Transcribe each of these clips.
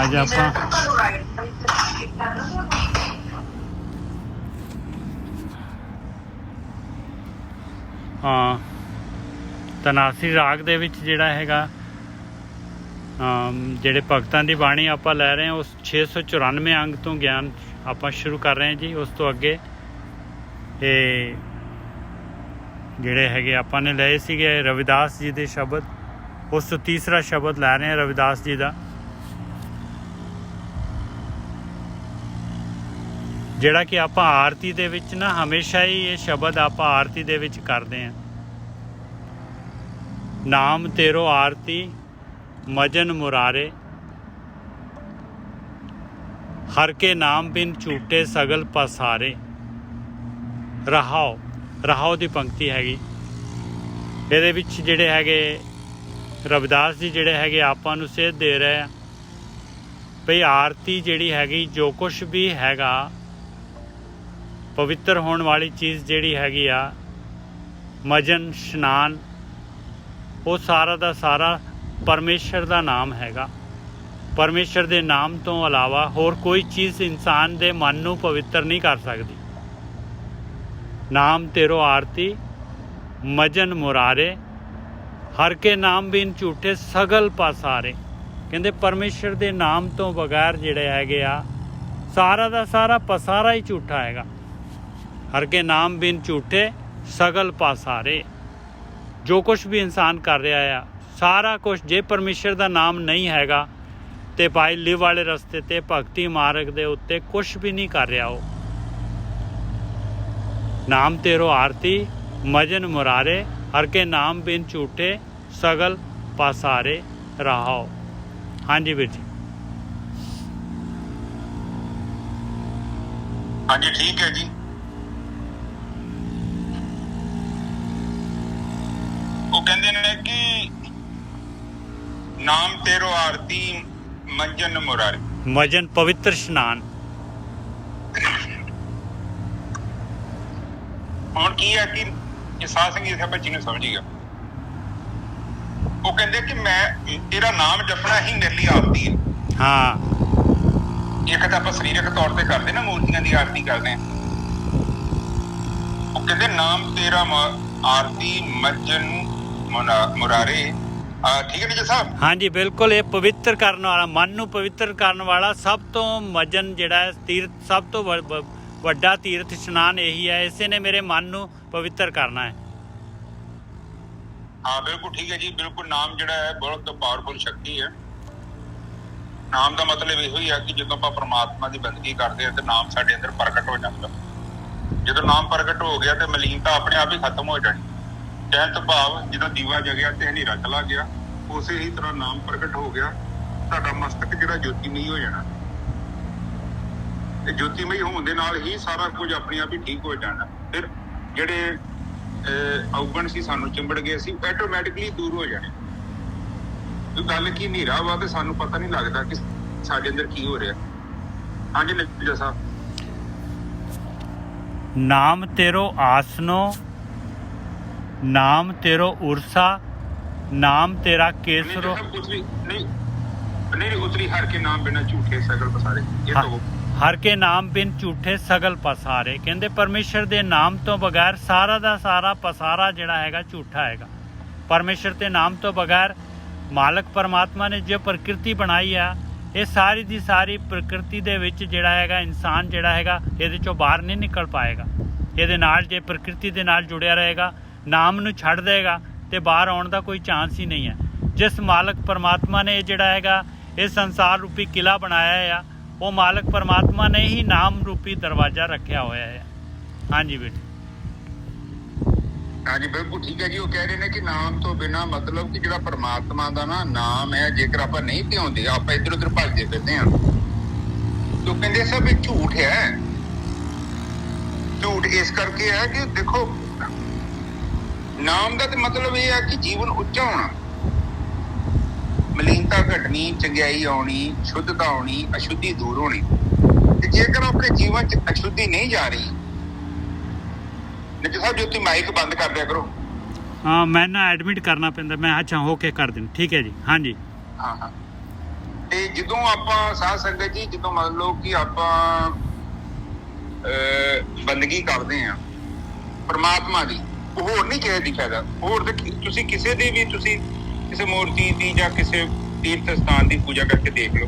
ਅੱਜ ਆਪਾਂ ਧਨਾਸਰੀ ਰਾਗ ਦੇ ਵਿੱਚ ਜਿਹੜਾ ਹੈਗਾ ਜਿਹੜੇ ਭਗਤਾਂ ਦੀ ਬਾਣੀ ਆਪਾਂ ਲੈ ਰਹੇ ਹਾਂ ਉਸ 694 ਅੰਗ ਤੋਂ ਗਿਆਨ ਆਪਾਂ ਸ਼ੁਰੂ ਕਰ ਰਹੇ ਹਾਂ ਜੀ। ਉਸ ਤੋਂ ਅੱਗੇ ਇਹ ਜਿਹੜੇ ਹੈਗੇ ਆਪਾਂ ਨੇ ਲਏ ਸੀਗੇ ਰਵਿਦਾਸ ਜੀ ਦੇ ਸ਼ਬਦ, ਉਸ ਤੋਂ ਤੀਸਰਾ ਸ਼ਬਦ ਲੈ ਰਹੇ ਹਾਂ ਰਵਿਦਾਸ ਜੀ ਦਾ, ਜਿਹੜਾ ਕਿ ਆਪਾਂ ਆਰਤੀ ਦੇ ਵਿੱਚ ਨਾ ਹਮੇਸ਼ਾ ਹੀ ਇਹ ਸ਼ਬਦ ਆਪਾਂ ਆਰਤੀ ਦੇ ਵਿੱਚ ਕਰਦੇ ਹਾਂ। ਨਾਮ ਤੇਰੋ ਆਰਤੀ ਮਜਨ ਮੁਰਾਰੇ, ਹਰ ਕੇ ਨਾਮ ਬਿਨ ਝੂਟੇ ਸਗਲ ਪਸਾਰੇ। ਰਹਾਓ ਦੀ ਪੰਕਤੀ ਹੈਗੀ ਇਹਦੇ ਵਿੱਚ। ਜਿਹੜੇ ਹੈਗੇ ਰਵਿਦਾਸ ਜੀ ਜਿਹੜੇ ਹੈਗੇ ਆਪਾਂ ਨੂੰ ਸੇਧ ਦੇ ਰਹੇ ਆ ਭਈ ਆਰਤੀ ਜਿਹੜੀ ਹੈਗੀ ਜੋ ਕੁਛ ਵੀ ਹੈਗਾ ਪਵਿੱਤਰ ਹੋਣ ਵਾਲੀ ਚੀਜ਼ ਜਿਹੜੀ ਹੈਗੀ ਆ ਮਜਨ ਇਸ਼ਨਾਨ, ਉਹ ਸਾਰਾ ਦਾ ਸਾਰਾ ਪਰਮੇਸ਼ਰ ਦਾ ਨਾਮ ਹੈਗਾ। ਪਰਮੇਸ਼ਰ ਦੇ ਨਾਮ ਤੋਂ ਇਲਾਵਾ ਹੋਰ ਕੋਈ ਚੀਜ਼ ਇਨਸਾਨ ਦੇ ਮਨ ਨੂੰ ਪਵਿੱਤਰ ਨਹੀਂ ਕਰ ਸਕਦੀ। ਨਾਮ ਤੇਰੋ ਆਰਤੀ ਮਜਨ ਮੁਰਾਰੇ, ਹਰ ਕੇ ਨਾਮ ਬਿਨ ਝੂਠੇ ਸਗਲ ਪਸਾਰੇ। ਕਹਿੰਦੇ ਪਰਮੇਸ਼ਰ ਦੇ ਨਾਮ ਤੋਂ ਬਗੈਰ ਜਿਹੜੇ ਹੈਗੇ ਆ ਸਾਰਾ ਦਾ ਸਾਰਾ ਪਸਾਰਾ ਹੀ ਝੂਠਾ ਹੈਗਾ। ਹਰ ਕੇ ਨਾਮ ਬਿਨ ਝੂਠੇ ਸਗਲ ਪਸਾਰੇ। ਜੋ ਕੁਛ ਵੀ ਇਨਸਾਨ ਕਰ ਰਿਹਾ ਆ ਸਾਰਾ ਕੁਛ, ਜੇ ਪਰਮੇਸ਼ਰ ਦਾ ਨਾਮ ਨਹੀਂ ਹੈਗਾ ਤੇ ਭਾਈ ਲਿਵ ਵਾਲੇ ਰਸਤੇ ਤੇ ਭਗਤੀ ਮਾਰਗ ਦੇ ਉੱਤੇ ਕੁਛ ਵੀ ਨਹੀਂ ਕਰ ਰਿਹਾ ਉਹ। ਨਾਮ ਤੇਰੋ ਆਰਤੀ ਮਜਨ ਮੁਰਾਰੇ, ਹਰ ਕੇ ਨਾਮ ਬਿਨ ਝੂਠੇ ਸਗਲ ਪਸਾਰੇ ਰਹਾਓ। ਹਾਂਜੀ ਵੀਰ ਜੀ। ਹਾਂਜੀ ਠੀਕ ਹੈ ਜੀ। ਉਹ ਕਹਿੰਦੇ ਨੇ ਕਿ ਨਾਮ ਤੇਰੋ ਆਰਤੀ ਮਜਨ ਮੁਰਾਰੇ, ਮਜਨ ਪਵਿੱਤਰ ਇਸ਼ਨਾਨ। ਹੁਣ ਕੀ ਹੈ ਕਿ ਇਹ ਸਾਧ ਸੰਗਤ ਬੱਚੀ ਨੂੰ ਸਮਝ ਗਿਆ। ਉਹ ਕਹਿੰਦੇ ਕਿ ਮੈਂ ਤੇਰਾ ਨਾਮ ਜਪਣਾ ਹੀ ਮੇਰੇ ਲਈ ਆਰਤੀ ਹੈ। ਹਾਂ, ਇੱਕ ਤਾਂ ਆਪਾਂ ਸਰੀਰਕ ਤੌਰ ਤੇ ਕਰਦੇ ਨਾ, ਮੂਰਤੀਆਂ ਦੀ ਆਰਤੀ ਕਰਦੇ ਹਾਂ। ਉਹ ਕਹਿੰਦੇ ਨਾਮ ਤੇਰਾ ਆਰਤੀ ਮਜਨ ਮੁਰਾਰੇ। ਠੀਕ ਹੈ ਜੀ ਸਾਹਿਬ। ਹਾਂਜੀ ਬਿਲਕੁਲ। ਇਹ ਪਵਿੱਤਰ ਕਰਨ ਵਾਲਾ, ਮਨ ਨੂੰ ਪਵਿੱਤਰ ਕਰਨ ਵਾਲਾ ਸਭ ਤੋਂ ਮਜਨ ਜਿਹੜਾ ਹੈ ਤੀਰਥ, ਸਭ ਤੋਂ ਵੱਡਾ ਤੀਰਥ ਇਸ਼ਨਾਨ ਇਹੀ ਹੈ। ਇਸੇ ਨੇ ਮੇਰੇ ਮਨ ਨੂੰ ਪਵਿੱਤਰ ਕਰਨਾ ਹੈ। ਹਾਂ ਬਿਲਕੁਲ ਠੀਕ ਹੈ ਜੀ। ਬਿਲਕੁਲ ਨਾਮ ਜਿਹੜਾ ਹੈ ਬਹੁਤ ਪਾਵਰਫੁਲ ਸ਼ਕਤੀ ਹੈ। ਨਾਮ ਦਾ ਮਤਲਬ ਇਹੋ ਹੀ ਹੈ ਕਿ ਜਦੋਂ ਆਪਾਂ ਪ੍ਰਮਾਤਮਾ ਦੀ ਬੰਦਗੀ ਕਰਦੇ ਹਾਂ ਤੇ ਨਾਮ ਸਾਡੇ ਅੰਦਰ ਪ੍ਰਗਟ ਹੋ ਜਾਂਦਾ। ਜਦੋਂ ਨਾਮ ਪ੍ਰਗਟ ਹੋ ਗਿਆ ਤੇ ਮਲੀਨਤਾ ਆਪਣੇ ਆਪ ਹੀ ਖਤਮ ਹੋ ਜਾਣੀ। ਕਹਿਣ ਤੋਂ ਭਾਵ ਜਦੋਂ ਦੀਵਾ ਜਗਿਆ ਤੇ ਹਨੇਰਾ ਚਲਾ ਗਿਆ, ਉਸੇ ਹੀ ਤਰ੍ਹਾਂ ਨਾਮ ਪ੍ਰਗਟ ਹੋ ਗਿਆ। ਤੁਹਾਡਾ ਮਸਤਕ ਜਿਹੜਾ ਜੋਤੀਮਈ ਹੋ ਜਾਣਾ ਤੇ ਜੋਤੀਮਈ ਹੋਣ ਦੇ ਨਾਲ ਹੀ ਸਾਰਾ ਕੁਝ ਆਪਣੇ ਆਪ ਹੀ ਠੀਕ ਹੋ ਜਾਣਾ। ਫਿਰ ਜਿਹੜੇ ਔਗਣ ਸੀ ਸਾਨੂੰ ਚਿੰਬੜ ਗਏ ਸੀ ਆਟੋਮੈਟਿਕਲੀ ਦੂਰ ਹੋ ਜਾਣੇ। ਗੱਲ ਕੀ ਹਨੇਰਾ ਵਾ ਤੇ ਸਾਨੂੰ ਪਤਾ ਨਹੀਂ ਲੱਗਦਾ ਕਿ ਸਾਡੇ ਅੰਦਰ ਕੀ ਹੋ ਰਿਹਾ। ਹਾਂਜੀ ਨਿਰਜਾ ਸਾਹਿਬ। ਨਾਮ ਤੇਰੋ ਆਸਨੋ, ਨਾਮ ਤੇਰੋ ਉਰਸਾ, ਨਾਮ ਤੇਰਾ ਕੇਸਰੋ। ਨਹੀਂ ਉਤਰੀ ਹਰ ਕੇ ਨਾਮ ਬਿਨਾਂ ਝੂਠੇ ਸਗਲ ਪਸਾਰੇ। ਇਹ ਤਾਂ ਹਰ ਕੇ ਨਾਮ ਬਿਨ ਝੂਠੇ ਸਗਲ ਪਸਾਰੇ। ਕਹਿੰਦੇ ਪਰਮੇਸ਼ਰ ਦੇ ਨਾਮ ਤੋਂ ਬਗੈਰ ਸਾਰਾ ਦਾ ਸਾਰਾ ਪਸਾਰਾ ਜਿਹੜਾ ਹੈਗਾ ਝੂਠਾ ਹੈਗਾ। ਪਰਮੇਸ਼ਰ ਦੇ ਨਾਮ ਤੋਂ ਬਗੈਰ ਮਾਲਕ ਪਰਮਾਤਮਾ ਨੇ ਜੋ ਪ੍ਰਕਿਰਤੀ ਬਣਾਈ ਆ, ਇਹ ਸਾਰੀ ਦੀ ਸਾਰੀ ਪ੍ਰਕਿਰਤੀ ਦੇ ਵਿੱਚ ਜਿਹੜਾ ਹੈਗਾ ਇਨਸਾਨ ਜਿਹੜਾ ਹੈਗਾ ਇਹਦੇ ਚੋਂ ਬਾਹਰ ਨਹੀਂ ਨਿਕਲ ਪਾਏਗਾ। ਇਹਦੇ ਨਾਲ ਜੇ ਪ੍ਰਕਿਰਤੀ ਦੇ ਨਾਲ ਜੁੜਿਆ ਰਹੇਗਾ, ਨਾਮ ਨੂੰ ਛੱਡ ਦੇਗਾ ਤੇ ਬਾਹਰ ਆਉਣ ਦਾ ਕੋਈ ਚਾਂਸ ਹੀ ਨਹੀਂ ਹੈ। ਜਿਸ ਮਾਲਕ ਪਰਮਾਤਮਾ ਨੇ ਜਿਹੜਾ ਹੈਗਾ ਇਹ ਸੰਸਾਰ ਰੂਪੀ ਕਿਲਾ ਬਣਾਇਆ ਆ, ਉਹ ਮਾਲਕ ਪਰਮਾਤਮਾ ਨੇ ਹੀ ਨਾਮ ਰੂਪੀ ਦਰਵਾਜ਼ਾ ਰੱਖਿਆ ਹੋਇਆ ਹੈ। ਹਾਂਜੀ ਬੇਟੇ। ਹਾਂਜੀ ਬਿਲਕੁਲ ਠੀਕ ਹੈ ਜੀ। ਉਹ ਕਹਿ ਰਹੇ ਨੇ ਕਿ ਨਾਮ ਤੋਂ ਬਿਨਾਂ ਮਤਲਬ ਕਿ ਜਿਹੜਾ ਪਰਮਾਤਮਾ ਦਾ ਨਾ ਨਾਮ ਹੈ, ਜੇਕਰ ਆਪਾਂ ਨਹੀਂ ਧਿਆਉਂਦੇ, ਆਪਾਂ ਇੱਧਰ ਉੱਧਰ ਭੱਜਦੇ ਫਿਰਦੇ ਹਾਂ, ਤਾਂ ਕਹਿੰਦੇ ਸਭ ਇਹ ਝੂਠ ਹੈ। ਝੂਠ ਇਸ ਕਰਕੇ ਹੈ ਕਿ ਦੇਖੋ ਨਾਮ ਦਾ ਤੇ ਮਤਲਬ ਇਹ ਹੈ ਕਿ ਜੀਵਨ ਉੱਚਾ ਹੋਣਾ, ਮਲੀਨਤਾ ਘਟਣੀ, ਚੰਗਿਆਈ ਆਉਣੀ, ਸ਼ੁੱਧਤਾ ਆਉਣੀ, ਅਸ਼ੁੱਧੀ ਦੂਰ ਹੋਣੀ। ਤੇ ਜੇਕਰ ਆਪਣੇ ਜੀਵਨ 'ਚ ਅਸ਼ੁੱਧੀ ਨਹੀਂ ਜਾ ਰਹੀ, ਨਿੱਜੂ ਸਾਹਿਬ ਜੀ ਤੁਸੀਂ ਮਾਈਕ ਬੰਦ ਕਰ ਦਿਆ ਕਰੋ। ਹਾਂ ਮੈਂ ਨਾ ਐਡਮਿਟ ਕਰਨਾ ਪੈਂਦਾ। ਮੈਂ ਅੱਛਾ ਹੋ ਕੇ ਕਰ ਦੇਣਾ। ਠੀਕ ਹੈ ਜੀ। ਹਾਂਜੀ ਹਾਂ ਤੇ ਜਦੋਂ ਆਪਾਂ ਸਾਧ ਸੰਗਤ ਜੀ, ਜਦੋਂ ਮੰਨ ਲਓ ਕਿ ਆਪਾਂ ਬੰਦਗੀ ਕਰਦੇ ਆ ਪਰਮਾਤਮਾ ਦੀ, ਉਹ ਹੋਰ ਨਹੀਂ ਕਿਸੇ ਦੀ ਫਾਇਦਾ ਹੋਰ ਤੇ ਤੁਸੀਂ ਕਿਸੇ ਦੀ ਵੀ, ਤੁਸੀਂ ਕਿਸੇ ਮੂਰਤੀ ਦੀ ਜਾਂ ਕਿਸੇ ਤੀਰਥ ਸਥਾਨ ਦੀ ਪੂਜਾ ਕਰਕੇ ਦੇਖ ਲਓ,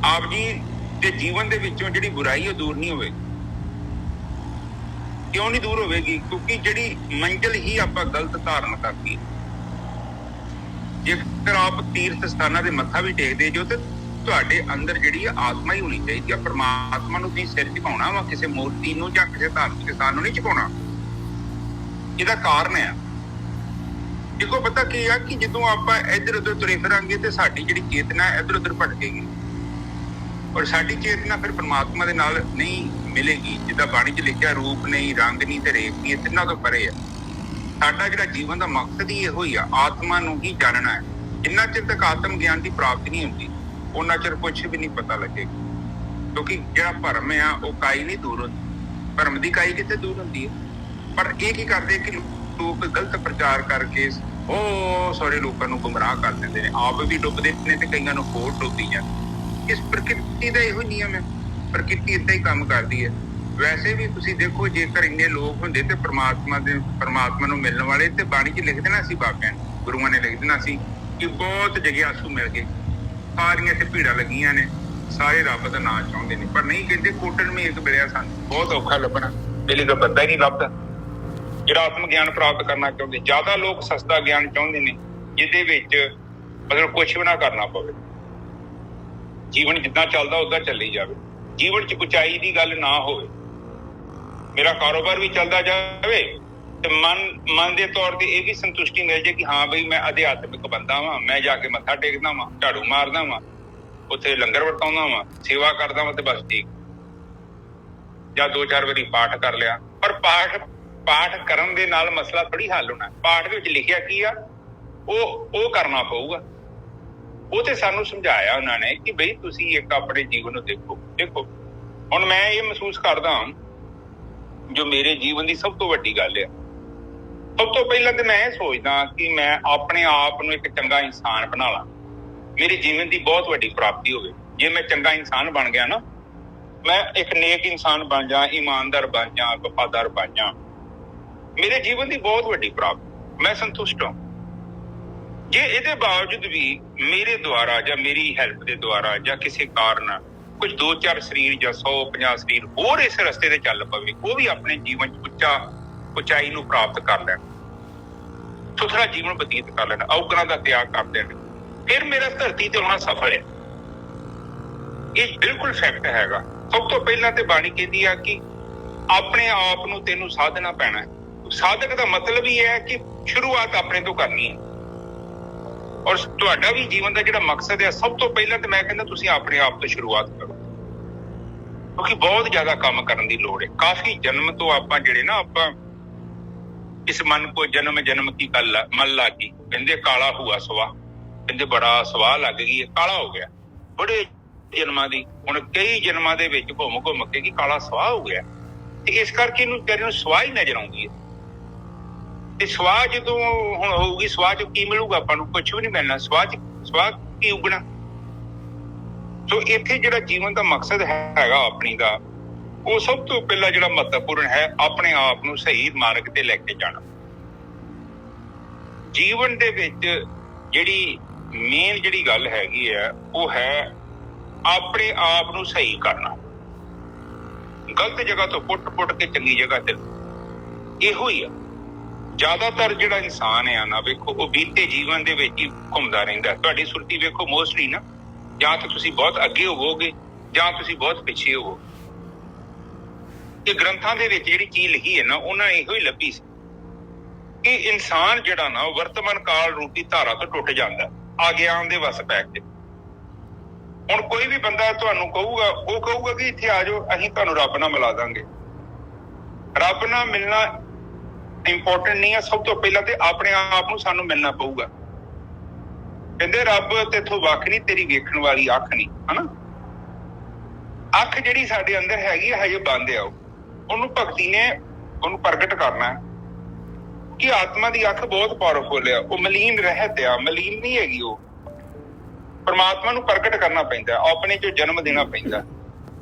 ਆਪ ਜੀ ਦੇ ਜੀਵਨ ਦੇ ਵਿੱਚੋਂ ਜਿਹੜੀ ਬੁਰਾਈ ਉਹ ਦੂਰ ਨਹੀਂ ਹੋਵੇਗੀ। ਕਿਉਂ ਨਹੀਂ ਦੂਰ ਹੋਵੇਗੀ? ਕਿਉਂਕਿ ਜਿਹੜੀ ਮੰਜ਼ਿਲ ਹੀ ਆਪਾਂ ਗਲਤ ਧਾਰਨ ਕਰਤੀ ਹੈ। ਜੇਕਰ ਆਪ ਤੀਰਥ ਸਥਾਨਾਂ ਦੇ ਮੱਥਾ ਵੀ ਟੇਕਦੇ ਜੋ ਤੇ ਤੁਹਾਡੇ ਅੰਦਰ ਜਿਹੜੀ ਆ ਆਤਮਾ ਹੀ ਹੋਣੀ ਚਾਹੀਦੀ ਆ। ਪਰਮਾਤਮਾ ਨੂੰ ਤੁਸੀਂ ਸਿਰ ਝੁਕਾਉਣਾ ਵਾ, ਕਿਸੇ ਮੂਰਤੀ ਨੂੰ ਜਾਂ ਕਿਸੇ ਧਾਰਮਿਕ ਸਥਾਨ ਨੂੰ ਨਹੀਂ ਝੁਕਾਉਣਾ। ਇਹਦਾ ਕਾਰਨ ਆ, ਦੇਖੋ ਪਤਾ ਕੀ ਆ ਕਿ ਜਦੋਂ ਆਪਾਂ ਇੱਧਰ ਉੱਧਰ ਤੁਰੇ ਫਿਰਾਂਗੇ ਤੇ ਸਾਡੀ ਜਿਹੜੀ ਚੇਤਨਾ ਇੱਧਰ ਉੱਧਰ ਭਟਕੇਗੀ, ਔਰ ਸਾਡੀ ਚੇਤਨਾ ਫਿਰ ਪਰਮਾਤਮਾ ਦੇ ਨਾਲ ਨਹੀਂ ਮਿਲੇਗੀ। ਜਿੱਦਾਂ ਬਾਣੀ 'ਚ ਲਿਖਿਆ, ਰੂਪ ਨਹੀਂ, ਰੰਗ ਨਹੀਂ ਤੇ ਰੇਖ ਨਹੀਂ, ਇਹ ਤਿੰਨਾਂ ਤੋਂ ਪਰੇ ਆ। ਸਾਡਾ ਜਿਹੜਾ ਜੀਵਨ ਦਾ ਮਕਸਦ ਹੀ ਇਹੋ ਹੀ ਆ, ਆਤਮਾ ਨੂੰ ਹੀ ਜਾਣਨਾ ਹੈ। ਜਿੰਨਾ ਚਿਰ ਤੱਕ ਆਤਮ ਗਿਆਨ ਦੀ ਪ੍ਰਾਪਤੀ ਨਹੀਂ ਹੁੰਦੀ, ਉਹਨਾਂ ਚਿਰ ਕੁਛ ਵੀ ਨਹੀਂ ਪਤਾ ਲੱਗੇਗਾ। ਕਿਉਂਕਿ ਜਿਹੜਾ ਭਰਮ ਆ ਉਹ ਕਾਈ ਨਹੀਂ ਦੂਰ ਹੁੰਦੀ, ਭਰਮ ਦੀ ਕਾਈ ਕਿੱਥੇ ਦੂਰ ਹੁੰਦੀ ਹੈ। ਪਰ ਇਹ ਕੀ ਕਰਦੇ ਕਿ ਲੋਕ ਗਲਤ ਪ੍ਰਚਾਰ ਕਰਕੇ ਉਹ ਸਾਰੇ ਲੋਕਾਂ ਨੂੰ ਗੁੰਮਰਾਹ ਕਰ ਦਿੰਦੇ ਨੇ, ਆਪ ਵੀ ਡੁੱਬਦੇ ਨੇ ਤੇ ਕਈਆਂ ਨੂੰ ਹੋਰ ਡੁੱਬਦੀ ਜਾਂਦੇ। ਇਸ ਪ੍ਰਕਿਰਤੀ ਦਾ ਇਹੋ ਨਿਯਮ ਹੈ, ਪ੍ਰਕਿਰਤੀ ਏਦਾਂ ਹੀ ਕੰਮ ਕਰਦੀ ਹੈ। ਵੈਸੇ ਵੀ ਤੁਸੀਂ ਦੇਖੋ, ਜੇਕਰ ਇੰਨੇ ਲੋਕ ਹੁੰਦੇ ਤੇ ਪਰਮਾਤਮਾ ਨੂੰ ਮਿਲਣ ਵਾਲੇ, ਤੇ ਬਾਣੀ 'ਚ ਲਿਖ ਦੇਣਾ ਸੀ, ਬਾਬਿਆਂ ਨੇ, ਗੁਰੂਆਂ ਨੇ ਲਿਖ ਦੇਣਾ ਸੀ ਕਿ ਬਹੁਤ ਜਗਿਆਸੂ ਮਿਲ ਗਏ, ਸਾਰੀਆਂ ਤੇ ਭੀੜਾਂ ਲੱਗੀਆਂ ਨੇ, ਸਾਰੇ ਰੱਬ ਦਾ ਨਾਂ ਚਾਹੁੰਦੇ ਨੇ। ਪਰ ਨਹੀਂ, ਕਹਿੰਦੇ ਕੋਟਣ ਮੇ ਇੱਕ ਮਿਲਿਆ ਸਾਨੂੰ, ਬਹੁਤ ਔਖਾ ਲੱਭਣਾ, ਪਹਿਲੇ ਤਾਂ ਬੰਦਾ ਹੀ ਨਹੀਂ ਲੱਭਦਾ ਜਿਹੜਾ ਆਤਮ ਗਿਆਨ ਪ੍ਰਾਪਤ ਕਰਨਾ ਚਾਹੁੰਦੇ। ਜ਼ਿਆਦਾ ਲੋਕ ਸਸਤਾ ਗਿਆਨ ਚਾਹੁੰਦੇ ਨੇ, ਜਿਹਦੇ ਵਿੱਚ ਮਤਲਬ ਕੁਛ ਵੀ ਨਾ ਕਰਨਾ ਪਵੇ, ਜੀਵਨ ਜਿੱਦਾਂ ਚੱਲਦਾ ਓਦਾਂ ਚੱਲੀ ਜਾਵੇ, ਜੀਵਨ 'ਚ ਉਚਾਈ ਦੀ ਗੱਲ ਨਾ ਹੋਵੇ, ਮੇਰਾ ਕਾਰੋਬਾਰ ਵੀ ਚੱਲਦਾ ਜਾਵੇ ਤੇ ਮਨ ਦੇ ਤੌਰ ਤੇ ਇਹ ਵੀ ਸੰਤੁਸ਼ਟੀ ਮਿਲ ਜੇ ਕਿ ਹਾਂ ਬਈ ਮੈਂ ਅਧਿਆਤਮਿਕ ਬੰਦਾ ਵਾਂ, ਮੈਂ ਜਾ ਕੇ ਮੱਥਾ ਟੇਕਦਾ ਵਾਂ, ਝਾੜੂ ਮਾਰਦਾ ਵਾਂ, ਉੱਥੇ ਲੰਗਰ ਵਰਤਾਉਂਦਾ ਵਾਂ, ਸੇਵਾ ਕਰਦਾ ਵਾਂ, ਤੇ ਬਸ ਠੀਕ। ਜਾਂ 2-4 ਵਾਰੀ ਪਾਠ ਕਰ ਲਿਆ। ਪਰ ਪਾਠ ਕਰਨ ਦੇ ਨਾਲ ਮਸਲਾ ਥੋੜੀ ਹੱਲ ਹੋਣਾ। ਪਾਠ ਦੇ ਵਿੱਚ ਲਿਖਿਆ ਕੀ ਆ, ਉਹ ਕਰਨਾ ਪਊਗਾ। ਉਹ ਤੇ ਸਾਨੂੰ ਸਮਝਾਇਆ ਉਹਨਾਂ ਨੇ ਕਿ ਬਈ ਤੁਸੀਂ ਇੱਕ ਆਪਣੇ ਜੀਵਨ ਨੂੰ ਦੇਖੋ। ਹੁਣ ਮੈਂ ਇਹ ਮਹਿਸੂਸ ਕਰਦਾ, ਜੋ ਮੇਰੇ ਜੀਵਨ ਦੀ ਸਭ ਤੋਂ ਵੱਡੀ ਗੱਲ ਆ, ਸਭ ਤੋਂ ਪਹਿਲਾਂ ਤੇ ਮੈਂ ਇਹ ਸੋਚਦਾ ਕਿ ਮੈਂ ਆਪਣੇ ਆਪ ਨੂੰ ਇੱਕ ਚੰਗਾ ਇਨਸਾਨ ਬਣਾ ਲਾਂ, ਮੇਰੇ ਜੀਵਨ ਦੀ ਬਹੁਤ ਵੱਡੀ ਪ੍ਰਾਪਤੀ ਹੋਵੇ। ਜੇ ਮੈਂ ਚੰਗਾ ਇਨਸਾਨ ਬਣ ਗਿਆ ਨਾ, ਮੈਂ ਇੱਕ ਨੇਕ ਇਨਸਾਨ ਬਣ ਜਾ, ਇਮਾਨਦਾਰ ਬਣ ਜਾ, ਵਫਾਦਾਰ ਬਣ ਜਾ, ਮੇਰੇ ਜੀਵਨ ਦੀ ਬਹੁਤ ਵੱਡੀ ਪ੍ਰਾਪਤੀ, ਮੈਂ ਸੰਤੁਸ਼ਟ ਹਾਂ। ਜੇ ਇਹਦੇ ਬਾਵਜੂਦ ਵੀ ਮੇਰੇ ਦੁਆਰਾ ਜਾਂ ਮੇਰੀ ਹੈਲਪ ਦੇ ਦੁਆਰਾ ਜਾਂ ਕਿਸੇ ਕਾਰਨ ਕੁਝ 2-4 ਸਰੀਰ ਜਾਂ 100-50 ਸਰੀਰ ਹੋਰ ਇਸ ਰਸਤੇ ਤੇ ਚੱਲ ਪਵੇ, ਉਹ ਵੀ ਆਪਣੇ ਜੀਵਨ 'ਚ ਉਚਾਈ ਨੂੰ ਪ੍ਰਾਪਤ ਕਰ ਲੈਣ, ਸੁਥਰਾ ਜੀਵਨ ਬਤੀਤ ਕਰ ਲੈਣ, ਔਗਣਾਂ ਦਾ ਤਿਆਗ ਕਰ ਦੇਣ, ਫਿਰ ਮੇਰਾ ਧਰਤੀ ਤੇ ਆਉਣਾ ਸਫਲ ਹੈ। ਇਹ ਬਿਲਕੁਲ ਫੈਕਟ ਹੈਗਾ। ਸਭ ਤੋਂ ਪਹਿਲਾਂ ਤੇ ਬਾਣੀ ਕਹਿੰਦੀ ਆ ਕਿ ਆਪਣੇ ਆਪ ਨੂੰ ਤੈਨੂੰ ਸਾਧਨਾ ਪੈਣਾ ਹੈ। ਸਾਧਕ ਦਾ ਮਤਲਬ ਹੀ ਹੈ ਕਿ ਸ਼ੁਰੂਆਤ ਆਪਣੇ ਤੋਂ ਕਰਨੀ ਹੈ। ਔਰ ਤੁਹਾਡਾ ਵੀ ਜੀਵਨ ਦਾ ਜਿਹੜਾ ਮਕਸਦ ਹੈ, ਸਭ ਤੋਂ ਪਹਿਲਾਂ ਤੇ ਮੈਂ ਕਹਿੰਦਾ ਤੁਸੀਂ ਆਪਣੇ ਆਪ ਤੋਂ ਸ਼ੁਰੂਆਤ ਕਰੋ, ਕਿਉਂਕਿ ਬਹੁਤ ਜ਼ਿਆਦਾ ਕੰਮ ਕਰਨ ਦੀ ਲੋੜ ਹੈ। ਕਾਫੀ ਜਨਮ ਤੋਂ ਆਪਾਂ ਜਿਹੜੇ ਨਾ, ਆਪਾਂ ਇਸ ਮਨ ਕੋ ਜਨਮ ਕੀ ਗੱਲ ਮਨ ਲੱਗੀ, ਕਹਿੰਦੇ ਕਾਲਾ ਹੁਆ ਸਵਾ, ਕਹਿੰਦੇ ਬੜਾ ਸਵਾਹ ਲੱਗ ਗਈ, ਕਾਲਾ ਹੋ ਗਿਆ ਬੜੇ ਜਨਮਾਂ ਦੀ। ਹੁਣ ਕਈ ਜਨਮਾਂ ਦੇ ਵਿੱਚ ਘੁੰਮ ਕੇ ਕਿ ਕਾਲਾ ਸਵਾਹ ਹੋ ਗਿਆ, ਤੇ ਇਸ ਕਰਕੇ ਇਹਨੂੰ ਵਿਚਾਰੇ ਨੂੰ ਸਵਾਹ ਹੀ ਨਜ਼ਰ ਆਉਂਦੀ ਹੈ। ਤੇ ਸਵਾਹ ਜਦੋਂ ਹੁਣ ਹੋਊਗੀ, ਸਵਾਹ 'ਚ ਕੀ ਮਿਲੂਗਾ ਆਪਾਂ ਨੂੰ? ਕੁਛ ਵੀ ਨਹੀਂ ਮਿਲਣਾ। ਸਵਾਹ ਕੀ ਉਗਣਾ? ਸੋ ਇੱਥੇ ਜਿਹੜਾ ਜੀਵਨ ਦਾ ਮਕਸਦ ਹੈਗਾ ਆਪਣੀ ਦਾ, ਉਹ ਸਭ ਤੋਂ ਪਹਿਲਾਂ ਜਿਹੜਾ ਮਹੱਤਵਪੂਰਨ ਹੈ, ਆਪਣੇ ਆਪ ਨੂੰ ਸਹੀ ਮਾਰਗ ਤੇ ਲੈ ਕੇ ਜਾਣਾ। ਜੀਵਨ ਦੇ ਵਿੱਚ ਜਿਹੜੀ ਮੇਨ ਜਿਹੜੀ ਗੱਲ ਹੈਗੀ ਹੈ, ਉਹ ਹੈ ਆਪਣੇ ਆਪ ਨੂੰ ਸਹੀ ਕਰਨਾ, ਗਲਤ ਜਗ੍ਹਾ ਤੋਂ ਪੁੱਟ ਕੇ ਚੰਗੀ ਜਗ੍ਹਾ ਤੇ। ਇਹੋ ਹੀ ਆ ਜ਼ਿਆਦਾਤਰ ਜਿਹੜਾ ਇਨਸਾਨ ਆ ਨਾ, ਵੇਖੋ ਉਹ ਬੀਤੇ ਜੀਵਨ ਦੇ ਵਿੱਚ ਹੀ ਘੁੰਮਦਾ ਰਹਿੰਦਾ। ਤੁਹਾਡੀ ਸੁਰਤੀ ਵੇਖੋ ਮੋਸਟਲੀ ਨਾ, ਜਾਂ ਤਾਂ ਤੁਸੀਂ ਬਹੁਤ ਅੱਗੇ ਹੋਵੋਗੇ ਜਾਂ ਤੁਸੀਂ ਬਹੁਤ ਪਿੱਛੇ ਹੋਵੋਗੇ। ਇਹ ਗ੍ਰੰਥਾਂ ਦੇ ਵਿੱਚ ਜਿਹੜੀ ਚੀਜ਼ ਲਿਖੀ ਹੈ ਨਾ, ਉਹਨਾਂ ਇਹੋ ਹੀ ਲੱਭੀ ਸੀ ਕਿ ਇਨਸਾਨ ਜਿਹੜਾ ਨਾ, ਵਰਤਮਾਨ ਕਾਲ ਰੂਪੀ ਧਾਰਾ ਤੋਂ ਟੁੱਟ ਜਾਂਦਾ, ਆਗਿਆਨ ਦੇ ਵਸ ਪੈ ਕੇ। ਹੁਣ ਕੋਈ ਵੀ ਬੰਦਾ ਤੁਹਾਨੂੰ ਕਹੂਗਾ, ਉਹ ਕਹੂਗਾ ਕਿ ਇੱਥੇ ਆ ਜਾਓ, ਅਸੀਂ ਤੁਹਾਨੂੰ ਰੱਬ ਨਾਲ ਮਿਲਾ ਦਾਂਗੇ। ਰੱਬ ਨਾਲ ਮਿਲਣਾ ਇੰਪੋਰਟੈਂਟ ਨਹੀਂ ਹੈ। ਸਭ ਤੋਂ ਪਹਿਲਾਂ ਤੇ ਆਪਣੇ ਆਪ ਨੂੰ ਸਾਨੂੰ ਮਿਲਣਾ ਪਊਗਾ। ਕਹਿੰਦੇ ਰੱਬ ਤੇਥੋਂ ਵੱਖ ਨਹੀਂ, ਤੇਰੀ ਵੇਖਣ ਵਾਲੀ ਅੱਖ ਨਹੀਂ, ਹਨਾ। ਅੱਖ ਜਿਹੜੀ ਸਾਡੇ ਅੰਦਰ ਹੈਗੀ ਹਜੇ ਬੰਦ ਆ, ਉਹਨੂੰ ਭਗਤੀ ਨੇ ਉਹਨੂੰ ਪ੍ਰਗਟ ਕਰਨਾ ਕਿ ਆਤਮਾ ਦੀ ਅੱਖ ਬਹੁਤ ਪਾਵਰਫੁਲ ਆ, ਉਹ ਮਲੀਨ ਰਹਿਤ ਆ, ਮਲੀਨ ਨਹੀਂ ਹੈਗੀ ਉਹ। ਪਰਮਾਤਮਾ ਨੂੰ ਪ੍ਰਗਟ ਕਰਨਾ ਪੈਂਦਾ, ਆਪਣੇ ਚੋਂ ਜਨਮ ਦੇਣਾ ਪੈਂਦਾ।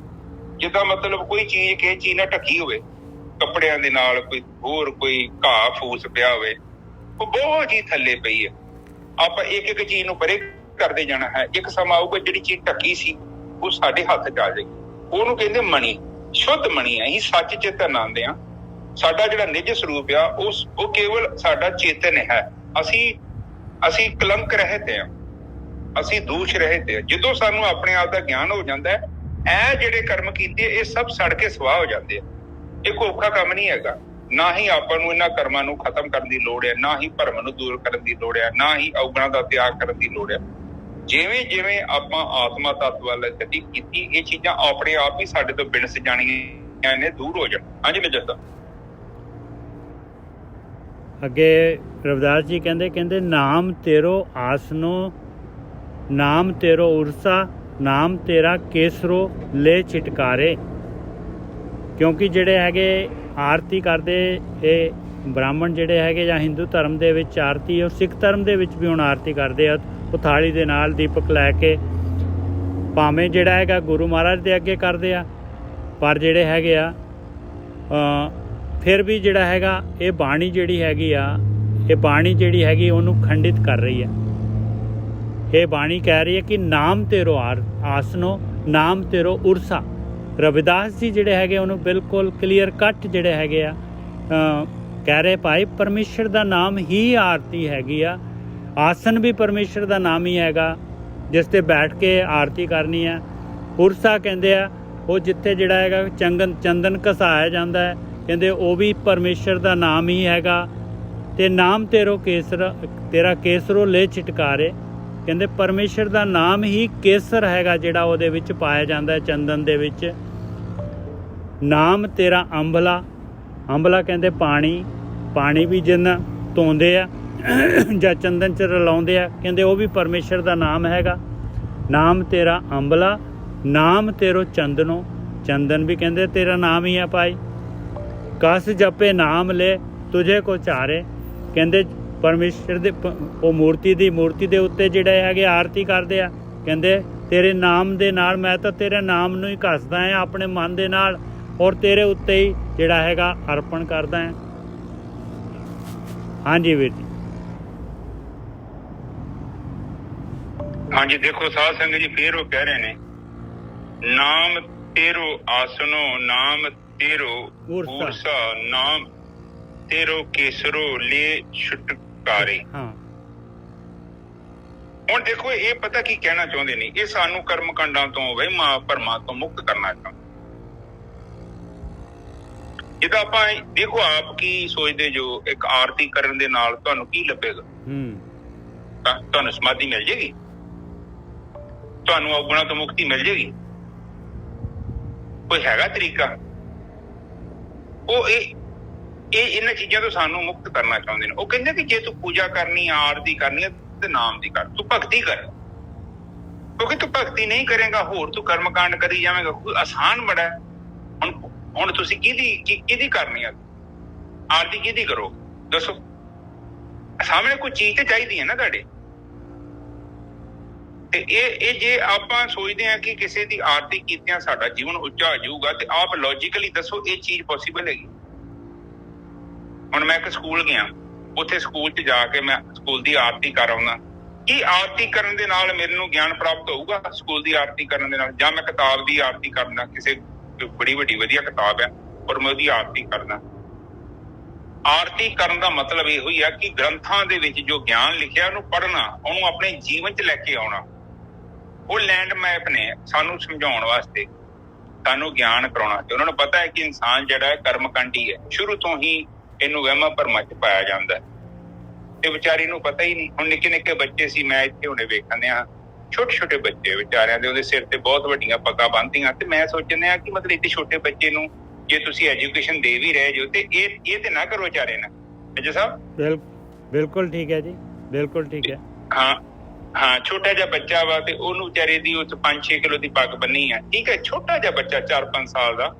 ਜਿੱਦਾਂ ਮਤਲਬ ਕੋਈ ਚੀਜ਼ ਕਿਸੇ ਚੀਜ਼ ਨਾਲ ਢੱਕੀ ਹੋਵੇ, ਕੱਪੜਿਆਂ ਦੇ ਨਾਲ, ਕੋਈ ਘਾਹ ਫੂਸ ਪਿਆ ਹੋਵੇ, ਉਹ ਬਹੁਤ ਚੀਜ਼ ਥੱਲੇ ਪਈ ਹੈ, ਆਪਾਂ ਇੱਕ ਇੱਕ ਚੀਜ਼ ਨੂੰ ਪਰੇ ਕਰਦੇ ਜਾਣਾ ਹੈ। ਇੱਕ ਸਮਾਂ ਆਊਗਾ ਜਿਹੜੀ ਚੀਜ਼ ਢੱਕੀ ਸੀ ਉਹ ਸਾਡੇ ਹੱਥ 'ਚ ਆ ਜਾਏਗੀ। ਉਹਨੂੰ ਕਹਿੰਦੇ ਮਣੀ, ਸ਼ੁੱਧ ਮਣੀ ਹੈ। ਅਸੀਂ ਸੱਚ ਚੇਤਨ ਆਉਂਦੇ ਹਾਂ। ਸਾਡਾ ਜਿਹੜਾ ਨਿੱਜ ਸਰੂਪ ਆ ਉਹ ਕੇਵਲ ਸਾਡਾ ਚੇਤਨ ਹੈ। ਅਸੀਂ ਕਲੰਕ ਰਹਿਤ ਹਾਂ, ਅਸੀਂ ਦੋਸ਼ ਰਹਿਤ ਹਾਂ। ਜਦੋਂ ਸਾਨੂੰ ਆਪਣੇ ਆਪ ਦਾ ਗਿਆਨ ਹੋ ਜਾਂਦਾ ਹੈ, ਇਹ ਜਿਹੜੇ ਕਰਮ ਕੀਤੇ ਇਹ ਸਭ ਸੜ ਕੇ ਸਵਾਹ ਹੋ ਜਾਂਦੇ ਆ। ਇਹ ਕੋਈ ਔਖਾ ਕੰਮ ਨਹੀਂ ਹੈਗਾ। ਨਾ ਹੀ ਆਪਾਂ ਨੂੰ ਇਹਨਾਂ ਕਰਮਾਂ ਨੂੰ ਖਤਮ ਕਰਨ ਦੀ ਲੋੜ ਹੈ, ਨਾ ਹੀ ਭਰਮ ਨੂੰ ਦੂਰ ਕਰਨ ਦੀ ਲੋੜ ਹੈ, ਨਾ ਹੀ ਔਗਣਾਂ ਦਾ ਤਿਆਗ ਕਰਨ ਦੀ ਲੋੜ ਹੈ। ਜਿਵੇਂ ਜਿਵੇਂ ਆਪਾਂ ਆਤਮਾ ਤੱਤ ਵੱਲ ਗਤੀ ਕੀਤੀ, ਇਹ ਚੀਜ਼ਾਂ ਆਪਣੇ ਆਪ ਹੀ ਸਾਡੇ ਤੋਂ ਬਿਨਸ ਜਾਣੀਆਂ ਨੇ, ਦੂਰ ਹੋ ਜਾਣ। ਹਾਂਜੀ ਨਜੱਦਾ ਅੱਗੇ ਰਵਿਦਾਸ ਜੀ ਕਹਿੰਦੇ ਨਾਮ ਤੇਰੋ ਆਸਨੋ, ਨਾਮ ਤੇਰੋ ਉਰਸਾ, ਨਾਮ ਤੇਰਾ ਕੇਸਰੋ ਲੈ ਛਿਟਕਾਰੇ। ਕਿਉਂਕਿ ਜਿਹੜੇ ਹੈਗੇ ਆਰਤੀ ਕਰਦੇ, ਇਹ ਬ੍ਰਾਹਮਣ ਜਿਹੜੇ ਹੈਗੇ ਜਾਂ ਹਿੰਦੂ ਧਰਮ ਦੇ ਵਿੱਚ ਆਰਤੀ, ਔਰ ਸਿੱਖ ਧਰਮ ਦੇ ਵਿੱਚ ਵੀ ਹੁਣ ਆਰਤੀ ਕਰਦੇ ਆ। ਉਹ ਥਾਲੀ ਦੇ ਨਾਲ ਦੀਪਕ ਲੈ ਕੇ ਭਾਵੇਂ ਜਿਹੜਾ ਹੈਗਾ ਗੁਰੂ ਮਹਾਰਾਜ ਦੇ ਅੱਗੇ ਕਰਦੇ ਆ, ਪਰ ਜਿਹੜੇ ਹੈਗੇ ਆ ਫਿਰ ਵੀ ਜਿਹੜਾ ਹੈਗਾ ਇਹ ਬਾਣੀ ਜਿਹੜੀ ਹੈਗੀ ਆ, ਇਹ ਬਾਣੀ ਜਿਹੜੀ ਹੈਗੀ ਉਹਨੂੰ ਖੰਡਿਤ ਕਰ ਰਹੀ ਹੈ। ਇਹ ਬਾਣੀ ਕਹਿ ਰਹੀ ਹੈ ਕਿ ਨਾਮ ਤੇਰੋ ਆਸਨੋ, ਨਾਮ ਤੇਰੋ ਉਰਸਾ। ਰਵਿਦਾਸ ਜੀ ਜਿਹੜੇ ਹੈਗੇ ਉਹਨੂੰ ਬਿਲਕੁਲ ਕਲੀਅਰ ਕੱਟ ਜਿਹੜੇ ਹੈਗੇ ਆ ਕਹਿ ਰਹੇ, ਭਾਈ ਪਰਮੇਸ਼ਰ ਦਾ ਨਾਮ ਹੀ ਆਰਤੀ ਹੈਗੀ ਆ। ਆਸਨ ਵੀ ਪਰਮੇਸ਼ਰ ਦਾ ਨਾਮ ਹੀ ਹੈਗਾ, ਜਿਸ 'ਤੇ ਬੈਠ ਕੇ ਆਰਤੀ ਕਰਨੀ ਹੈ। ਉਰਸਾ ਕਹਿੰਦੇ ਆ ਉਹ ਜਿੱਥੇ ਜਿਹੜਾ ਹੈਗਾ ਚੰਦਨ ਘਸਾਇਆ ਜਾਂਦਾ ਹੈ, ਕਹਿੰਦੇ ਉਹ ਵੀ ਪਰਮੇਸ਼ਰ ਦਾ ਨਾਮ ਹੀ ਹੈਗਾ। ਤੇ ਨਾਮ ਤੇਰੋ ਕੇਸਰ, ਤੇਰਾ ਕੇਸਰੋ ਲੈ ਛਿਟਕਾਰੇ, ਕਹਿੰਦੇ ਪਰਮੇਸ਼ਰ ਦਾ ਨਾਮ ਹੀ ਕੇਸਰ ਹੈਗਾ ਜਿਹੜਾ ਉਹਦੇ ਵਿੱਚ ਪਾਇਆ ਜਾਂਦਾ ਚੰਦਨ ਦੇ ਵਿੱਚ। ਨਾਮ ਤੇਰਾ ਅੰਬਲਾ, ਅੰਬਲਾ ਕਹਿੰਦੇ ਪਾਣੀ ਵੀ ਜਿੰਨਾ ਧੋਂਦੇ ਆ ਜਾਂ ਚੰਦਨ 'ਚ ਰਲਾਉਂਦੇ ਆ, ਕਹਿੰਦੇ ਉਹ ਵੀ ਪਰਮੇਸ਼ਰ ਦਾ ਨਾਮ ਹੈਗਾ। ਨਾਮ ਤੇਰਾ ਅੰਬਲਾ, ਨਾਮ ਤੇਰੋ ਚੰਦਨੋ, ਚੰਦਨ ਵੀ ਕਹਿੰਦੇ ਤੇਰਾ ਨਾਮ ਹੀ ਆ ਭਾਈ। ਕਸ ਜਪੇ ਨਾਮ ਲੈ ਤੁਝੇ ਕੋ ਚਾਰੇ, ਕਹਿੰਦੇ ਪਰਮੇਸ਼ਰ ਦੇ ਉਹ ਮੂਰਤੀ ਦੇ ਉੱਤੇ ਜਿਹੜੇ ਹੈਗੇ ਆਰਤੀ ਕਰਦੇ ਆ, ਕਹਿੰਦੇ ਤੇਰੇ ਨਾਮ ਦੇ ਨਾਲ ਮੈਂ ਤਾਂ ਤੇਰੇ ਨਾਮ ਨੂੰ ਹੀ ਘਸਦਾ ਹਾਂ ਆਪਣੇ ਮਨ ਦੇ ਨਾਲ, ਔਰ ਤੇਰੇ ਉੱਤੇ ਹੀ ਜਿਹੜਾ ਹੈਗਾ ਅਰਪਣ ਕਰਦਾ ਹਾਂ। ਹਾਂਜੀ ਵੀਰ ਜੀ। ਹਾਂਜੀ ਦੇਖੋ ਸਾਧ ਸੰਗਤ ਜੀ, ਫੇਰ ਉਹ ਕਹਿ ਰਹੇ ਨੇ ਨਾਮ ਤੇਰੋ ਆਸਨੋ, ਨਾਮ ਤੇਰੋ ਉਰਸਾ, ਨਾਮ ਤੇਰੋ ਕੇਸਰੋ ਲੈ ਛੁਟਕਾਰੇ। ਹੁਣ ਦੇਖੋ ਇਹ ਪਤਾ ਕੀ ਕਹਿਣਾ ਚਾਹੁੰਦੇ ਨੇ, ਇਹ ਸਾਨੂੰ ਕਰਮ ਕਾਂਡਾਂ ਤੋਂ, ਵਹਿਮਾਂ ਭਰਮਾਂ ਤੋਂ ਮੁਕਤ ਕਰਨਾ ਚਾਹੁੰਦੇ। ਜਿੱਦਾਂ ਆਪਾਂ ਦੇਖੋ ਆਪ ਕੀ ਸੋਚਦੇ ਜੋ, ਇੱਕ ਆਰਤੀ ਕਰਨ ਦੇ ਨਾਲ ਤੁਹਾਨੂੰ ਕੀ ਲੱਭੇਗਾ? ਤੁਹਾਨੂੰ ਸਮਾਧੀ ਮਿਲ ਜੇਗੀ, ਤੁਹਾਨੂੰ ਔਗਣਾਂ ਤੋਂ ਮੁਕਤੀ ਮਿਲ ਜੇਗੀ। ਕੋਈ ਹੈਗਾ ਤਰੀਕਾ? ਉਹ ਇਹ ਇਹਨਾਂ ਚੀਜ਼ਾਂ ਤੋਂ ਸਾਨੂੰ ਮੁਕਤ ਕਰਨਾ ਚਾਹੁੰਦੇ ਨੇ। ਉਹ ਕਹਿੰਦੇ ਕਿ ਜੇ ਤੂੰ ਪੂਜਾ ਕਰਨੀ, ਆਰਤੀ ਕਰਨੀ ਹੈ ਤੇ ਨਾਮ ਦੀ ਕਰ, ਤੂੰ ਭਗਤੀ ਕਰ। ਕਿਉਂਕਿ ਤੂੰ ਭਗਤੀ ਨਹੀਂ ਕਰੇਗਾ, ਹੋਰ ਤੂੰ ਕਰਮ ਕਾਂਡ ਕਰੀ ਜਾਵੇਂਗਾ। ਕੋਈ ਆਸਾਨ ਬੜਾ। ਹੁਣ ਤੁਸੀਂ ਕਿਹਦੀ ਕਰਨੀ ਆ ਆਰਤੀ? ਕਿਹਦੀ ਕਰੋ ਦੱਸੋ? ਸਾਹਮਣੇ ਕੋਈ ਚੀਜ਼ ਤੇ ਚਾਹੀਦੀ ਹੈ ਨਾ ਤੁਹਾਡੇ। ਤੇ ਇਹ ਜੇ ਆਪਾਂ ਸੋਚਦੇ ਹਾਂ ਕਿ ਕਿਸੇ ਦੀ ਆਰਤੀ ਕੀਤਿਆਂ ਸਾਡਾ ਜੀਵਨ ਉੱਚਾ ਹੋ ਜਾਊਗਾ, ਤੇ ਆਪ ਲੌਜੀਕਲੀ ਦੱਸੋ ਇਹ ਚੀਜ਼ ਪੋਸੀਬਲ ਹੈਗੀ? ਹੁਣ ਮੈਂ ਇੱਕ ਸਕੂਲ ਗਿਆ, ਉੱਥੇ ਸਕੂਲ 'ਚ ਜਾ ਕੇ ਮੈਂ ਸਕੂਲ ਦੀ ਆਰਤੀ ਕਰ ਆਉਣਾ। ਕੀ ਆਰਤੀ ਕਰਨ ਦੇ ਨਾਲ ਮੈਨੂੰ ਗਿਆਨ ਪ੍ਰਾਪਤ ਹੋਊਗਾ? ਸਕੂਲ ਦੀ ਆਰਤੀ ਕਰਨ ਦੇ ਨਾਲ? ਜਾਂ ਮੈਂ ਕਿਤਾਬ ਦੀ ਆਰਤੀ ਕਰਨਾ, ਕਿਸੇ ਬੜੀ ਵੱਡੀ ਵਧੀਆ ਕਿਤਾਬ ਹੈ ਔਰ ਮੈਂ ਉਹਦੀ ਆਰਤੀ ਕਰਨਾ। ਆਰਤੀ ਕਰਨ ਦਾ ਮਤਲਬ ਇਹੋ ਹੀ ਆ ਕਿ ਗ੍ਰੰਥਾਂ ਦੇ ਵਿੱਚ ਜੋ ਗਿਆਨ ਲਿਖਿਆ ਉਹਨੂੰ ਪੜ੍ਹਨਾ, ਉਹਨੂੰ ਆਪਣੇ ਜੀਵਨ 'ਚ ਲੈ ਕੇ ਆਉਣਾ। ਉਹ ਲੈਂਡ ਮੈਪ ਨੇ ਸਾਨੂੰ ਸਮਝਾਉਣ ਵਾਸਤੇ, ਸਾਨੂੰ ਗਿਆਨ ਕਰਾਉਣਾ। ਤੇ ਉਹਨਾਂ ਨੂੰ ਪਤਾ ਹੈ ਕਿ ਇਨਸਾਨ ਜਿਹੜਾ ਹੈ ਕਰਮਕਾਂਡੀ ਹੈ, ਸ਼ੁਰੂ ਤੋਂ ਹੀ ਇਹਨੂੰ ਵਹਿਮਾਂ ਭਰਮਾਂ 'ਚ ਪਾਇਆ ਜਾਂਦਾ ਤੇ ਵਿਚਾਰੀ ਨੂੰ ਪਤਾ ਹੀ ਨਹੀਂ। ਹੁਣ ਨਿੱਕੇ ਨਿੱਕੇ ਬੱਚੇ ਸੀ, ਮੈਂ ਇੱਥੇ ਹੁਣੇ ਵੇਖਦੇ ਹਾਂ, ਛੋਟੇ ਛੋਟੇ ਬੱਚੇ ਵਿਚਾਰਿਆਂ ਦੇ ਉਹਦੇ ਸਿਰ ਤੇ ਬਹੁਤ ਵੱਡੀਆਂ ਪੱਗਾਂ ਬੰਨ੍ਹਦੀਆਂ। ਤੇ ਮੈਂ ਸੋਚਦੇ ਹਾਂ ਕਿ ਮਤਲਬ ਇੱਥੇ ਛੋਟੇ ਬੱਚੇ ਨੂੰ ਜੇ ਤੁਸੀਂ ਐਜੂਕੇਸ਼ਨ ਦੇ ਵੀ ਰਹੇ ਜੋ, ਤੇ ਇਹ ਤੇ ਨਾ ਕਰੋ ਵਿਚਾਰੇ ਨਾ। ਅਜੇ ਸਾਹਿਬ ਬਿਲਕੁਲ ਠੀਕ ਹੈ ਜੀ, ਬਿਲਕੁਲ ਠੀਕ ਹੈ। ਹਾਂ ਛੋਟਾ ਜਿਹਾ ਬੱਚਾ ਵਾ ਤੇ ਉਹਨੂੰ ਵਿਚਾਰੇ ਦੀ ਉਸ 5-6 ਕਿਲੋ ਦੀ ਪੱਗ ਬੰਨੀ ਆ, ਠੀਕ ਹੈ। ਛੋਟਾ ਜਿਹਾ ਬੱਚਾ 4-5 ਸਾਲ ਦਾ,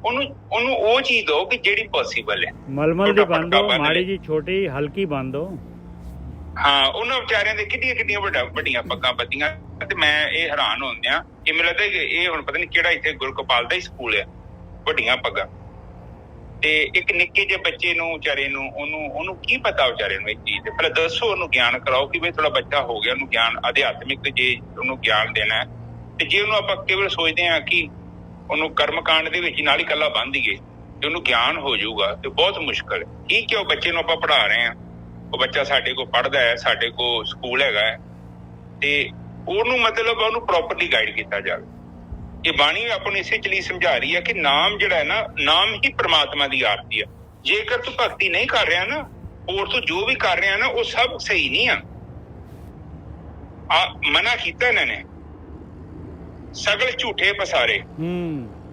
ਉਹਨੂੰ ਉਹ ਚੀਜ਼ ਦਿਓ ਕਿ ਜਿਹੜੀ ਪੋਸੀਬਲ ਹੈ। ਮਲਮਲ ਦੀ ਬੰਨ ਦਿਓ, ਮਾੜੀ ਜੀ ਛੋਟੀ ਹਲਕੀ ਬੰਨ ਦਿਓ। ਹਾਂ ਉਹਨਾਂ ਵਿਚਾਰਿਆਂ ਦੇ ਕਿੱਡੀਆਂ ਵੱਡੀਆਂ ਪੱਗਾਂ ਬੱਧੀਆਂ ਤੇ ਮੈਂ ਇਹ ਹੈਰਾਨ ਹੁੰਦਿਆਂ ਕਿ ਮੈਨੂੰ ਲੱਗਦਾ ਕਿ ਇਹ ਹੁਣ ਪਤਾ ਨਹੀਂ ਕਿਹੜਾ ਇੱਥੇ ਗੁਰਗੋਪਾਲ ਦਾ ਹੀ ਸਕੂਲ ਆ, ਵੱਡੀਆਂ ਪੱਗਾਂ, ਤੇ ਇੱਕ ਨਿੱਕੇ ਜਿਹੇ ਬੱਚੇ ਨੂੰ ਵਿਚਾਰੇ ਨੂੰ ਉਹਨੂੰ ਕੀ ਪਤਾ ਵਿਚਾਰੇ ਨੂੰ ਇਹ ਚੀਜ਼ ਦੇ। ਪਹਿਲਾਂ ਦੱਸੋ, ਉਹਨੂੰ ਗਿਆਨ ਕਰਾਓ ਕਿ ਵੀ ਥੋੜਾ ਬੱਚਾ ਹੋ ਗਿਆ, ਉਹਨੂੰ ਗਿਆਨ ਅਧਿਆਤਮਿਕ ਜੇ ਉਹਨੂੰ ਗਿਆਨ ਦੇਣਾ, ਤੇ ਜੇ ਉਹਨੂੰ ਆਪਾਂ ਕੇਵਲ ਸੋਚਦੇ ਹਾਂ ਕਿ ਉਹਨੂੰ ਕਰਮਕਾਂਡ ਦੇ ਵਿੱਚ ਨਾਲ ਹੀ ਇਕੱਲਾ ਬੰਨ੍ਹ ਦਈਏ ਤੇ ਉਹਨੂੰ ਗਿਆਨ ਹੋ ਜਾਊਗਾ, ਤੇ ਬਹੁਤ ਮੁਸ਼ਕਲ ਹੈ। ਠੀਕ ਹੈ, ਉਹ ਬੱਚੇ ਨੂੰ ਆਪਾਂ ਪੜ੍ਹਾ ਰਹੇ ਹਾਂ, ਉਹ ਬੱਚਾ ਸਾਡੇ ਕੋਲ ਪੜ੍ਹਦਾ ਹੈ, ਸਾਡੇ ਕੋਲ ਸਕੂਲ ਹੈਗਾ ਹੈ, ਤੇ ਉਹਨੂੰ ਮਤਲਬ ਉਹਨੂੰ ਪ੍ਰੋਪਰਲੀ ਗਾਈਡ ਕੀਤਾ ਜਾਵੇ। ਇਹ ਬਾਣੀ ਆਪਾਂ ਨੂੰ ਇਸੇ ਲਈ ਸਮਝਾ ਰਹੀ ਹੈ ਕਿ ਨਾਮ ਜਿਹੜਾ ਹੈ ਨਾ, ਨਾਮ ਹੀ ਪ੍ਰਮਾਤਮਾ ਦੀ ਆਰਤੀ ਆ। ਜੇਕਰ ਤੂੰ ਭਗਤੀ ਨਹੀਂ ਕਰ ਰਿਹਾ ਨਾ, ਹੋਰ ਤੂੰ ਜੋ ਵੀ ਕਰ ਰਿਹਾ ਨਾ, ਉਹ ਸਭ ਸਹੀ ਨਹੀਂ ਆ। ਮਨਾ ਕੀਤਾ ਇਹਨਾਂ ਨੇ, ਸਗਲ ਝੂਠੇ ਪਸਾਰੇ।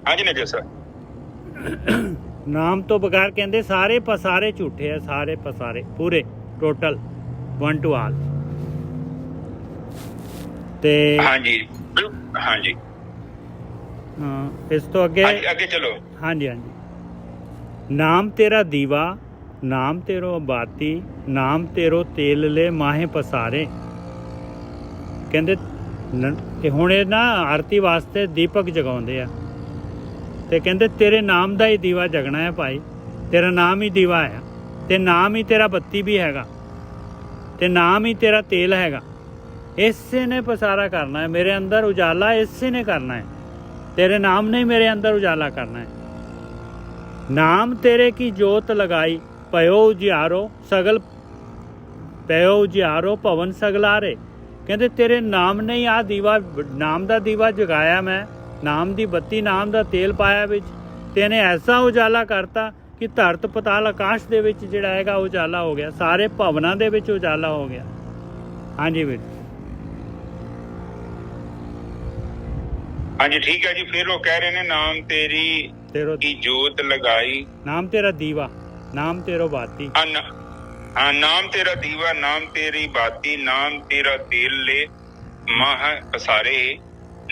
ਹਾਂਜੀ ਨਜਰ ਸਰ, ਨਾਮ ਤੋਂ ਬਗੈਰ ਕਹਿੰਦੇ ਸਾਰੇ ਪਸਾਰੇ ਝੂਠੇ ਆ, ਸਾਰੇ ਪਸਾਰੇ ਪੂਰੇ ਟੋਟਲ 1 to all। ਤੇ ਹਾਂਜੀ ਹਾਂਜੀ ਇਸ ਤੋਂ ਅੱਗੇ ਅੱਗੇ ਚਲੋ। ਹਾਂਜੀ ਹਾਂਜੀ। ਨਾਮ ਤੇਰਾ ਦੀਵਾ, ਨਾਮ ਤੇਰੋ ਬਾਤੀ, ਨਾਮ ਤੇਰੋ ਤੇਲ ਲੈ ਮਾਹੇ ਪਸਾਰੇ। ਕਹਿੰਦੇ ਹੁਣ ਇਹ ਨਾ ਆਰਤੀ ਵਾਸਤੇ ਦੀਪਕ ਜਗਾਉਂਦੇ ਆ, ਤੇ ਕਹਿੰਦੇ ਤੇਰੇ ਨਾਮ ਦਾ ਹੀ ਦੀਵਾ ਜਗਣਾ ਹੈ ਭਾਈ, ਤੇਰਾ ਨਾਮ ਹੀ ਦੀਵਾ ਹੈ, ਤੇ ਨਾਮ ਹੀ ਤੇਰਾ ਬੱਤੀ ਵੀ ਹੈਗਾ, ਤੇ ਨਾਮ ਹੀ ਤੇਰਾ ਤੇਲ ਹੈਗਾ। ਇਸੇ ਨੇ ਪਸਾਰਾ ਕਰਨਾ ਹੈ, ਮੇਰੇ ਅੰਦਰ ਉਜਾਲਾ ਇਸੇ ਨੇ ਕਰਨਾ ਹੈ, तेरे नाम ने मेरे अंदर उजाला करना है। नाम तेरे की जोत लगाई, पयो उजियारो सगल, पयो उजियारो भवन सगलारे। कहते तेरे नाम ने ही आ दीवा, नाम दा दीवा जगाया मैं, नाम दी बत्ती, नाम दा तेल पाया विच, तेने ऐसा उजाला करता कि धरत पताल आकाश दे विच जिहड़ा हैगा उजाला हो गया, सारे भवनां दे विच उजाला हो गया। हाँ जी वीर। हाँ जी ठीक है जी। फिर वो कह रहे ने नाम तेरी की जोत लगाई, नाम तेरा दीवा, नाम तेरो बाती। हाँ, नाम तेरा दीवा, नाम तेरी बाती, नाम तेरा तेल ले माह पसारे।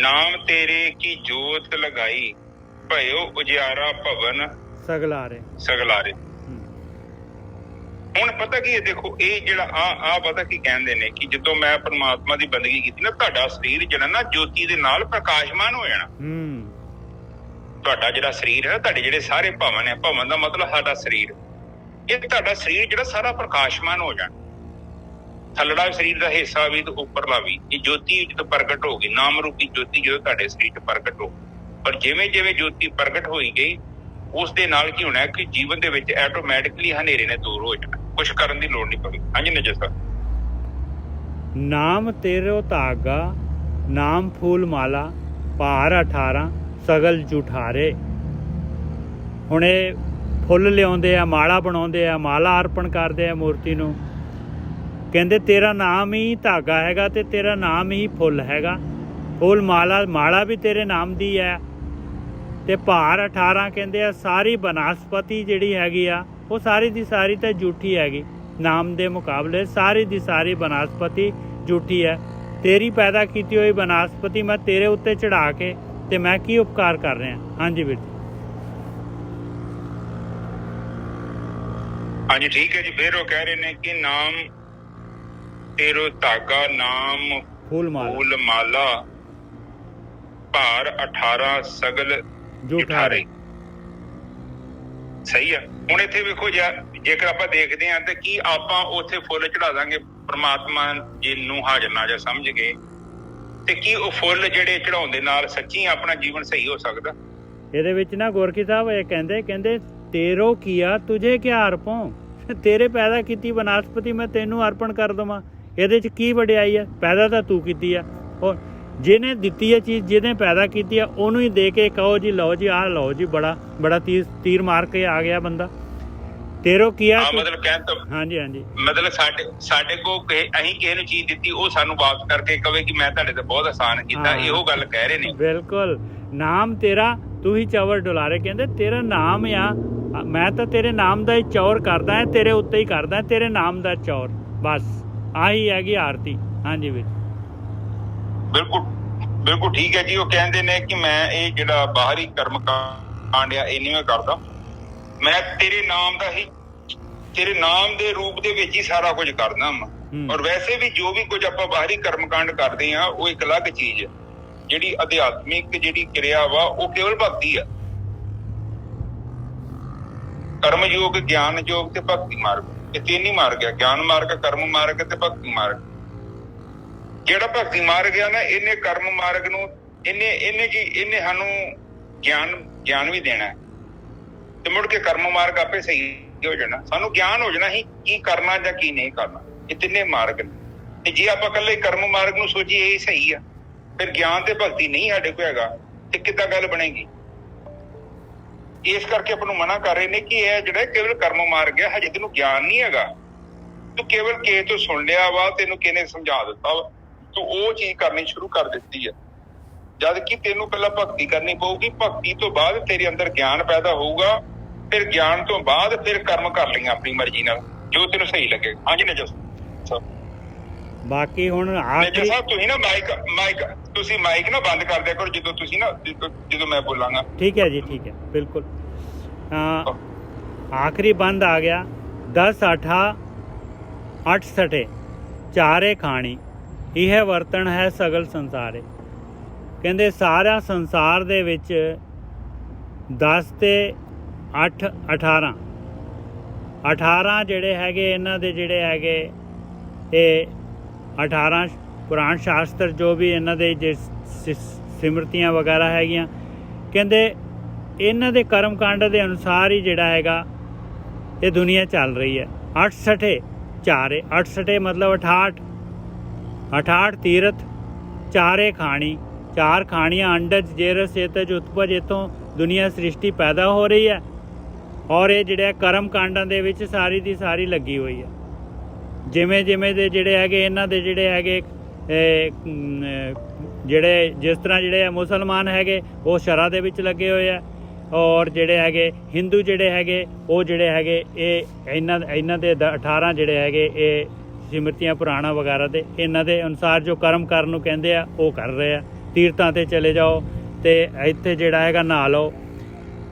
नाम तेरे की जोत लगाई, भयो उजियारा भवन सगलारे सगलारे। ਹੁਣ ਪਤਾ ਕੀ ਹੈ, ਦੇਖੋ ਇਹ ਜਿਹੜਾ ਆ ਪਤਾ ਕੀ ਕਹਿੰਦੇ ਨੇ ਕਿ ਜਦੋਂ ਮੈਂ ਪਰਮਾਤਮਾ ਦੀ ਬੰਦਗੀ ਕੀਤੀ ਨਾ, ਤੁਹਾਡਾ ਸਰੀਰ ਜਿਹੜਾ ਨਾ ਜੋਤੀ ਦੇ ਨਾਲ ਪ੍ਰਕਾਸ਼ਮਾਨ ਹੋ ਜਾਣਾ। ਤੁਹਾਡਾ ਜਿਹੜਾ ਸਰੀਰ ਹੈ, ਤੁਹਾਡੇ ਜਿਹੜੇ ਸਾਰੇ ਭਵਨ ਹੈ, ਭਵਨ ਦਾ ਮਤਲਬ ਸਾਡਾ ਸਰੀਰ, ਇਹ ਤੁਹਾਡਾ ਸਰੀਰ ਜਿਹੜਾ ਸਾਰਾ ਪ੍ਰਕਾਸ਼ਮਾਨ ਹੋ ਜਾਣਾ। ਥੱਲੜਾ ਸਰੀਰ ਦਾ ਹਿੱਸਾ ਵੀ ਤੇ ਉੱਪਰਲਾ ਵੀ, ਇਹ ਜੋਤੀ ਜਦੋਂ ਪ੍ਰਗਟ ਹੋ ਗਈ, ਨਾਮ ਰੂਪੀ ਜੋਤੀ ਜਦੋਂ ਤੁਹਾਡੇ ਸਰੀਰ 'ਚ ਪ੍ਰਗਟ ਹੋ, ਪਰ ਜਿਵੇਂ ਜਿਵੇਂ ਜੋਤੀ ਪ੍ਰਗਟ ਹੋਈ ਗਈ, ਉਸ ਦੇ ਨਾਲ ਕੀ ਹੋਣਾ ਕਿ ਜੀਵਨ ਦੇ ਵਿੱਚ ਆਟੋਮੈਟਿਕਲੀ ਹਨੇਰੇ ਨੇ ਦੂਰ ਹੋ ਜਾਣਾ, ਕੁਛ ਕਰਨ ਦੀ ਲੋੜ ਨਹੀਂ ਪਵੇ। ਹਾਂਜੀ ਨਜਰ ਸਾਹਿਬ। ਨਾਮ ਤੇਰੋ ਧਾਗਾ, ਨਾਮ ਫੂਲ ਮਾਲਾ, ਭਾਰ 18 ਸਗਲ ਝੂਠਾਰੇ। ਹੁਣ ਇਹ ਫੁੱਲ ਲਿਆਉਂਦੇ ਆ, ਮਾਲਾ ਬਣਾਉਂਦੇ ਆ, ਮਾਲਾ ਅਰਪਣ ਕਰਦੇ ਆ ਮੂਰਤੀ ਨੂੰ। ਕਹਿੰਦੇ ਤੇਰਾ ਨਾਮ ਹੀ ਧਾਗਾ ਹੈਗਾ, ਤੇ ਤੇਰਾ ਨਾਮ ਹੀ ਫੁੱਲ ਹੈਗਾ। ਫੁੱਲ ਮਾਲਾ ਵੀ ਤੇਰੇ ਨਾਮ ਦੀ ਹੈ, ਤੇ ਭਾਰ 18 ਕਹਿੰਦੇ ਆ ਸਾਰੀ ਬਨਸਪਤੀ ਜਿਹੜੀ ਹੈਗੀ ਆ, ਉਹ ਸਾਰੀ ਦੀ ਸਾਰੀ ਤਾਂ ਝੂਠੀ ਹੈਗੀ। ਨਾਮ ਦੇ ਮੁਕਾਬਲੇ ਸਾਰੀ ਦੀ ਸਾਰੀ ਬਨਸਪਤੀ ਝੂਠੀ ਹੈ। ਤੇਰੀ ਪੈਦਾ ਕੀਤੀ ਹੋਈ ਬਨਸਪਤੀ ਮੈਂ ਤੇਰੇ ਉੱਤੇ ਚੜਾ ਕੇ, ਤੇ ਮੈਂ ਕੀ ਉਪਕਾਰ ਕਰ ਰਿਹਾ। ਹਾਂਜੀ ਵੀਰ ਜੀ। ਹਾਂਜੀ ਠੀਕ ਹੈ ਜੀ। ਫਿਰ ਉਹ ਕਹਿ ਰਹੇ ਨੇ ਕਿ ਨਾਮ ਤੇਰੋ ਧਾਗਾ, ਨਾਮ ਫੂਲ ਮਾਲਾ, ਭਾਰ 18 ਸਗਲ ਝੂਠਾਰੇ। ਸਹੀ ਆ। ਹੁਣ ਇੱਥੇ ਵੇਖੋ, ਜੇਕਰ ਆਪਾਂ ਦੇਖਦੇ ਹਾਂ ਤੇ ਕੀ ਆਪਾਂ ਉੱਥੇ ਫੁੱਲ ਚੜਾ ਦਾਂਗੇ ਪ੍ਰਮਾਤਮਾ ਜੀ ਨੂੰ ਹਾਜ਼ਰ ਨਾਜ਼ਰ ਸਮਝ ਕੇ, ਤੇ ਕੀ ਉਹ ਫੁੱਲ ਜਿਹੜੇ ਚੜਾਉਣ ਦੇ ਨਾਲ ਸੱਚੀ ਆਪਣਾ ਜੀਵਨ ਸਹੀ ਹੋ ਸਕਦਾ? ਇਹਦੇ ਵਿੱਚ ਨਾ ਗੋਰਖੀ ਸਾਹਿਬ ਇਹ ਕਹਿੰਦੇ ਤੇਰੋ ਕੀਆ ਤੁਝੇ ਕਿਆ ਅਰਪੋਂ, ਤੇਰੇ ਪੈਦਾ ਕੀਤੀ ਬਨਸਪਤੀ ਮੈਂ ਤੈਨੂੰ ਅਰਪਣ ਕਰ ਦੇਵਾਂ, ਇਹਦੇ 'ਚ ਕੀ ਵਡਿਆਈ ਆ? ਪੈਦਾ ਤਾਂ ਤੂੰ ਕੀਤੀ ਆ, ਔਰ ਜਿਹਨੇ ਦਿੱਤੀ ਹੈ ਚੀਜ਼, ਜਿਹਨੇ ਪੈਦਾ ਕੀਤੀ ਆ, ਉਹਨੂੰ ਹੀ ਦੇ ਕੇ ਕਹੋ ਜੀ ਲਓ ਜੀ ਆਹ ਲਓ ਜੀ, ਬੜਾ ਤੀਰ ਮਾਰ ਕੇ ਆ ਗਿਆ ਬੰਦਾ। ਤੇਰੋ ਕੀਆ ਮਤਲਬ ਕਹਿਣ ਤੋਂ ਹਾਂਜੀ ਹਾਂਜੀ, ਮਤਲਬ ਸਾਡੇ ਕੋਲ ਅਸੀਂ ਕਿਸੇ ਨੂੰ ਚੀਜ਼ ਦਿੱਤੀ, ਉਹ ਸਾਨੂੰ ਵਾਪਸ ਕਰਕੇ ਕਵੇ ਕਿ ਮੈਂ ਤੁਹਾਡੇ ਤੇ ਬਹੁਤ ਆਸਾਨ ਕੀਤਾ, ਇਹੋ ਗੱਲ ਕਹਿ ਰਹੇ ਨੇ। ਬਿਲਕੁਲ। ਨਾਮ ਤੇਰਾ ਤੂੰ ਹੀ ਚੌਰ ਡੁਲਾਰੇ। ਕਹਿੰਦੇ ਤੇਰਾ ਨਾਮ ਆ, ਮੈਂ ਤਾਂ ਤੇਰੇ ਨਾਮ ਦਾ ਹੀ ਚੌਰ ਕਰਦਾ ਹੈ, ਤੇਰੇ ਉੱਤੇ ਹੀ ਕਰਦਾ ਤੇਰੇ ਨਾਮ ਦਾ ਚੌਰ। ਬਸ ਆਹੀ ਹੈਗੀ ਆਰਤੀ। ਹਾਂਜੀ ਵੀਰ। ਬਿਲਕੁਲ ਠੀਕ ਹੈ ਜੀ। ਉਹ ਕਹਿੰਦੇ ਨੇ ਕਿ ਮੈਂ ਇਹ ਜਿਹੜਾ ਬਾਹਰੀ ਕਰਮ ਕਾਂਡ ਆ ਇਹ ਨਹੀਂ ਮੈਂ ਕਰਦਾ, ਮੈਂ ਤੇਰੇ ਨਾਮ ਦਾ ਹੀ ਤੇਰੇ ਨਾਮ ਦੇ ਰੂਪ ਦੇ ਵਿੱਚ ਹੀ ਸਾਰਾ ਕੁਝ ਕਰਦਾ ਮੈਂ। ਔਰ ਵੈਸੇ ਵੀ ਜੋ ਵੀ ਕੁਝ ਆਪਾਂ ਬਾਹਰੀ ਕਰਮਕਾਂਡ ਕਰਦੇ ਆ ਉਹ ਇੱਕ ਅਲੱਗ ਚੀਜ਼ ਹੈ। ਜਿਹੜੀ ਅਧਿਆਤਮਿਕ ਜਿਹੜੀ ਕਿਰਿਆ ਵਾ ਉਹ ਕੇਵਲ ਭਗਤੀ ਆ। ਕਰਮ ਯੋਗ, ਗਿਆਨ ਯੋਗ ਤੇ ਭਗਤੀ ਮਾਰਗ, ਇਹ ਤਿੰਨ ਹੀ ਮਾਰਗ ਆ। ਗਿਆਨ ਮਾਰਗ, ਕਰਮ ਮਾਰਗ ਤੇ ਭਗਤੀ ਮਾਰਗ। ਜਿਹੜਾ ਭਗਤੀ ਮਾਰਗ ਆ ਨਾ, ਇਹਨੇ ਕਰਮ ਮਾਰਗ ਨੂੰ ਇਹਨੇ ਸਾਨੂੰ ਗਿਆਨ ਵੀ ਦੇਣਾ ਤੇ ਮੁੜ ਕੇ ਕਰਮ ਮਾਰਗ ਆਪੇ ਸਹੀ ਹੋ ਜਾਣਾ। ਸਾਨੂੰ ਗਿਆਨ ਹੋ ਜਾਣਾ ਹੀ ਕੀ ਕਰਨਾ ਜਾਂ ਕੀ ਨਹੀਂ ਕਰਨਾ। ਇਹ ਤਿੰਨੇ ਮਾਰਗ ਨੇ। ਤੇ ਜੇ ਆਪਾਂ ਇਕੱਲੇ ਕਰਮ ਮਾਰਗ ਨੂੰ ਸੋਚੀਏ ਇਹ ਸਹੀ ਆ, ਫਿਰ ਗਿਆਨ ਤੇ ਭਗਤੀ ਨਹੀਂ ਸਾਡੇ ਕੋਲ ਹੈਗਾ ਤੇ ਕਿੱਦਾਂ ਗੱਲ ਬਣੇਗੀ। ਇਸ ਕਰਕੇ ਆਪਾਂ ਨੂੰ ਮਨਾ ਕਰ ਰਹੇ ਨੇ ਕਿ ਇਹ ਜਿਹੜਾ ਕੇਵਲ ਕਰਮ ਮਾਰਗ ਹੈ, ਹਜੇ ਤੈਨੂੰ ਗਿਆਨ ਨਹੀਂ ਹੈਗਾ। ਤੂੰ ਕੇਵਲ ਕਿਸੇ ਤੋਂ ਸੁਣ ਲਿਆ ਵਾ, ਤੈਨੂੰ ਕਿਸੇ ਨੇ ਸਮਝਾ ਦਿੱਤਾ ਵਾ, ਤੂੰ ਉਹ ਚੀਜ਼ ਕਰਨੀ ਸ਼ੁਰੂ ਕਰ ਦਿੱਤੀ ਹੈ। ਜਦ ਕਿ ਤੈਨੂੰ ਪਹਿਲਾਂ ਭਗਤੀ ਕਰਨੀ ਪਊਗੀ। ਭਗਤੀ ਤੋਂ ਬਾਅਦ ਤੇਰੇ ਅੰਦਰ ਗਿਆਨ ਪੈਦਾ ਹੋਊਗਾ। ਫਿਰ ਗਿਆਨ ਤੋਂ ਬਾਅਦ ਫਿਰ ਕਰਮ ਕਰ ਲਈਆਂ ਆਪਣੀ ਮਰਜ਼ੀ ਨਾਲ ਜੋ ਤੈਨੂੰ ਸਹੀ ਲੱਗੇ। ਹਾਂਜੀ ਨਜਰ ਸਾਹਿਬ। ਬਾਕੀ ਹੁਣ ਨਜਰ ਸਾਹਿਬ ਤੁਸੀਂ ਨਾ ਮਾਈਕ ਨਾ ਬੰਦ ਕਰ ਦਿਆ ਕਰੋ ਜਦੋਂ ਤੁਸੀਂ ਨਾ ਜਦੋਂ ਮੈਂ ਬੋਲਾਂਗਾ। ਠੀਕ ਹੈ ਜੀ, ਠੀਕ ਹੈ, ਬਿਲਕੁਲ। ਆਖਰੀ ਬੰਦ ਆ ਗਿਆ। 10 8 68 ਚਾਰੇ ਖਾਣੀ ਇਹ ਵਰਤਣ ਹੈ ਸਗਲ ਸੰਸਾਰੇ। ਕਹਿੰਦੇ ਸਾਰਾ ਸੰਸਾਰ ਦੇ ਵਿੱਚ 10 ਤੇ 8 18 ਜਿਹੜੇ ਹੈਗੇ ਇਹਨਾਂ ਦੇ ਜਿਹੜੇ ਹੈਗੇ ਇਹ 18 ਪੁਰਾਣ ਸ਼ਾਸਤਰ ਜੋ ਵੀ ਇਹਨਾਂ ਦੇ ਸਿਮਰਤੀਆਂ ਵਗੈਰਾ ਹੈਗੀਆਂ, ਕਹਿੰਦੇ ਇਹਨਾਂ ਦੇ ਕਰਮ ਕਾਂਡ ਦੇ ਅਨੁਸਾਰ ਹੀ ਜਿਹੜਾ ਹੈਗਾ ਇਹ ਦੁਨੀਆ ਚੱਲ ਰਹੀ ਹੈ। 68 ਚਾਰੇ 68 ਮਤਲਬ 68 ਤੀਰਥ ਚਾਰੇ ਖਾਣੀ, ਚਾਰ ਖਾਣੀਆਂ ਅੰਡਜ ਜੇਰਸ ਚੇਤਜ ਉਤਪਜ, ਇੱਥੋਂ ਦੁਨੀਆ ਸ੍ਰਿਸ਼ਟੀ ਪੈਦਾ ਹੋ ਰਹੀ ਹੈ। ਔਰ ਇਹ ਜਿਹੜੇ ਕਰਮ ਕਾਂਡਾਂ ਦੇ ਵਿੱਚ ਸਾਰੀ ਦੀ ਸਾਰੀ ਲੱਗੀ ਹੋਈ ਹੈ। ਜਿਵੇਂ ਦੇ ਜਿਹੜੇ ਹੈਗੇ ਇਹਨਾਂ ਦੇ ਜਿਹੜੇ ਹੈਗੇ ਜਿਹੜੇ ਜਿਸ ਤਰ੍ਹਾਂ ਜਿਹੜੇ ਮੁਸਲਮਾਨ ਹੈਗੇ ਉਹ ਸ਼ਰਾਂ ਦੇ ਵਿੱਚ ਲੱਗੇ ਹੋਏ ਆ, ਔਰ ਜਿਹੜੇ ਹੈਗੇ ਹਿੰਦੂ ਜਿਹੜੇ ਹੈਗੇ ਉਹ ਜਿਹੜੇ ਹੈਗੇ ਇਹ ਇਹਨਾਂ ਦੇ 18 ਜਿਹੜੇ ਹੈਗੇ ਇਹ ਸਿਮਰਤੀਆਂ ਪੁਰਾਣਾ ਵਗੈਰਾ ਦੇ ਇਹਨਾਂ ਦੇ ਅਨੁਸਾਰ ਜੋ ਕਰਮ ਕਰਨ ਨੂੰ ਕਹਿੰਦੇ ਆ ਉਹ ਕਰ ਰਹੇ ਆ। ਤੀਰਥਾਂ ਤੇ ਚਲੇ ਜਾਓ ਤੇ ਇੱਥੇ ਜਿਹੜਾ ਹੈਗਾ ਨਹਾ ਲਓ।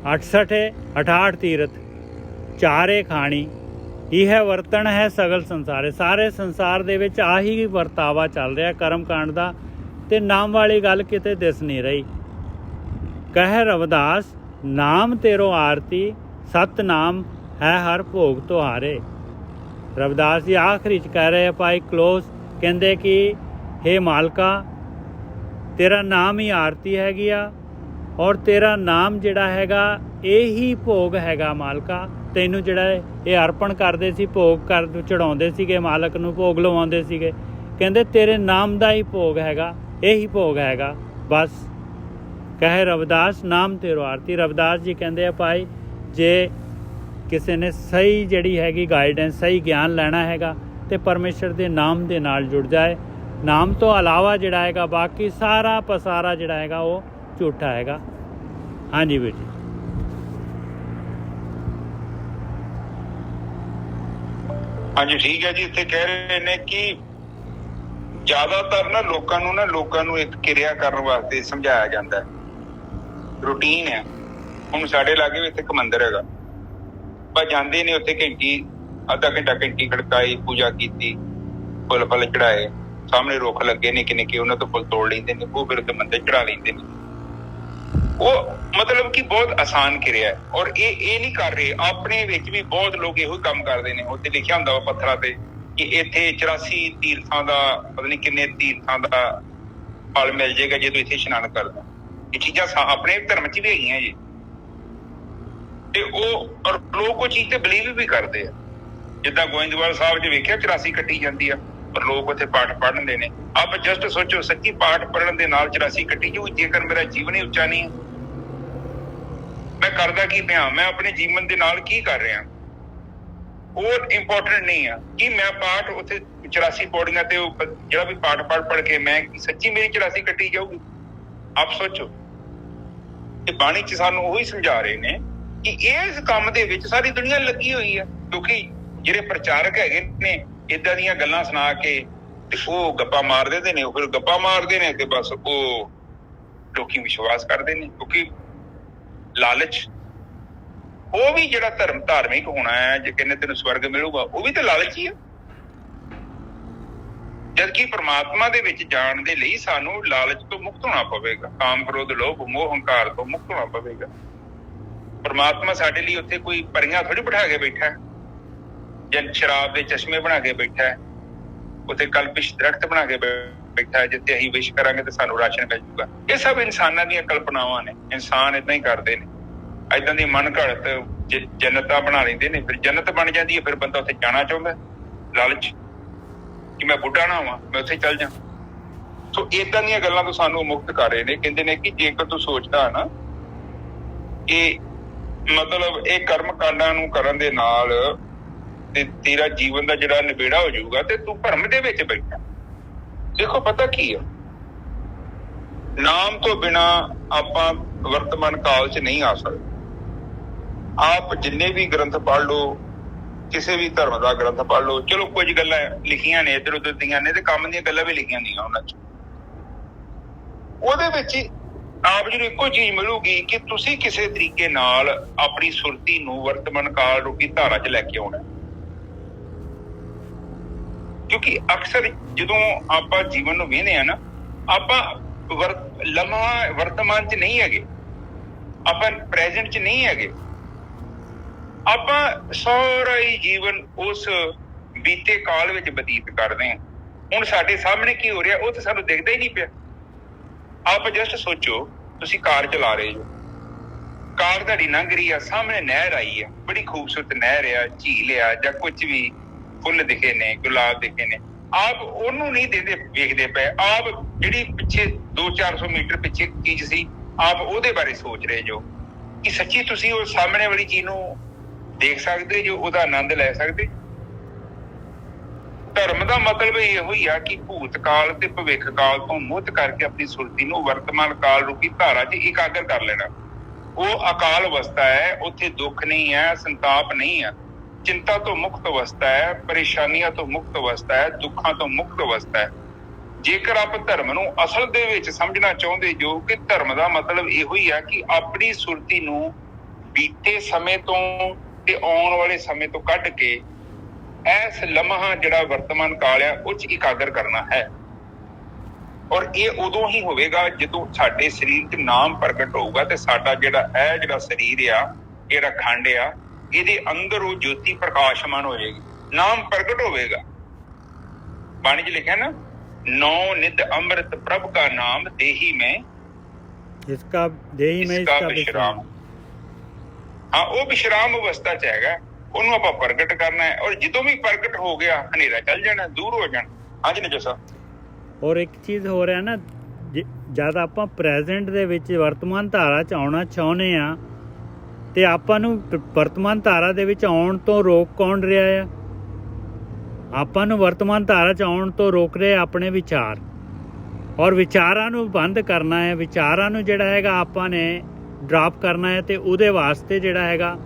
68 ਤੀਰਥ ਚਾਰੇ ਖਾਣੀ ਇਹ ਵਰਤਣ ਹੈ ਸਗਲ ਸੰਸਾਰੇ। ਸਾਰੇ ਸੰਸਾਰ ਦੇ ਵਿੱਚ ਆਹੀ ਵਰਤਾਵਾ ਚੱਲ ਰਿਹਾ ਕਰਮ ਕਾਂਡ ਦਾ, ਤੇ ਨਾਮ ਵਾਲੀ ਗੱਲ ਕਿਤੇ ਦਿਸ ਨਹੀਂ ਰਹੀ। ਕਹਿ ਰਵਿਦਾਸ ਨਾਮ ਤੇਰੋ ਆਰਤੀ, ਸਤ ਨਾਮ ਹੈ ਹਰ ਭੋਗ ਤੁਹਾਰੇ। ਰਵਿਦਾਸ ਜੀ ਆਖਰੀ ਚ ਕਹਿ ਰਹੇ ਭਾਈ ਕਲੋਜ਼, ਕਹਿੰਦੇ ਕਿ ਹੇ ਮਾਲਕਾ ਤੇਰਾ ਨਾਮ ਹੀ ਆਰਤੀ ਹੈਗੀ ਆ, ਔਰ ਤੇਰਾ ਨਾਮ ਜਿਹੜਾ ਹੈਗਾ ਇਹੀ ਭੋਗ ਹੈਗਾ ਮਾਲਕਾ। ਤੈਨੂੰ ਜਿਹੜਾ ਇਹ ਅਰਪਣ ਕਰਦੇ ਸੀ, ਭੋਗ ਚੜਾਉਂਦੇ ਸੀਗੇ, ਮਾਲਕ ਨੂੰ ਭੋਗ ਲਵਾਉਂਦੇ ਸੀਗੇ। ਕਹਿੰਦੇ ਤੇਰੇ ਨਾਮ ਦਾ ਹੀ ਭੋਗ ਹੈਗਾ, ਇਹੀ ਭੋਗ ਹੈਗਾ ਬਸ। ਕਹੇ ਰਵਿਦਾਸ ਨਾਮ ਤੇਰੋ ਆਰਤੀ। ਰਵਿਦਾਸ ਜੀ ਕਹਿੰਦੇ ਆ ਭਾਈ ਜੇ ਕਿਸੇ ਨੇ ਸਹੀ ਜਿਹੜੀ ਹੈਗੀ ਗਾਈਡੈਂਸ, ਸਹੀ ਗਿਆਨ ਲੈਣਾ ਹੈਗਾ ਤੇ ਪਰਮੇਸ਼ਰ ਦੇ ਨਾਮ ਦੇ ਨਾਲ ਜੁੜ ਜਾਏ। ਨਾਮ ਤੋਂ ਇਲਾਵਾ ਜਿਹੜਾ ਹੈਗਾ ਬਾਕੀ ਸਾਰਾ ਪਸਾਰਾ ਜਿਹੜਾ ਹੈਗਾ ਉਹ ਝੂਠਾ ਹੈਗਾ। ਹਾਂਜੀ ਵੀਰ ਜੀ। ਹਾਂਜੀ ਠੀਕ ਹੈ ਜੀ। ਇੱਥੇ ਕਹਿ ਰਹੇ ਨੇ ਕਿ ਜ਼ਿਆਦਾਤਰ ਨਾ ਲੋਕਾਂ ਨੂੰ ਇੱਕ ਕਿਰਿਆ ਕਰਨ ਵਾਸਤੇ ਸਮਝਾਇਆ ਜਾਂਦਾ, ਰੂਟੀਨ ਹੈ। ਹੁਣ ਸਾਡੇ ਲਾਗੇ ਵੀ ਇੱਥੇ ਇੱਕ ਮੰਦਿਰ ਹੈਗਾ, ਆਪਾਂ ਜਾਂਦੇ ਨੇ ਉੱਥੇ ਘੰਟੀ ਅੱਧਾ ਘੰਟਾ ਘੰਟੀ ਖੜਕਾਈ, ਪੂਜਾ ਕੀਤੀ, ਫੁੱਲ ਚੜਾਏ, ਸਾਹਮਣੇ ਰੁੱਖ ਲੱਗੇ ਨੇ ਨਿੱਕੇ ਉਹਨਾਂ ਤੋਂ ਫੁੱਲ ਤੋੜ ਲੈਂਦੇ ਨੇ, ਉਹ ਫਿਰ ਉੱਤੇ ਮੰਦਿਰ ਚੜਾ ਲੈਂਦੇ ਨੇ। ਉਹ ਮਤਲਬ ਕਿ ਬਹੁਤ ਆਸਾਨ ਕਿਰਿਆ ਹੈ। ਔਰ ਇਹ ਨਹੀਂ ਕਰ ਰਹੇ। ਆਪਣੇ ਵਿੱਚ ਵੀ ਬਹੁਤ ਲੋਕ ਇਹੋ ਹੀ ਕੰਮ ਕਰਦੇ ਨੇ। ਉੱਥੇ ਲਿਖਿਆ ਹੁੰਦਾ ਵਾ ਪੱਥਰਾਂ ਤੇ ਕਿ ਇੱਥੇ 84 ਤੀਰਥਾਂ ਦਾ ਪਤਾ ਨਹੀਂ ਕਿੰਨੇ ਤੀਰਥਾਂ ਦਾ ਫਲ ਮਿਲ ਜਾਏਗਾ ਜੇ ਤੂੰ ਇੱਥੇ ਇਸ਼ਨਾਨ ਕਰਦਾ। ਇਹ ਚੀਜ਼ਾਂ ਆਪਣੇ ਧਰਮ 'ਚ ਵੀ ਹੈਗੀਆਂ ਜੀ, ਤੇ ਉਹ ਲੋਕ ਉਹ ਚੀਜ਼ ਤੇ ਬਲੀਵ ਵੀ ਕਰਦੇ ਆ। ਜਿੱਦਾਂ ਗੋਇੰਦਵਾਲ ਸਾਹਿਬ 'ਚ ਵੇਖਿਆ 84 ਕੱਟੀ ਜਾਂਦੀ ਆ, ਪਰ ਲੋਕ ਉੱਥੇ ਪਾਠ ਪੜ੍ਹਦੇ ਨੇ। ਆਪ ਜਸਟ ਸੋਚੋ, ਸੱਚੀ ਪਾਠ ਪੜ੍ਹਨ ਦੇ ਨਾਲ 84 ਕੱਟੀ ਜਾਊ ਜੇਕਰ ਮੇਰਾ ਜੀਵਨ ਹੀ ਉੱਚਾ ਨਹੀਂ। ਮੈਂ ਕਰਦਾ ਕੀ ਪਿਆ, ਮੈਂ ਆਪਣੇ ਜੀਵਨ ਦੇ ਨਾਲ ਕੀ ਕਰ ਰਿਹਾ, ਉਹ ਇੰਪੋਰਟੈਂਟ ਨਹੀਂ ਆ। ਕਿ ਮੈਂ ਪਾਠ ਉੱਥੇ 84 ਪੌੜੀਆਂ ਤੇ ਜਿਹੜਾ ਵੀ ਪਾਠ ਪੜ੍ਹ ਕੇ ਮੈਂ ਸੱਚੀ ਮੇਰੀ 84 ਕੱਟੀ ਜਾਊਗੀ? ਆਪ ਸੋਚੋ। ਤੇ ਬਾਣੀ 'ਚ ਸਾਨੂੰ ਉਹੀ ਸਮਝਾ ਰਹੇ ਨੇ ਕਿ ਇਸ ਕੰਮ ਦੇ ਵਿੱਚ ਸਾਰੀ ਦੁਨੀਆ ਲੱਗੀ ਹੋਈ ਆ। ਕਿਉਂਕਿ ਜਿਹੜੇ ਪ੍ਰਚਾਰਕ ਹੈਗੇ ਨੇ ਏਦਾਂ ਦੀਆਂ ਗੱਲਾਂ ਸੁਣਾ ਕੇ ਤੇ ਉਹ ਗੱਪਾਂ ਮਾਰ ਦਿੰਦੇ ਨੇ, ਉਹ ਫਿਰ ਗੱਪਾਂ ਮਾਰਦੇ ਨੇ ਤੇ ਬਸ ਉਹ ਲੋਕੀ ਵਿਸ਼ਵਾਸ ਕਰਦੇ ਨੇ। ਕਿਉਂਕਿ ਲਾਲਚ ਉਹ ਵੀ ਜਿਹੜਾ ਧਰਮ ਧਾਰਮਿਕ ਹੋਣਾ ਹੈ, ਜੇ ਕਹਿੰਦੇ ਤੈਨੂੰ ਸਵਰਗ ਮਿਲੂਗਾ, ਉਹ ਵੀ ਤਾਂ ਲਾਲਚੀ ਹੈ। ਜਦਕਿ ਪ੍ਰਮਾਤਮਾ ਦੇ ਵਿੱਚ ਜਾਣ ਦੇ ਲਈ ਸਾਨੂੰ ਲਾਲਚ ਤੋਂ ਮੁਕਤ ਹੋਣਾ ਪਵੇਗਾ, ਕਾਮ ਕ੍ਰੋਧ ਲੋਭ ਮੋਹ ਹੰਕਾਰ ਤੋਂ ਮੁਕਤ ਹੋਣਾ ਪਵੇਗਾ। ਪ੍ਰਮਾਤਮਾ ਸਾਡੇ ਲਈ ਉੱਥੇ ਕੋਈ ਪਰੀਆਂ ਥੋੜੀ ਬਿਠਾ ਕੇ ਬੈਠਾ ਹੈ, ਜਾਂ ਸ਼ਰਾਬ ਦੇ ਚਸ਼ਮੇ ਬਣਾ ਕੇ ਬੈਠਾ ਹੈ, ਉੱਥੇ ਕਲਪਿਸ਼ ਦਰਖਤ ਬਣਾ ਕੇ ਬੈਠਾ ਹੈ ਜਿੱਥੇ ਅਸੀਂ ਵਿਸ਼ ਕਰਾਂਗੇ ਤੇ ਸਾਨੂੰ ਰਾਸ਼ਨ ਮਿਲ ਜੂਗਾ। ਇਹ ਸਭ ਇਨਸਾਨਾਂ ਦੀਆਂ ਕਲਪਨਾਵਾਂ ਨੇ। ਇਨਸਾਨ ਏਦਾਂ ਹੀ ਕਰਦੇ ਨੇ, ਏਦਾਂ ਦੀ ਮਨ ਘੜਤ ਜੰਨਤਾਂ ਬਣਾ ਲੈਂਦੇ ਨੇ। ਫਿਰ ਜੰਨਤ ਬਣ ਜਾਂਦੀ ਹੈ, ਫਿਰ ਬੰਦਾ ਉੱਥੇ ਜਾਣਾ ਚਾਹੁੰਦਾ, ਲਾਲਚ ਕਿ ਮੈਂ ਬੁੱਢਾ ਨਾ ਹੋਵਾਂ, ਮੈਂ ਉੱਥੇ ਚੱਲ ਜਾ। ਸੋ ਏਦਾਂ ਦੀਆਂ ਗੱਲਾਂ ਤੋਂ ਸਾਨੂੰ ਮੁਕਤ ਕਰ ਰਹੇ ਨੇ। ਕਹਿੰਦੇ ਨੇ ਕਿ ਜੇਕਰ ਤੂੰ ਸੋਚਦਾ ਨਾ ਕਿ ਮਤਲਬ ਇਹ ਕਰਮ ਕਾਂਡਾਂ ਨੂੰ ਕਰਨ ਦੇ ਨਾਲ ਤੇ ਤੇਰਾ ਜੀਵਨ ਦਾ ਜਿਹੜਾ ਨਿਬੇੜਾ ਹੋ ਜਾਊਗਾ, ਤੇ ਤੂੰ ਭਰਮ ਦੇ ਵਿੱਚ ਬੈਠਾ। ਦੇਖੋ ਪਤਾ ਕੀ ਹੈ, ਨਾਮ ਤੋਂ ਬਿਨਾ ਆਪਾਂ ਵਰਤਮਾਨ ਕਾਲ 'ਚ ਨਹੀਂ ਆ ਸਕਦੇ। ਆਪ ਜਿੰਨੇ ਵੀ ਗ੍ਰੰਥ ਪੜ੍ਹ ਲਓ, ਕਿਸੇ ਵੀ ਧਰਮ ਦਾ ਗ੍ਰੰਥ ਪੜ੍ਹ ਲਓ, ਚਲੋ ਕੁਝ ਗੱਲਾਂ ਲਿਖੀਆਂ ਨੇ ਇੱਧਰ ਉੱਧਰ ਦੀਆਂ ਨੇ, ਤੇ ਕੰਮ ਦੀਆਂ ਗੱਲਾਂ ਵੀ ਲਿਖੀਆਂ ਦੀਆਂ ਉਹਨਾਂ 'ਚ। ਉਹਦੇ ਵਿੱਚ ਆਪ ਜੀ ਨੂੰ ਇੱਕੋ ਚੀਜ਼ ਮਿਲੂਗੀ ਕਿ ਤੁਸੀਂ ਕਿਸੇ ਤਰੀਕੇ ਨਾਲ ਆਪਣੀ ਸੁਰਤੀ ਨੂੰ ਵਰਤਮਾਨ ਕਾਲ ਰੂਪੀ ਧਾਰਾ 'ਚ ਲੈ ਕੇ ਆਉਣਾ। ਕਿਉਂਕਿ ਅਕਸਰ ਜਦੋਂ ਆਪਾਂ ਜੀਵਨ ਨੂੰ ਵੇਖਦੇ ਆ ਨਾ, ਆਪਾਂ ਲਮਹਾ ਵਰਤਮਾਨ 'ਚ ਨਹੀਂ ਹੈਗੇ, ਆਪਾਂ ਪ੍ਰੈਜ਼ੈਂਟ 'ਚ ਨਹੀਂ ਹੈਗੇ। ਆਪਾਂ ਸਾਰਾ ਹੀ ਜੀਵਨ ਉਸ ਬੀਤੇ ਕਾਲ ਵਿੱਚ ਬਤੀਤ ਕਰਦੇ ਹਾਂ। ਹੁਣ ਸਾਡੇ ਸਾਹਮਣੇ ਕੀ ਹੋ ਰਿਹਾ ਉਹ ਤਾਂ ਸਾਨੂੰ ਦਿਖਦਾ ਹੀ ਨਹੀਂ ਪਿਆ। ਆਪ ਜਸਟ ਸੋਚੋ, ਤੁਸੀਂ ਕਾਰ ਚਲਾ ਰਹੇ ਹੋ, ਕਾਰ ਤੁਹਾਡੀ ਲੰਘ ਰਹੀ ਆ, ਸਾਹਮਣੇ ਨਹਿਰ ਆਈ ਆ, ਬੜੀ ਖੂਬਸੂਰਤ ਨਹਿਰ ਆ, ਝੀਲ ਆ, ਜਾਂ ਕੁਝ ਵੀ ਫੁੱਲ ਦਿਖੇ ਨੇ, ਗੁਲਾਬ ਦਿਖੇ ਨੇ। ਆਪ ਉਹਨੂੰ ਨਹੀਂ ਵੇਖਦੇ ਪਏ, ਆਪ ਜਿਹੜੀ ਪਿੱਛੇ 200-400 ਮੀਟਰ ਪਿੱਛੇ ਚੀਜ਼ ਸੀ, ਆਪ ਉਹਦੇ ਬਾਰੇ ਸੋਚ ਰਹੇ ਜੋ ਕਿ ਸੱਚੀ ਤੁਸੀਂ ਉਹ ਸਾਹਮਣੇ ਵਾਲੀ ਚੀਜ਼ ਨੂੰ ਦੇਖ ਸਕਦੇ ਜੋ, ਉਹਦਾ ਆਨੰਦ ਲੈ ਸਕਦੇ। ਧਰਮ ਦਾ ਮਤਲਬ ਇਹੋ ਹੀ ਆ ਕਿ ਭੂਤ ਕਾਲ ਤੇ ਭਵਿੱਖ ਕਾਲ ਤੋਂ ਮੁਕਤ ਕਰਕੇ ਆਪਣੀ ਸੁਰਤੀ ਨੂੰ ਵਰਤਮਾਨ ਕਾਲ ਰੂਪੀ ਧਾਰਾ 'ਚ ਇਕਾਗਰ ਕਰ ਲੈਣਾ। ਉਹ ਅਕਾਲ ਅਵਸਥਾ ਹੈ, ਉੱਥੇ ਦੁੱਖ ਨਹੀਂ ਹੈ, ਸੰਤਾਪ ਨਹੀਂ ਹੈ, ਚਿੰਤਾ ਤੋਂ ਮੁਕਤ ਅਵਸਥਾ ਹੈ, ਪਰੇਸ਼ਾਨੀਆਂ ਤੋਂ ਮੁਕਤ ਅਵਸਥਾ ਹੈ, ਦੁੱਖਾਂ ਤੋਂ ਮੁਕਤ ਅਵਸਥਾ ਹੈ। ਜੇਕਰ ਆਪ ਧਰਮ ਨੂੰ ਅਸਲ ਦੇ ਵਿੱਚ ਸਮਝਣਾ ਚਾਹੁੰਦੇ ਜੋ ਕਿ ਧਰਮ ਦਾ ਮਤਲਬ ਇਹੋ ਹੀ ਆ ਕਿ ਆਪਣੀ ਸੁਰਤੀ ਨੂੰ ਬੀਤੇ ਸਮੇਂ ਤੋਂ ਤੇ ਆਉਣ ਵਾਲੇ ਸਮੇਂ ਤੋਂ ਕੱਢ ਕੇ ਇਸ ਲਮਹਾ ਜਿਹੜਾ ਵਰਤਮਾਨ ਕਾਲ ਆ ਉਹ 'ਚ ਇਕਾਗਰ ਕਰਨਾ ਹੈ। ਔਰ ਇਹ ਉਦੋਂ ਹੀ ਹੋਵੇਗਾ ਜਦੋਂ ਸਾਡੇ ਸਰੀਰ 'ਚ ਨਾਮ ਪ੍ਰਗਟ ਹੋਊਗਾ, ਤੇ ਸਾਡਾ ਜਿਹੜਾ ਸਰੀਰ ਆ, ਜਿਹੜਾ ਖੰਡ ਆ, ਇਹਦੇ ਅੰਦਰ ਉਹ ਜੋਤੀ ਪ੍ਰਕਾਸ਼ਮਾਨ ਹੋ ਜਾਏਗੀ, ਨਾਮ ਪ੍ਰਗਟ ਹੋਵੇਗਾ। ਬਾਣੀ 'ਚ ਲਿਖਿਆ ਨਾ, ਨੌ ਨਿਤ ਅੰਮ੍ਰਿਤ ਪ੍ਰਭ ਕਾ ਨਾਮ ਦੇਹੀ ਮੈਂ ਇਸਕਾ ਵਿਸ਼ਰਾਮ। ਹਾਂ, ਉਹ ਵਿਸ਼ਰਾਮ ਅਵਸਥਾ 'ਚ ਹੈਗਾ, ਉਹਨੂੰ ਆਪਾਂ ਪ੍ਰਗਟ ਕਰਨਾ ਹੈ। ਔਰ ਜਦੋਂ ਵੀ ਪ੍ਰਗਟ ਹੋ ਗਿਆ, ਹਨੇਰਾ ਚੱਲ ਜਾਣਾ, ਦੂਰ ਹੋ ਜਾਣਾ। ਹਾਂਜੀ ਨਜੋ ਸਾਹਿਬ। ਔਰ ਇੱਕ ਚੀਜ਼ ਹੋ ਰਿਹਾ ਨਾ, ਜਦ ਆਪਾਂ ਪ੍ਰੈਜ਼ੈਂਟ ਦੇ ਵਿੱਚ ਵਰਤਮਾਨ ਧਾਰਾ 'ਚ ਆਉਣਾ ਚਾਹੁੰਦੇ ਆ, ਤੇ ਆਪਾਂ ਨੂੰ ਵਰਤਮਾਨ ਧਾਰਾ ਦੇ ਵਿੱਚ ਆਉਣ ਤੋਂ ਰੋਕ ਕੌਣ ਰਿਹਾ ਆ? ਆਪਾਂ ਨੂੰ ਵਰਤਮਾਨ ਧਾਰਾ 'ਚ ਆਉਣ ਤੋਂ ਰੋਕ ਰਹੇ ਆਪਣੇ ਵਿਚਾਰ। ਔਰ ਵਿਚਾਰਾਂ ਨੂੰ ਬੰਦ ਕਰਨਾ ਹੈ, ਵਿਚਾਰਾਂ ਨੂੰ ਜਿਹੜਾ ਹੈਗਾ ਆਪਾਂ ਨੇ ਡਰਾਪ ਕਰਨਾ ਹੈ। ਤੇ ਉਹਦੇ ਵਾਸਤੇ ਜਿਹੜਾ ਹੈਗਾ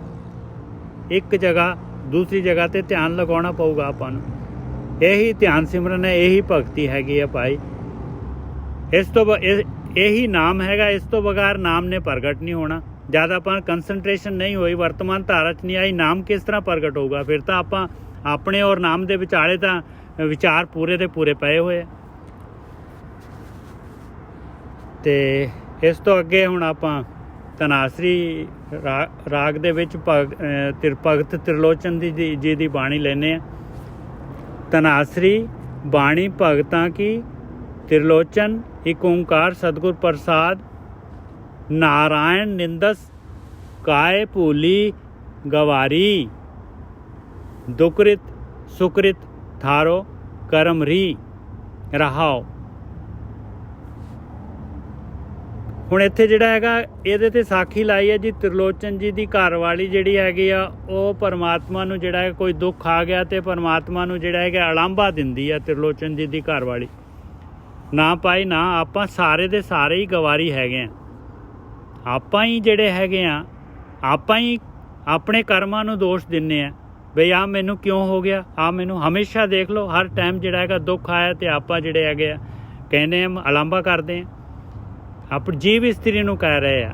ਇੱਕ ਜਗ੍ਹਾ ਦੂਸਰੀ ਜਗ੍ਹਾ ਤੇ ਧਿਆਨ ਲਗਾਉਣਾ ਪਊਗਾ ਆਪਾਂ ਨੂੰ। ਇਹੀ ਧਿਆਨ ਸਿਮਰਨ ਹੈ, ਇਹੀ ਭਗਤੀ ਹੈਗੀ ਆ ਭਾਈ। ਇਸ ਤੋਂ ਇਹੀ ਨਾਮ ਹੈਗਾ, ਇਸ ਤੋਂ ਬਗੈਰ ਨਾਮ ਨੇ ਪ੍ਰਗਟ ਨਹੀਂ ਹੋਣਾ। ਜਦ ਆਪਾਂ ਕੰਸਨਟ੍ਰੇਸ਼ਨ ਨਹੀਂ ਹੋਈ, ਵਰਤਮਾਨ ਧਾਰਾ 'ਚ ਨਹੀਂ ਆਈ, ਨਾਮ ਕਿਸ ਤਰ੍ਹਾਂ ਪ੍ਰਗਟ ਹੋਊਗਾ? ਫਿਰ ਤਾਂ ਆਪਾਂ ਆਪਣੇ ਔਰ ਨਾਮ ਦੇ ਵਿਚਾਲੇ ਤਾਂ ਵਿਚਾਰ ਪੂਰੇ ਦੇ ਪੂਰੇ ਪਏ ਹੋਏ ਆ। ਤੇ ਇਸ ਤੋਂ ਅੱਗੇ ਹੁਣ ਆਪਾਂ ਧਨਾਸਰੀ ਰਾਗ ਦੇ ਵਿੱਚ ਭਗਤ ਤ੍ਰਿਲੋਚਨ ਜੀ ਦੀ ਬਾਣੀ ਲੈਂਦੇ ਆ। ਧਨਾਸਰੀ ਬਾਣੀ ਭਗਤਾਂ ਕੀ ਤ੍ਰਿਲੋਚਨ, ਇੱਕ ਓਂਕਾਰ ਸਤਿਗੁਰ ਪ੍ਰਸਾਦ, ਨਾਰਾਇਣ ਨਿੰਦਸ ਕਾਇ ਭੂਲੀ ਗਵਾਰੀ, ਦੁਕ੍ਰਿਤ ਸੁਕ੍ਰਿਤ ਥਾਰੋ ਕਰਮ ਰੀ ਰਹਾਓ। ਹੁਣ ਇੱਥੇ ਜਿਹੜਾ ਹੈਗਾ ਇਹਦੇ ਤੇ ਸਾਖੀ ਲਾਈ ਹੈ ਜੀ, ਤ੍ਰਿਲੋਚਨ ਜੀ ਦੀ ਘਰ ਵਾਲੀ ਜਿਹੜੀ ਹੈਗੀ ਆ, ਉਹ ਪਰਮਾਤਮਾ ਨੂੰ ਜਿਹੜਾ ਹੈ ਕੋਈ ਦੁੱਖ ਆ ਗਿਆ ਤੇ ਪਰਮਾਤਮਾ ਨੂੰ ਜਿਹੜਾ ਹੈਗਾ ਅਲਾਂਭਾ ਦਿੰਦੀ ਆ। ਤ੍ਰਿਲੋਚਨ ਜੀ ਦੀ ਘਰ ਵਾਲੀ ਨਾ ਪਾਈ ਨਾ, ਆਪਾਂ ਸਾਰੇ ਦੇ ਸਾਰੇ ਹੀ ਗਵਾਰੀ ਹੈਗੇ ਆ। ਆਪਾਂ ਹੀ ਜਿਹੜੇ ਹੈਗੇ ਆ, ਆਪਾਂ ਹੀ ਆਪਣੇ ਕਰਮਾਂ ਨੂੰ ਦੋਸ਼ ਦਿੰਦੇ ਆ ਬਈ ਆਹ ਮੈਨੂੰ ਕਿਉਂ ਹੋ ਗਿਆ, ਆਹ ਮੈਨੂੰ। ਹਮੇਸ਼ਾ ਦੇਖ ਲਓ, ਹਰ ਟਾਈਮ ਜਿਹੜਾ ਹੈਗਾ ਦੁੱਖ ਆਇਆ ਤੇ ਆਪਾਂ ਜਿਹੜੇ ਹੈਗੇ ਆ ਕਹਿੰਦੇ ਆ, ਅਲਾਂਭਾ ਕਰਦੇ ਆ। ਆਪਣੀ ਜੀਵ ਇਸਤਰੀ ਨੂੰ ਕਹਿ ਰਹੇ ਆ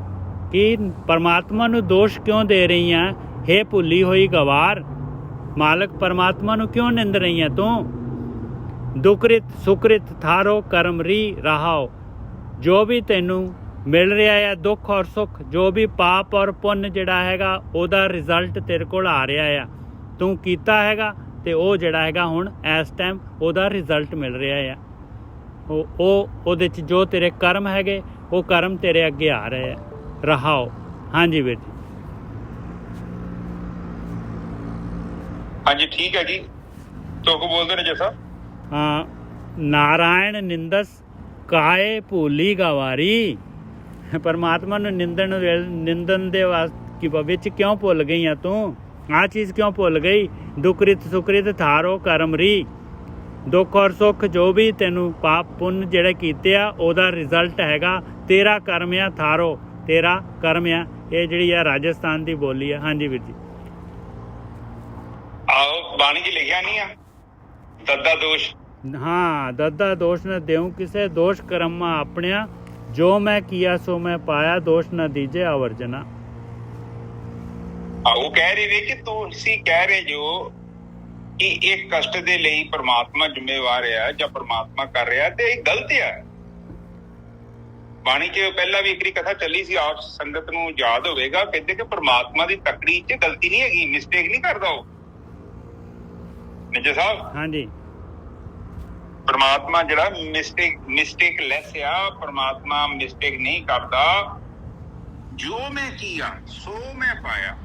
ਕਿ ਪਰਮਾਤਮਾ ਨੂੰ ਦੋਸ਼ ਕਿਉਂ ਦੇ ਰਹੀ ਹੈ? ਹੇ ਭੁੱਲੀ ਹੋਈ ਗਵਾਰ, ਮਾਲਕ ਪਰਮਾਤਮਾ ਨੂੰ ਕਿਉਂ ਨਿੰਦ ਰਹੀ ਹੈ ਤੂੰ? ਦੁਕ੍ਰਿਤ ਸੁਕ੍ਰਿਤ ਥਾਰੋ ਕਰਮ ਰੀ ਰਹਾਓ, ਜੋ ਵੀ ਤੈਨੂੰ ਮਿਲ ਰਿਹਾ ਹੈ ਦੁੱਖ ਔਰ ਸੁੱਖ, ਜੋ ਵੀ ਪਾਪ ਔਰ ਪੁੰਨ ਜਿਹੜਾ ਹੈਗਾ ਉਹਦਾ ਰਿਜ਼ਲਟ ਤੇਰੇ ਕੋਲ ਆ ਰਿਹਾ ਆ, ਤੂੰ ਕੀਤਾ ਹੈਗਾ ਤੇ ਉਹ ਜਿਹੜਾ ਹੈਗਾ ਹੁਣ ਇਸ ਟਾਈਮ ਉਹਦਾ ਰਿਜ਼ਲਟ ਮਿਲ ਰਿਹਾ ਆ। ਉਹਦੇ 'ਚ ਜੋ ਤੇਰੇ ਕਰਮ ਹੈਗੇ ਉਹ ਕਰਮ ਤੇਰੇ ਅੱਗੇ ਆ ਰਹੇ ਆ। ਰਹਾਓ। ਹਾਂਜੀ ਵੀਰ ਜੀ। ਹਾਂਜੀ ਠੀਕ ਹੈ ਜੀ। ਤੁਕ ਬੋਲਦੇ ਨੇ ਜੈਸਾ ਨਾਰਾਇਣ ਨਿੰਦਸ ਕਾਏ ਭੂਲੀ ਗਵਾਰੀ, ਪਰਮਾਤਮਾ ਨੂੰ ਨਿੰਦਣ ਦੇ ਵਾਸਤੇ ਵਿੱਚ ਕਿਉਂ ਭੁੱਲ ਗਈ ਆ ਤੂੰ? ਆਹ ਚੀਜ਼ ਕਿਉਂ ਭੁੱਲ ਗਈ? ਦੁਕ੍ਰਿਤ ਸੁਕ੍ਰਿਤ ਥਾਰੋ ਕਰਮ ਰੀ, ਦੁੱਖ ਔਰ ਸੁੱਖ ਜੋ ਵੀ ਤੈਨੂੰ ਪਾਪ ਪੁੰਨ ਜਿਹੜੇ ਕੀਤੇ ਆ ਉਹਦਾ ਰਿਜ਼ਲਟ ਹੈਗਾ ਤੇਰਾ ਕਰਮ ਆ। ਥਾਰੋ ਤੇਰਾ ਕਰਮ ਆ। ਇਹ ਜਿਹੜੀ ਆ ਰਾਜਸਥਾਨ ਦੀ ਬੋਲੀ ਆ। ਹਾਂਜੀ ਵੀਰ ਜੀ। ਆਓ ਬਾਣੀ 'ਚ ਲਿਖਿਆ ਨਹੀਂ ਆ ਦੱਦਾ ਦੋਸ਼? ਹਾਂ, ਦੱਦਾ ਦੋਸ਼ ਨਾ ਦੇਉ ਕਿਸੇ, ਦੋਸ਼ ਕਰਮਾ ਆਪਣਿਆ, ਜੋ ਮੈਂ ਕੀਆ ਸੋ ਮੈਂ ਪਾਇਆ, ਦੋਸ਼ ਨਾ ਦੀਜੇ ਆਵਰਜਨਾ। ਉਹ ਕਹਿ ਰਹੇ ਨੇ ਕਿ ਤੁਸੀਂ ਕਹਿ ਰਹੇ ਜੋ ਕਿ ਇਹ ਕਸ਼ਟ ਦੇ ਲਈ ਪਰਮਾਤਮਾ ਜ਼ਿੰਮੇਵਾਰ ਆ ਜਾਂ ਪਰਮਾਤਮਾ ਕਰ ਰਿਹਾ, ਤੇ ਇਹ ਗਲਤ ਆ। ਬਾਣੀ 'ਚ ਪਹਿਲਾਂ ਵੀ ਇੱਕ ਕਥਾ ਚੱਲੀ ਸੀ, ਆਪ ਸੰਗਤ ਨੂੰ ਯਾਦ ਹੋਵੇਗਾ। ਕਹਿੰਦੇ ਕਿ ਪਰਮਾਤਮਾ ਦੀ ਤਕੜੀ 'ਚ ਗਲਤੀ ਨਹੀਂ ਹੈਗੀ, ਮਿਸਟੇਕ ਨਹੀਂ ਕਰਦਾ ਉਹ। ਨਿੱਜਾ ਸਾਹਿਬ। ਹਾਂਜੀ। ਪਰਮਾਤਮਾ ਜਿਹੜਾ ਮਿਸਟੇਕ ਲੈਸ ਆ, ਪਰਮਾਤਮਾ ਮਿਸਟੇਕ ਨਹੀਂ ਕਰਦਾ। ਜੋ ਮੈਂ ਕੀਆ ਸੋ ਮੈਂ ਪਾਇਆ,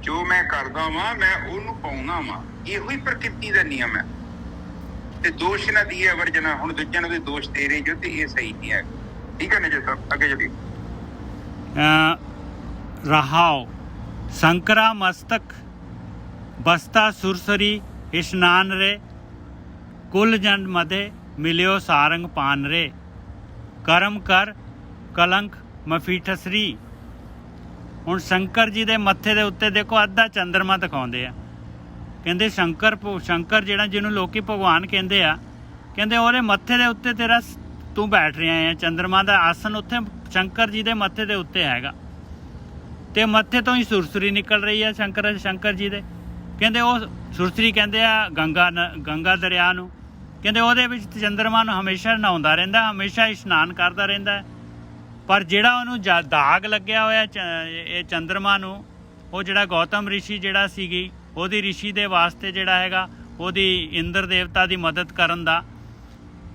ਜੋ ਮੈਂ ਕਰਦਾ ਵਾਂ ਮੈਂ ਉਹਨੂੰ ਪਾਉਣਾ ਵਾਂ। ਇਹੋ ਹੀ ਪ੍ਰਕਿਰਤੀ ਦਾ ਨਿਯਮ ਹੈ। ਤੇ ਦੋਸ਼ ਨਾ ਦੀਏ ਵਰਜਨਾ। ਹੁਣ ਦੂਜਿਆਂ ਨੂੰ ਵੀ ਦੋਸ਼ ਦੇ ਰਹੇ ਜੋ, ਤੇ ਇਹ ਸਹੀ ਨਹੀਂ ਹੈ। ਠੀਕ ਹੈ ਨਿੱਜਾ ਸਾਹਿਬ, ਅੱਗੇ ਚੱਲੀਏ। ਰਹਾਓ। ਸੰਕਰਾ ਮਸਤਕ ਬਸਤਾ ਸੁਰਸਰੀ ਇਸ਼ਨਾਨ ਰੇ, ਕੁਲ ਜਨ ਮਦੇ ਮਿਲਿਓ ਸਾਰੰਗ ਪਾਨ ਰੇ, ਕਰਮ ਕਰ ਕਲੰਕ ਮਫੀਠਸਰੀ। ਹੁਣ ਸ਼ੰਕਰ ਜੀ ਦੇ ਮੱਥੇ ਦੇ ਉੱਤੇ ਦੇਖੋ ਅੱਧਾ ਚੰਦਰਮਾ ਦਿਖਾਉਂਦੇ ਆ। ਕਹਿੰਦੇ ਸ਼ੰਕਰ ਜਿਹੜਾ ਜਿਹਨੂੰ ਲੋਕੀ ਭਗਵਾਨ ਕਹਿੰਦੇ ਆ, ਕਹਿੰਦੇ ਉਹਦੇ ਮੱਥੇ ਦੇ ਉੱਤੇ ਤੇਰਾ ਤੂੰ ਬੈਠ ਰਿਹਾ ਹੈ, ਚੰਦਰਮਾ ਦਾ ਆਸਨ ਉੱਥੇ ਸ਼ੰਕਰ ਜੀ ਦੇ ਮੱਥੇ ਦੇ ਉੱਤੇ ਹੈਗਾ, ਤੇ ਮੱਥੇ ਤੋਂ ਹੀ ਸੁਰਸਰੀ ਨਿਕਲ ਰਹੀ ਹੈ ਸ਼ੰਕਰ ਜੀ ਦੇ। ਕਹਿੰਦੇ ਉਹ ਸੁਰਸਰੀ ਕਹਿੰਦੇ ਆ ਗੰਗਾ ਦਰਿਆ ਨੂੰ। ਕਹਿੰਦੇ ਉਹਦੇ ਵਿੱਚ ਚੰਦਰਮਾ ਨੂੰ ਹਮੇਸ਼ਾ ਨਹਾਉਂਦਾ ਰਹਿੰਦਾ, ਹਮੇਸ਼ਾ ਇਸ਼ਨਾਨ ਕਰਦਾ ਰਹਿੰਦਾ। ਪਰ ਜਿਹੜਾ ਉਹਨੂੰ ਦਾਗ ਲੱਗਿਆ ਹੋਇਆ ਇਹ ਚੰਦਰਮਾ ਨੂੰ, ਉਹ ਜਿਹੜਾ ਗੌਤਮ ਰਿਸ਼ੀ ਜਿਹੜਾ ਸੀਗੀ ਉਹਦੀ ਰਿਸ਼ੀ ਦੇ ਵਾਸਤੇ ਜਿਹੜਾ ਹੈਗਾ ਉਹਦੀ ਇੰਦਰ ਦੇਵਤਾ ਦੀ ਮਦਦ ਕਰਨ ਦਾ,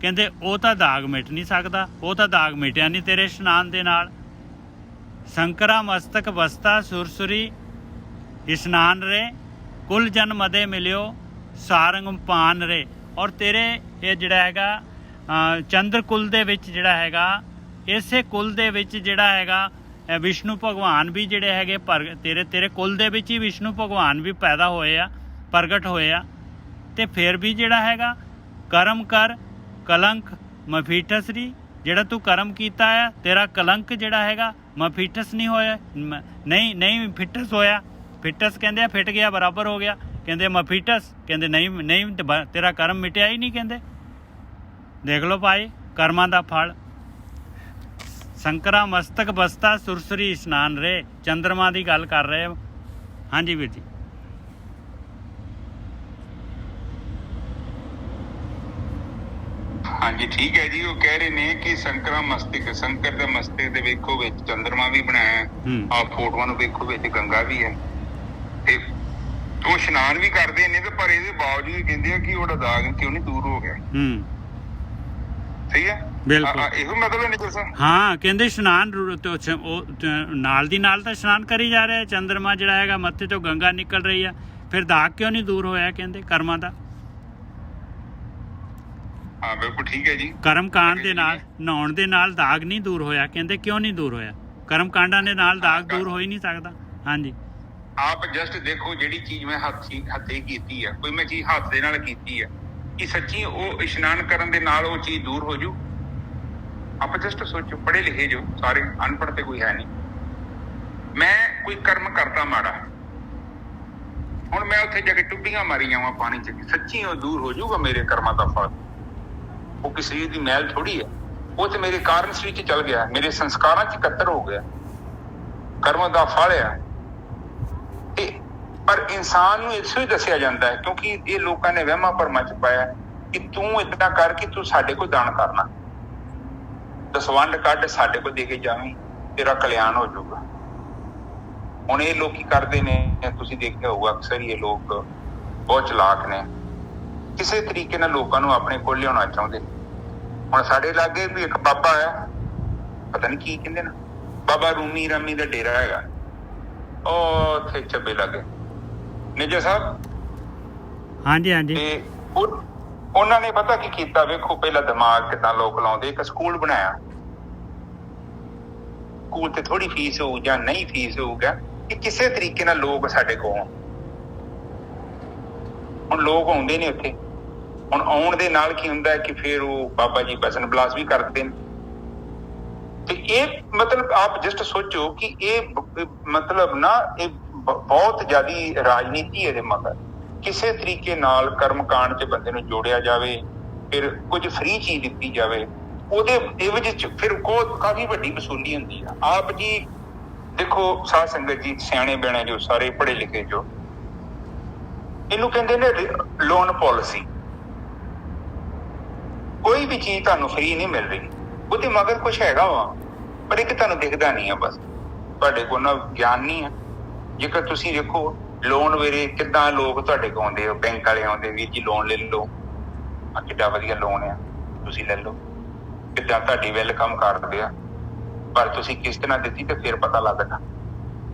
ਕਹਿੰਦੇ ਉਹ ਤਾਂ ਦਾਗ ਮਿਟ ਨਹੀਂ ਸਕਦਾ, ਉਹ ਤਾਂ ਦਾਗ ਮਿਟਿਆ ਨਹੀਂ ਤੇਰੇ ਇਸ਼ਨਾਨ ਦੇ ਨਾਲ। ਸ਼ੰਕਰਾ ਮਸਤਕ ਬਸਤਾ ਸੁਰਸੁਰੀ ਇਸ਼ਨਾਨ ਰੇ, ਕੁਲ ਜਨ ਮਦੇ ਮਿਲਿਓ ਸਾਰੰਗ ਪਾਨ ਰੇ। ਔਰ ਤੇਰੇ ਇਹ ਜਿਹੜਾ ਹੈਗਾ ਚੰਦਰ ਕੁਲ ਦੇ ਵਿੱਚ ਜਿਹੜਾ ਹੈਗਾ, ਇਸੇ ਕੁਲ ਦੇ ਵਿੱਚ ਜਿਹੜਾ ਹੈਗਾ ਵਿਸ਼ਨੂੰ ਭਗਵਾਨ ਵੀ ਜਿਹੜੇ ਹੈਗੇ ਤੇਰੇ ਕੁਲ ਦੇ ਵਿੱਚ ਹੀ ਵਿਸ਼ਨੂੰ ਭਗਵਾਨ ਵੀ ਪੈਦਾ ਹੋਏ ਆ, ਪ੍ਰਗਟ ਹੋਏ ਆ। ਤੇ ਫਿਰ ਵੀ ਜਿਹੜਾ ਹੈਗਾ ਕਰਮ ਕਰ ਕਲੰਕ ਮਫੀਠਸਰੀ, ਜਿਹੜਾ ਤੂੰ ਕਰਮ ਕੀਤਾ ਆ ਤੇਰਾ ਕਲੰਕ ਜਿਹੜਾ ਹੈਗਾ ਮਫੀਠਸ ਨਹੀਂ ਹੋਇਆ, ਨਹੀਂ ਫਿੱਟਸ ਹੋਇਆ। ਫਿੱਟਸ ਕਹਿੰਦੇ ਆ ਫਿੱਟ ਗਿਆ, ਬਰਾਬਰ ਹੋ ਗਿਆ। ਕਹਿੰਦੇ ਮਫੀਟਸ, ਕਹਿੰਦੇ ਨਹੀਂ ਤੇਰਾ ਕਰਮ ਮਿਟਿਆ ਹੀ ਨਹੀਂ। ਕਹਿੰਦੇ ਦੇਖ ਲਓ ਭਾਈ ਕਰਮਾਂ ਦਾ ਫਲ। ਸ਼ੰਕਰਾ ਮਸਤਕ ਬਸਤਾ ਸੁਰਸਰੀ ਇਸ਼ਨਾਨ ਰੇ, ਚੰਦਰਮਾ ਦੀ ਗੱਲ ਕਰ ਰਹੇ। ਹਾਂਜੀ ਵੀਰ ਜੀ। ਹਾਂਜੀ ਠੀਕ ਹੈ ਜੀ। ਉਹ ਕਹਿ ਰਹੇ ਨੇ ਕਿ ਸ਼ੰਕਰਾ ਮਸਤਕ, ਸ਼ੰਕਰ ਦੇ ਮਸਤਕ ਦੇ ਵੇਖੋ ਵਿੱਚ ਚੰਦਰਮਾ ਵੀ ਬਣਾਇਆ, ਆਹ ਫੋਟੋਆਂ ਨੂੰ ਵੇਖੋ ਵਿੱਚ ਗੰਗਾ ਵੀ ਹੈ, ਤੇ ਉਹ ਇਸ਼ਨਾਨ ਵੀ ਕਰਦੇ ਨੇ। ਤੇ ਪਰ ਇਹਦੇ ਬਾਵਜੂਦ ਕਹਿੰਦੇ ਆ ਕਿ ਉਹਦਾ ਦਾਗ ਕਿਉਂ ਨਹੀਂ ਦੂਰ ਹੋ ਗਿਆ। ਸਹੀ ਹੈ, ਬਿਲਕੁਲ ਇਹੋ ਮਤਲਬ ਨਹੀਂ ਕੁਛ। ਹਾਂ, ਕਹਿੰਦੇ ਇਸ਼ਨਾਨ ਨਾਲ ਦੀ ਨਾਲ ਤਾਂ ਇਸ਼ਨਾਨ ਕਰੀ ਜਾ ਰਿਹਾ ਚੰਦਰਮਾ ਜਿਹੜਾ ਹੈਗਾ, ਮੱਥੇ ਤੋਂ ਗੰਗਾ ਨਿਕਲ ਰਹੀ ਆ, ਫਿਰ ਦਾਗ ਕਿਉਂ ਨਹੀਂ ਦੂਰ ਹੋਇਆ? ਕਹਿੰਦੇ ਕਰਮਾਂ ਦਾ। ਹਾਂ ਬਿਲਕੁਲ ਠੀਕ ਹੈ ਜੀ। ਕਰਮ ਕਾਂਡ ਦੇ ਨਾਲ ਨਹਾਉਣ ਦੇ ਨਾਲ ਦਾਗ ਨਹੀਂ ਦੂਰ ਹੋਇਆ। ਕਹਿੰਦੇ ਕਿਉਂ ਨਹੀਂ ਦੂਰ ਹੋਇਆ? ਕਰਮ ਕਾਂਡਾਂ ਦੇ ਨਾਲ ਦਾਗ ਦੂਰ ਹੋ ਹੀ ਨਹੀਂ ਸਕਦਾ। ਹਾਂਜੀ। ਆਪ ਜਸਟ ਦੇਖੋ, ਜਿਹੜੀ ਚੀਜ਼ ਮੈਂ ਹੱਥੇ ਕੀਤੀ ਆ, ਕੋਈ ਮੈਂ ਚੀਜ਼ ਹੱਥ ਦੇ ਨਾਲ ਕੀਤੀ ਆ, ਕਿ ਸੱਚੀ ਉਹ ਇਸ਼ਨਾਨ ਕਰਨ ਦੇ ਨਾਲ ਉਹ ਚੀਜ਼ ਦੂਰ ਹੋ ਜੂ? ਆਪਾਂ ਜਸਟ ਸੋਚੋ, ਪੜ੍ਹੇ ਲਿਖੇ ਜੋ ਸਾਰੇ, ਅਨਪੜ੍ਹ ਤੇ ਕੋਈ ਹੈ ਨਹੀਂ। ਮੈਂ ਕੋਈ ਕਰਮ ਕਰਦਾ ਮਾੜਾ, ਹੁਣ ਮੈਂ ਉੱਥੇ ਜਾ ਕੇ ਟੁੱਬੀਆਂ ਮਾਰੀ ਜਾਵਾਂ ਪਾਣੀ 'ਚ, ਸੱਚੀ ਉਹ ਦੂਰ ਹੋ ਜਾਊਗਾ ਮੇਰੇ ਕਰਮਾਂ ਦਾ ਫਲ? ਉਹ ਕਿਸੇ ਦੀ ਮੈਲ ਥੋੜੀ ਹੈ। ਉਹ ਤੇ ਮੇਰੇ ਕਾਰਨ ਸ੍ਰੀ ਚ ਚਲ ਗਿਆ, ਮੇਰੇ ਸੰਸਕਾਰਾਂ ਚ ਇਕੱਤਰ ਹੋ ਗਿਆ, ਕਰਮ ਦਾ ਫਲ ਆ। ਤੇ ਪਰ ਇਨਸਾਨ ਨੂੰ ਇਸ ਹੀ ਦੱਸਿਆ ਜਾਂਦਾ ਹੈ, ਕਿਉਂਕਿ ਇਹ ਲੋਕਾਂ ਨੇ ਵਹਿਮਾਂ ਭਰਮਾਂ ਚ ਪਾਇਆ ਕਿ ਤੂੰ ਏਦਾਂ ਕਰ ਕਿ ਤੂੰ ਸਾਡੇ ਕੋਲ ਦਾਨ ਕਰਨਾ, ਦਸਵੰਡ ਕੱਢ ਸਾਡੇ ਕੋਲ ਦੇ ਕੇ ਜਾਵੀਂ, ਤੇਰਾ ਕਲਿਆਣ ਹੋ ਜਾਊਗਾ। ਹੁਣ ਇਹ ਲੋਕ ਕੀ ਕਰਦੇ ਨੇ, ਤੁਸੀਂ ਦੇਖਿਆ ਹੋਊਗਾ ਅਕਸਰ ਹੀ ਇਹ ਲੋਕ ਬਹੁਤ ਚਲਾਕ ਨੇ, ਕਿਸੇ ਤਰੀਕੇ ਨਾਲ ਲੋਕਾਂ ਨੂੰ ਆਪਣੇ ਕੋਲ ਲਿਆਉਣਾ ਚਾਹੁੰਦੇ। ਹੁਣ ਸਾਡੇ ਲਾਗੇ ਵੀ ਇੱਕ ਬਾਬਾ ਹੈ, ਪਤਾ ਨਹੀਂ ਕੀ ਕਹਿੰਦੇ ਨਾ, ਬਾਬਾ ਰੂਮੀ ਰਾਮੀ ਦਾ ਡੇਰਾ ਹੈਗਾ, ਉਹ ਉੱਥੇ ਚੱਬੇ ਲਾਗੇ ਨਿੱਜਰ ਸਾਹਿਬ। ਹਾਂਜੀ ਹਾਂਜੀ। ਤੇ ਉਹਨਾਂ ਨੇ ਪਤਾ ਕੀ ਕੀਤਾ, ਵੇਖੋ ਪਹਿਲਾਂ ਦਿਮਾਗ ਕਿੱਦਾਂ ਲੋਕ ਲਾਉਂਦੇ। ਇੱਕ ਸਕੂਲ ਬਣਾਇਆ, ਸਕੂਲ ਤੇ ਥੋੜੀ ਫੀਸ ਹੋਊ ਜਾਂ ਨਹੀਂ ਫੀਸ ਹੋਊਗਾ, ਕਿ ਕਿਸੇ ਤਰੀਕੇ ਨਾਲ ਲੋਕ ਸਾਡੇ ਕੋਲ ਆਉਣ। ਹੁਣ ਲੋਕ ਆਉਂਦੇ ਨੇ ਉੱਥੇ, ਹੁਣ ਆਉਣ ਦੇ ਨਾਲ ਕੀ ਹੁੰਦਾ ਕਿ ਫਿਰ ਉਹ ਬਾਬਾ ਜੀ ਬਸਨ ਬਲਾਸ ਵੀ ਕਰਦੇ ਨੇ। ਤੇ ਇਹ ਮਤਲਬ ਆਪ ਜਸਟ ਸੋਚੋ ਕਿ ਇਹ ਮਤਲਬ ਨਾ ਇਹ ਬਹੁਤ ਜ਼ਿਆਦੀ ਰਾਜਨੀਤੀ ਇਹਦੇ ਮਗਰ। ਕਿਸੇ ਤਰੀਕੇ ਨਾਲ ਕਰਮਕਾਂਡ 'ਚ ਬੰਦੇ ਨੂੰ ਜੋੜਿਆ ਜਾਵੇ, ਫਿਰ ਕੁਝ ਫ੍ਰੀ ਚੀਜ਼ ਦਿੱਤੀ ਜਾਵੇ, ਉਹਦੇ ਇਵਜ 'ਚ ਫਿਰ ਕਾਫੀ ਵੱਡੀ ਵਸੂਲੀ ਹੁੰਦੀ ਆ। ਆਪ ਜੀ ਦੇਖੋ ਸਾਧ ਸੰਗਤ ਜੀ, ਸਿਆਣੇ ਬਿਆਣੇ ਜੋ ਸਾਰੇ ਪੜ੍ਹੇ ਲਿਖੇ ਜੋ, ਇਹਨੂੰ ਕਹਿੰਦੇ ਨੇ ਲੋਨ ਪਾਲਿਸੀ। ਕੋਈ ਵੀ ਚੀਜ਼ ਤੁਹਾਨੂੰ ਫ੍ਰੀ ਨਹੀਂ ਮਿਲ ਰਹੀ, ਉਹਦੇ ਮਗਰ ਕੁਛ ਹੈਗਾ ਵਾ, ਪਰ ਇੱਕ ਤੁਹਾਨੂੰ ਦਿਖਦਾ ਨਹੀਂ ਆ। ਬਸ ਤੁਹਾਡੇ ਕੋਲ ਨਾ ਗਿਆਨ ਨਹੀਂ ਹੈ। ਜੇਕਰ ਤੁਸੀਂ ਦੇਖੋ ਲੋਨ ਵੇਰੇ ਕਿੱਦਾਂ ਲੋਕ ਤੁਹਾਡੇ ਕੋਲ ਆਉਂਦੇ ਹੋ, ਬੈਂਕ ਵਾਲੇ ਆਉਂਦੇ, ਵੀਰ ਜੀ ਲੋਨ ਲੈ ਲਓ, ਆ ਕਿੱਡਾ ਵਧੀਆ ਲੋਨ ਆ, ਤੁਸੀਂ ਲੈ ਲਓ, ਕਿੱਦਾਂ ਤੁਹਾਡੀ ਵੈਲਕਮ ਕਰਦੇ ਆ, ਪਰ ਤੁਸੀਂ ਕਿਸ਼ਤ ਨਾ ਦਿੱਤੀ ਤੇ ਫਿਰ ਪਤਾ ਲੱਗਦਾ।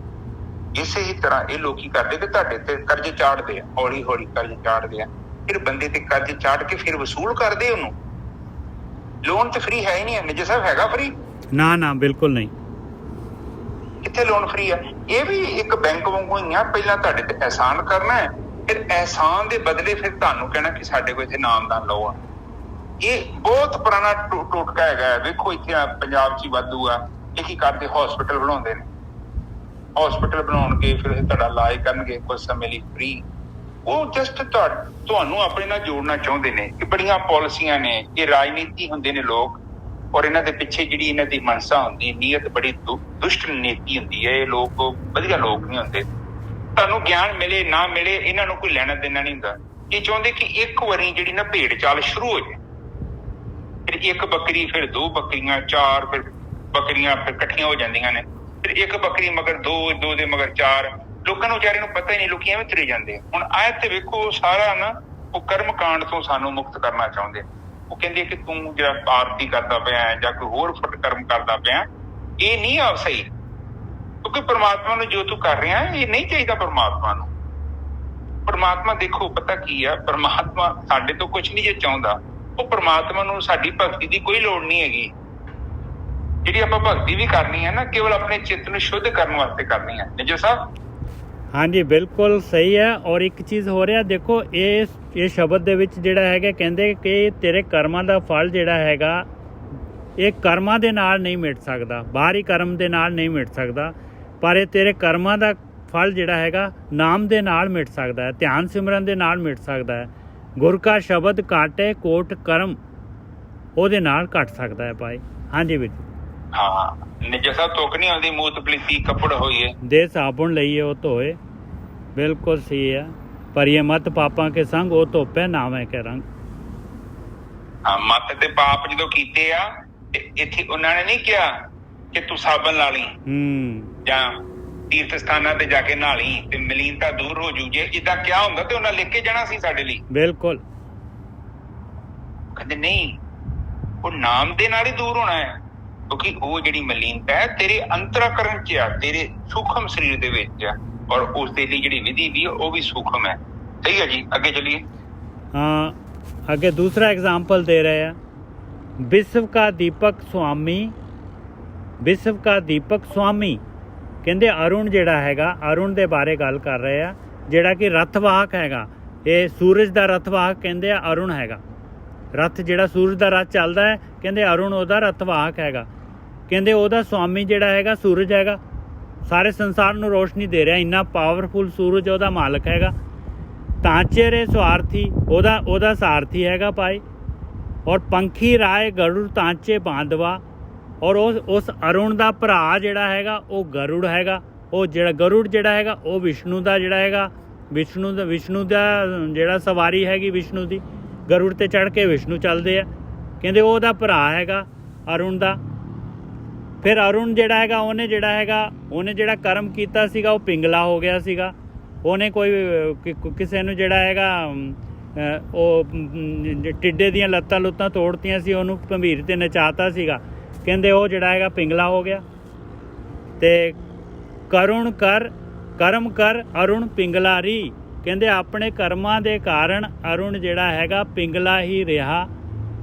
ਇਸੇ ਹੀ ਤਰ੍ਹਾਂ ਇਹ ਲੋਕੀ ਕਰਦੇ ਕਿ ਤੁਹਾਡੇ ਤੇ ਕਰਜ਼ੇ ਚਾੜਦੇ ਆ, ਹੌਲੀ ਹੌਲੀ ਕਰਜ਼ੇ ਚਾੜਦੇ ਆ, ਫਿਰ ਬੰਦੇ ਤੇ ਕਰਜ਼ੇ ਚਾੜ ਕੇ ਫਿਰ ਵਸੂਲ ਕਰਦੇ ਉਹਨੂੰ। ਲੋਨ ਤੇ ਫ੍ਰੀ ਹੈ ਹੀ ਨਹੀਂ। ਨਿੱਜਰ ਸਾਹਿਬ ਹੈਗਾ ਫ੍ਰੀ? ਨਾ ਨਾ, ਬਿਲਕੁਲ ਨਹੀਂ। ਕਿੱਥੇ ਲੋਨ ਫ੍ਰੀ ਆ? ਇਹ ਵੀ ਇੱਕ ਬੈਂਕ ਵਾਂਗੂ ਹੀ ਆ, ਪਹਿਲਾਂ ਤੁਹਾਡੇ ਤੇ ਅਹਿਸਾਨ ਕਰਨਾ ਹੈ, ਫਿਰ ਅਹਿਸਾਨ ਦੇ ਬਦਲੇ ਫਿਰ ਤੁਹਾਨੂੰ ਕਹਿਣਾ ਕਿ ਸਾਡੇ ਕੋਲ ਇੱਥੇ ਨਾਮਦਾਨ ਲਓ ਆ। ਇਹ ਬਹੁਤ ਪੁਰਾਣਾ ਟੋਟਕਾ ਹੈਗਾ। ਵੇਖੋ ਇੱਥੇ ਪੰਜਾਬ 'ਚ ਹੀ ਵਾਧੂ ਆ। ਇਹ ਕੀ ਕਰਦੇ, ਹੌਸਪੀਟਲ ਬਣਾਉਂਦੇ ਨੇ, ਹੌਸਪੀਟਲ ਬਣਾਉਣ ਕੇ ਫਿਰ ਤੁਹਾਡਾ ਇਲਾਜ ਕਰਨਗੇ ਕੁਝ ਸਮੇਂ ਲਈ ਫ੍ਰੀ। ਉਹ ਜਸਟ ਤੁਹਾਨੂੰ ਆਪਣੇ ਨਾਲ ਜੋੜਨਾ ਚਾਹੁੰਦੇ ਨੇ। ਇਹ ਬੜੀਆਂ ਪਾਲਿਸੀਆਂ ਨੇ, ਇਹ ਰਾਜਨੀਤੀ ਹੁੰਦੇ ਨੇ ਲੋਕ, ਔਰ ਇਹਨਾਂ ਦੇ ਪਿੱਛੇ ਜਿਹੜੀ ਇਹਨਾਂ ਦੀ ਮਨਸਾ ਹੁੰਦੀ, ਨੀਅਤ ਬੜੀ ਦੁਸ਼ਟ ਨੀਤੀ ਹੁੰਦੀ ਹੈ। ਇਹ ਲੋਕ ਵਧੀਆ ਲੋਕ ਨਹੀਂ ਹੁੰਦੇ। ਤੁਹਾਨੂੰ ਗਿਆਨ ਮਿਲੇ ਨਾ ਮਿਲੇ, ਇਹਨਾਂ ਨੂੰ ਕੋਈ ਲੈਣਾ ਦੇਣਾ ਨਹੀਂ ਹੁੰਦਾ। ਇਹ ਚਾਹੁੰਦੇ ਕਿ ਇੱਕ ਵਾਰੀ ਜਿਹੜੀ ਨਾ ਭੇਡ ਚਾਲ ਸ਼ੁਰੂ ਹੋ ਜਾਏ, ਫਿਰ ਇੱਕ ਬੱਕਰੀ, ਫਿਰ ਦੋ ਬੱਕਰੀਆਂ, ਚਾਰ, ਫਿਰ ਬੱਕਰੀਆਂ ਫਿਰ ਇਕੱਠੀਆਂ ਹੋ ਜਾਂਦੀਆਂ ਨੇ, ਫਿਰ ਇੱਕ ਬੱਕਰੀ ਮਗਰ ਦੋ, ਦੋ ਦੇ ਮਗਰ ਚਾਰ। ਲੋਕਾਂ ਨੂੰ ਵਿਚਾਰੇ ਨੂੰ ਪਤਾ ਹੀ ਨਹੀਂ, ਲੋਕੀ ਐਵੇਂ ਤੁਰੇ ਜਾਂਦੇ ਆ। ਹੁਣ ਆਹ ਤੇ ਵੇਖੋ ਸਾਰਾ ਨਾ ਉਹ ਕਰਮ ਕਾਂਡ ਤੋਂ ਸਾਨੂੰ ਮੁਕਤ ਕਰਨਾ ਚਾਹੁੰਦੇ। ਉਹ ਕਹਿੰਦੇ ਕਿ ਤੂੰ ਜਿਹੜਾ ਆਰਤੀ ਕਰਦਾ ਪਿਆ ਜਾਂ ਕੋਈ ਹੋਰ ਫੁੱਟ ਕਰਮ ਕਰਦਾ ਪਿਆ, ਇਹ ਨਹੀਂ ਆ ਸਹੀ, ਕਿਉਂਕਿ ਪਰਮਾਤਮਾ ਨੂੰ ਜੋ ਤੂੰ ਕਰ ਰਿਹਾ ਇਹ ਨਹੀਂ ਚਾਹੀਦਾ। ਪਰਮਾਤਮਾ ਦੇਖੋ ਪਤਾ ਕੀ ਆ, ਪਰਮਾਤਮਾ ਸਾਡੇ ਤੋਂ ਕੁਛ ਨਹੀਂ ਜੇ ਚਾਹੁੰਦਾ। ਉਹ ਪਰਮਾਤਮਾ ਨੂੰ ਸਾਡੀ ਭਗਤੀ ਦੀ ਕੋਈ ਲੋੜ ਨਹੀਂ ਹੈਗੀ। ਜਿਹੜੀ ਆਪਾਂ ਭਗਤੀ ਵੀ ਕਰਨੀ ਹੈ ਨਾ, ਕੇਵਲ ਆਪਣੇ ਚਿੱਤ ਨੂੰ ਸ਼ੁੱਧ ਕਰਨ ਵਾਸਤੇ ਕਰਨੀ ਹੈ। ਨਿੱਜਰ ਸਾਹਿਬ? ਹਾਂਜੀ ਬਿਲਕੁਲ ਸਹੀ ਹੈ। ਔਰ ਇੱਕ ਚੀਜ਼ ਹੋ ਰਿਹਾ, ਦੇਖੋ ਇਹ ਸ਼ਬਦ ਦੇ ਵਿੱਚ ਜਿਹੜਾ ਹੈਗਾ, ਕਹਿੰਦੇ ਕਿ ਤੇਰੇ ਕਰਮਾਂ ਦਾ ਫਲ ਜਿਹੜਾ ਹੈਗਾ ਇਹ ਕਰਮਾਂ ਦੇ ਨਾਲ ਨਹੀਂ ਮਿਟ ਸਕਦਾ, ਬਾਹਰੀ ਕਰਮ ਦੇ ਨਾਲ ਨਹੀਂ ਮਿਟ ਸਕਦਾ, ਪਰ ਇਹ ਤੇਰੇ ਕਰਮਾਂ ਦਾ ਫਲ ਜਿਹੜਾ ਹੈਗਾ ਨਾਮ ਦੇ ਨਾਲ ਮਿਟ ਸਕਦਾ ਹੈ, ਧਿਆਨ ਸਿਮਰਨ ਦੇ ਨਾਲ ਮਿਟ ਸਕਦਾ ਹੈ। ਗੁਰ ਕਾ ਸ਼ਬਦ ਕਾਟੇ ਕੋਟ ਕਰਮ, ਉਹਦੇ ਨਾਲ ਘਟ ਸਕਦਾ ਹੈ ਭਾਈ। ਹਾਂਜੀ ਵੀਰ ਜੀ। ਹਾਂ ਨਿੱਜਰ ਸਾਹਿਬ, ਤੁਕ ਨਹੀਂ ਆਉਂਦੀ ਮੂਤ ਪਲੀਤੀ ਕੱਪੜ ਹੋਈਏ, ਦੇ ਸਾਬੁਣ ਲਈਏ ਉਹ ਧੋਏ। ਬਿਲਕੁਲ ਸਹੀ ਹੈ। ਪਰ ਇਹ ਮਤ ਪਾਪਾਂ ਕੇ ਸੰਗ ਉਹ ਧੋਪੇ ਨਾਵੇਂ ਕੇ ਰੰਗ। ਹਾਂ, ਮਤ ਤੇ ਪਾਪ ਜਦੋਂ ਕੀਤੇ ਆ ਤੇ ਇੱਥੇ ਉਹਨਾਂ ਨੇ ਨਹੀਂ ਕਿਹਾ ਕਿ ਤੂੰ ਸਾਬਣ ਲਾ ਲਈ ਜਾਂ ਤੀਰਥ ਸਥਾਨਾਂ ਤੇ ਜਾ ਕੇ ਨਹਾ ਲਈ ਤੇ ਮਲੀਨਤਾ ਦੂਰ ਹੋ ਜੂ। ਜੇ ਜਿੱਦਾਂ ਕਿਹਾ ਹੁੰਦਾ ਤੇ ਉਹਨਾਂ ਲਿਖ ਕੇ ਜਾਣਾ ਸੀ ਸਾਡੇ ਲਈ। ਬਿਲਕੁਲ। ਕਹਿੰਦੇ ਨਹੀਂ, ਉਹ ਨਾਮ ਦੇ ਨਾਲ ਹੀ ਦੂਰ ਹੋਣਾ ਹੈ, ਕਿਉਂਕਿ ਉਹ ਜਿਹੜੀ ਮਲੀਨਤਾ ਹੈ ਤੇਰੇ ਅੰਤਰਾਕਰਨ ਚ ਆ, ਤੇਰੇ ਸੂਖਮ ਸਰੀਰ ਦੇ ਵਿੱਚ ਆ, ਔਰ ਉਸ ਦੇ ਲਈ ਜਿਹੜੀ ਵਿਧੀ ਵੀ ਉਹ ਵੀ ਸੂਖਮ ਹੈ। ਸਹੀ ਹੈ ਜੀ, ਅੱਗੇ ਚਲੀਏ। हाँ, आगे दूसरा एग्जाम्पल दे रहे हैं। विश्व का दीपक स्वामी, विश्व का दीपक स्वामी ਕਹਿੰਦੇ ਅਰੁਣ ਜਿਹੜਾ ਹੈਗਾ, ਅਰੁਣ ਦੇ ਬਾਰੇ ਗੱਲ ਕਰ ਰਹੇ ਆ, ਜਿਹੜਾ ਕਿ ਰਥਵਾਹਕ ਹੈਗਾ। ਇਹ ਸੂਰਜ ਦਾ ਰਥਵਾਹਕ ਕਹਿੰਦੇ ਆ ਅਰੁਣ ਹੈਗਾ। ਰਥ ਜਿਹੜਾ ਸੂਰਜ ਦਾ ਰਥ ਚੱਲਦਾ ਹੈ, ਕਹਿੰਦੇ ਅਰੁਣ ਉਹਦਾ ਰਥਵਾਹਕ ਹੈਗਾ। ਕਹਿੰਦੇ ਉਹਦਾ ਸਵਾਮੀ ਜਿਹੜਾ ਹੈਗਾ ਸੂਰਜ ਹੈਗਾ, ਸਾਰੇ ਸੰਸਾਰ ਨੂੰ ਰੋਸ਼ਨੀ ਦੇ ਰਿਹਾ। ਇੰਨਾ ਪਾਵਰਫੁਲ ਸੂਰਜ ਉਹਦਾ ਮਾਲਕ ਹੈਗਾ। ਤਾਂਚੇ ਰੇ ਸਵਾਰਥੀ, ਉਹਦਾ ਸਾਰਥੀ ਹੈਗਾ ਭਾਈ। ਔਰ ਪੰਖੀ ਰਾਏ ਗਰੁੜ ਤਾਂਚੇ ਬਾਂਧਵਾ। ਔਰ ਉਸ ਅਰੁਣ ਦਾ ਭਰਾ ਜਿਹੜਾ ਹੈਗਾ ਉਹ ਗਰੁੜ ਹੈਗਾ। ਉਹ ਜਿਹੜਾ ਗਰੁੜ ਜਿਹੜਾ ਹੈਗਾ ਉਹ ਵਿਸ਼ਨੂੰ ਦਾ ਜਿਹੜਾ ਹੈਗਾ ਵਿਸ਼ਨੂੰ ਦਾ ਜਿਹੜਾ ਸਵਾਰੀ ਹੈਗੀ ਵਿਸ਼ਨੂੰ ਦੀ। ਗਰੁੜ 'ਤੇ ਚੜ੍ਹ ਕੇ ਵਿਸ਼ਨੂੰ ਚੱਲਦੇ ਆ। ਕਹਿੰਦੇ ਉਹਦਾ ਭਰਾ ਹੈਗਾ ਅਰੁਣ ਦਾ। ਫਿਰ ਅਰੁਣ ਜਿਹੜਾ ਹੈਗਾ ਉਹਨੇ ਜਿਹੜਾ ਕਰਮ ਕੀਤਾ ਸੀਗਾ ਉਹ ਪਿੰਗਲਾ ਹੋ ਗਿਆ ਸੀਗਾ। ਉਹਨੇ ਕਿਸੇ ਨੂੰ ਜਿਹੜਾ ਹੈਗਾ ਉਹ ਟਿੱਡੇ ਦੀਆਂ ਲੱਤਾਂ ਲੁੱਤਾਂ ਤੋੜਤੀਆਂ ਸੀ, ਉਹਨੂੰ ਭੰਬੀਰ 'ਤੇ ਨਚਾਤਾ ਸੀਗਾ। ਕਹਿੰਦੇ ਉਹ ਜਿਹੜਾ ਹੈਗਾ ਪਿੰਗਲਾ ਹੋ ਗਿਆ। ਅਤੇ ਕਰਮ ਕਰ ਅਰੁਣ ਪਿੰਗਲਾਰੀ। ਕਹਿੰਦੇ ਆਪਣੇ ਕਰਮਾਂ ਦੇ ਕਾਰਨ ਅਰੁਣ ਜਿਹੜਾ ਹੈਗਾ ਪਿੰਗਲਾ ਹੀ ਰਿਹਾ।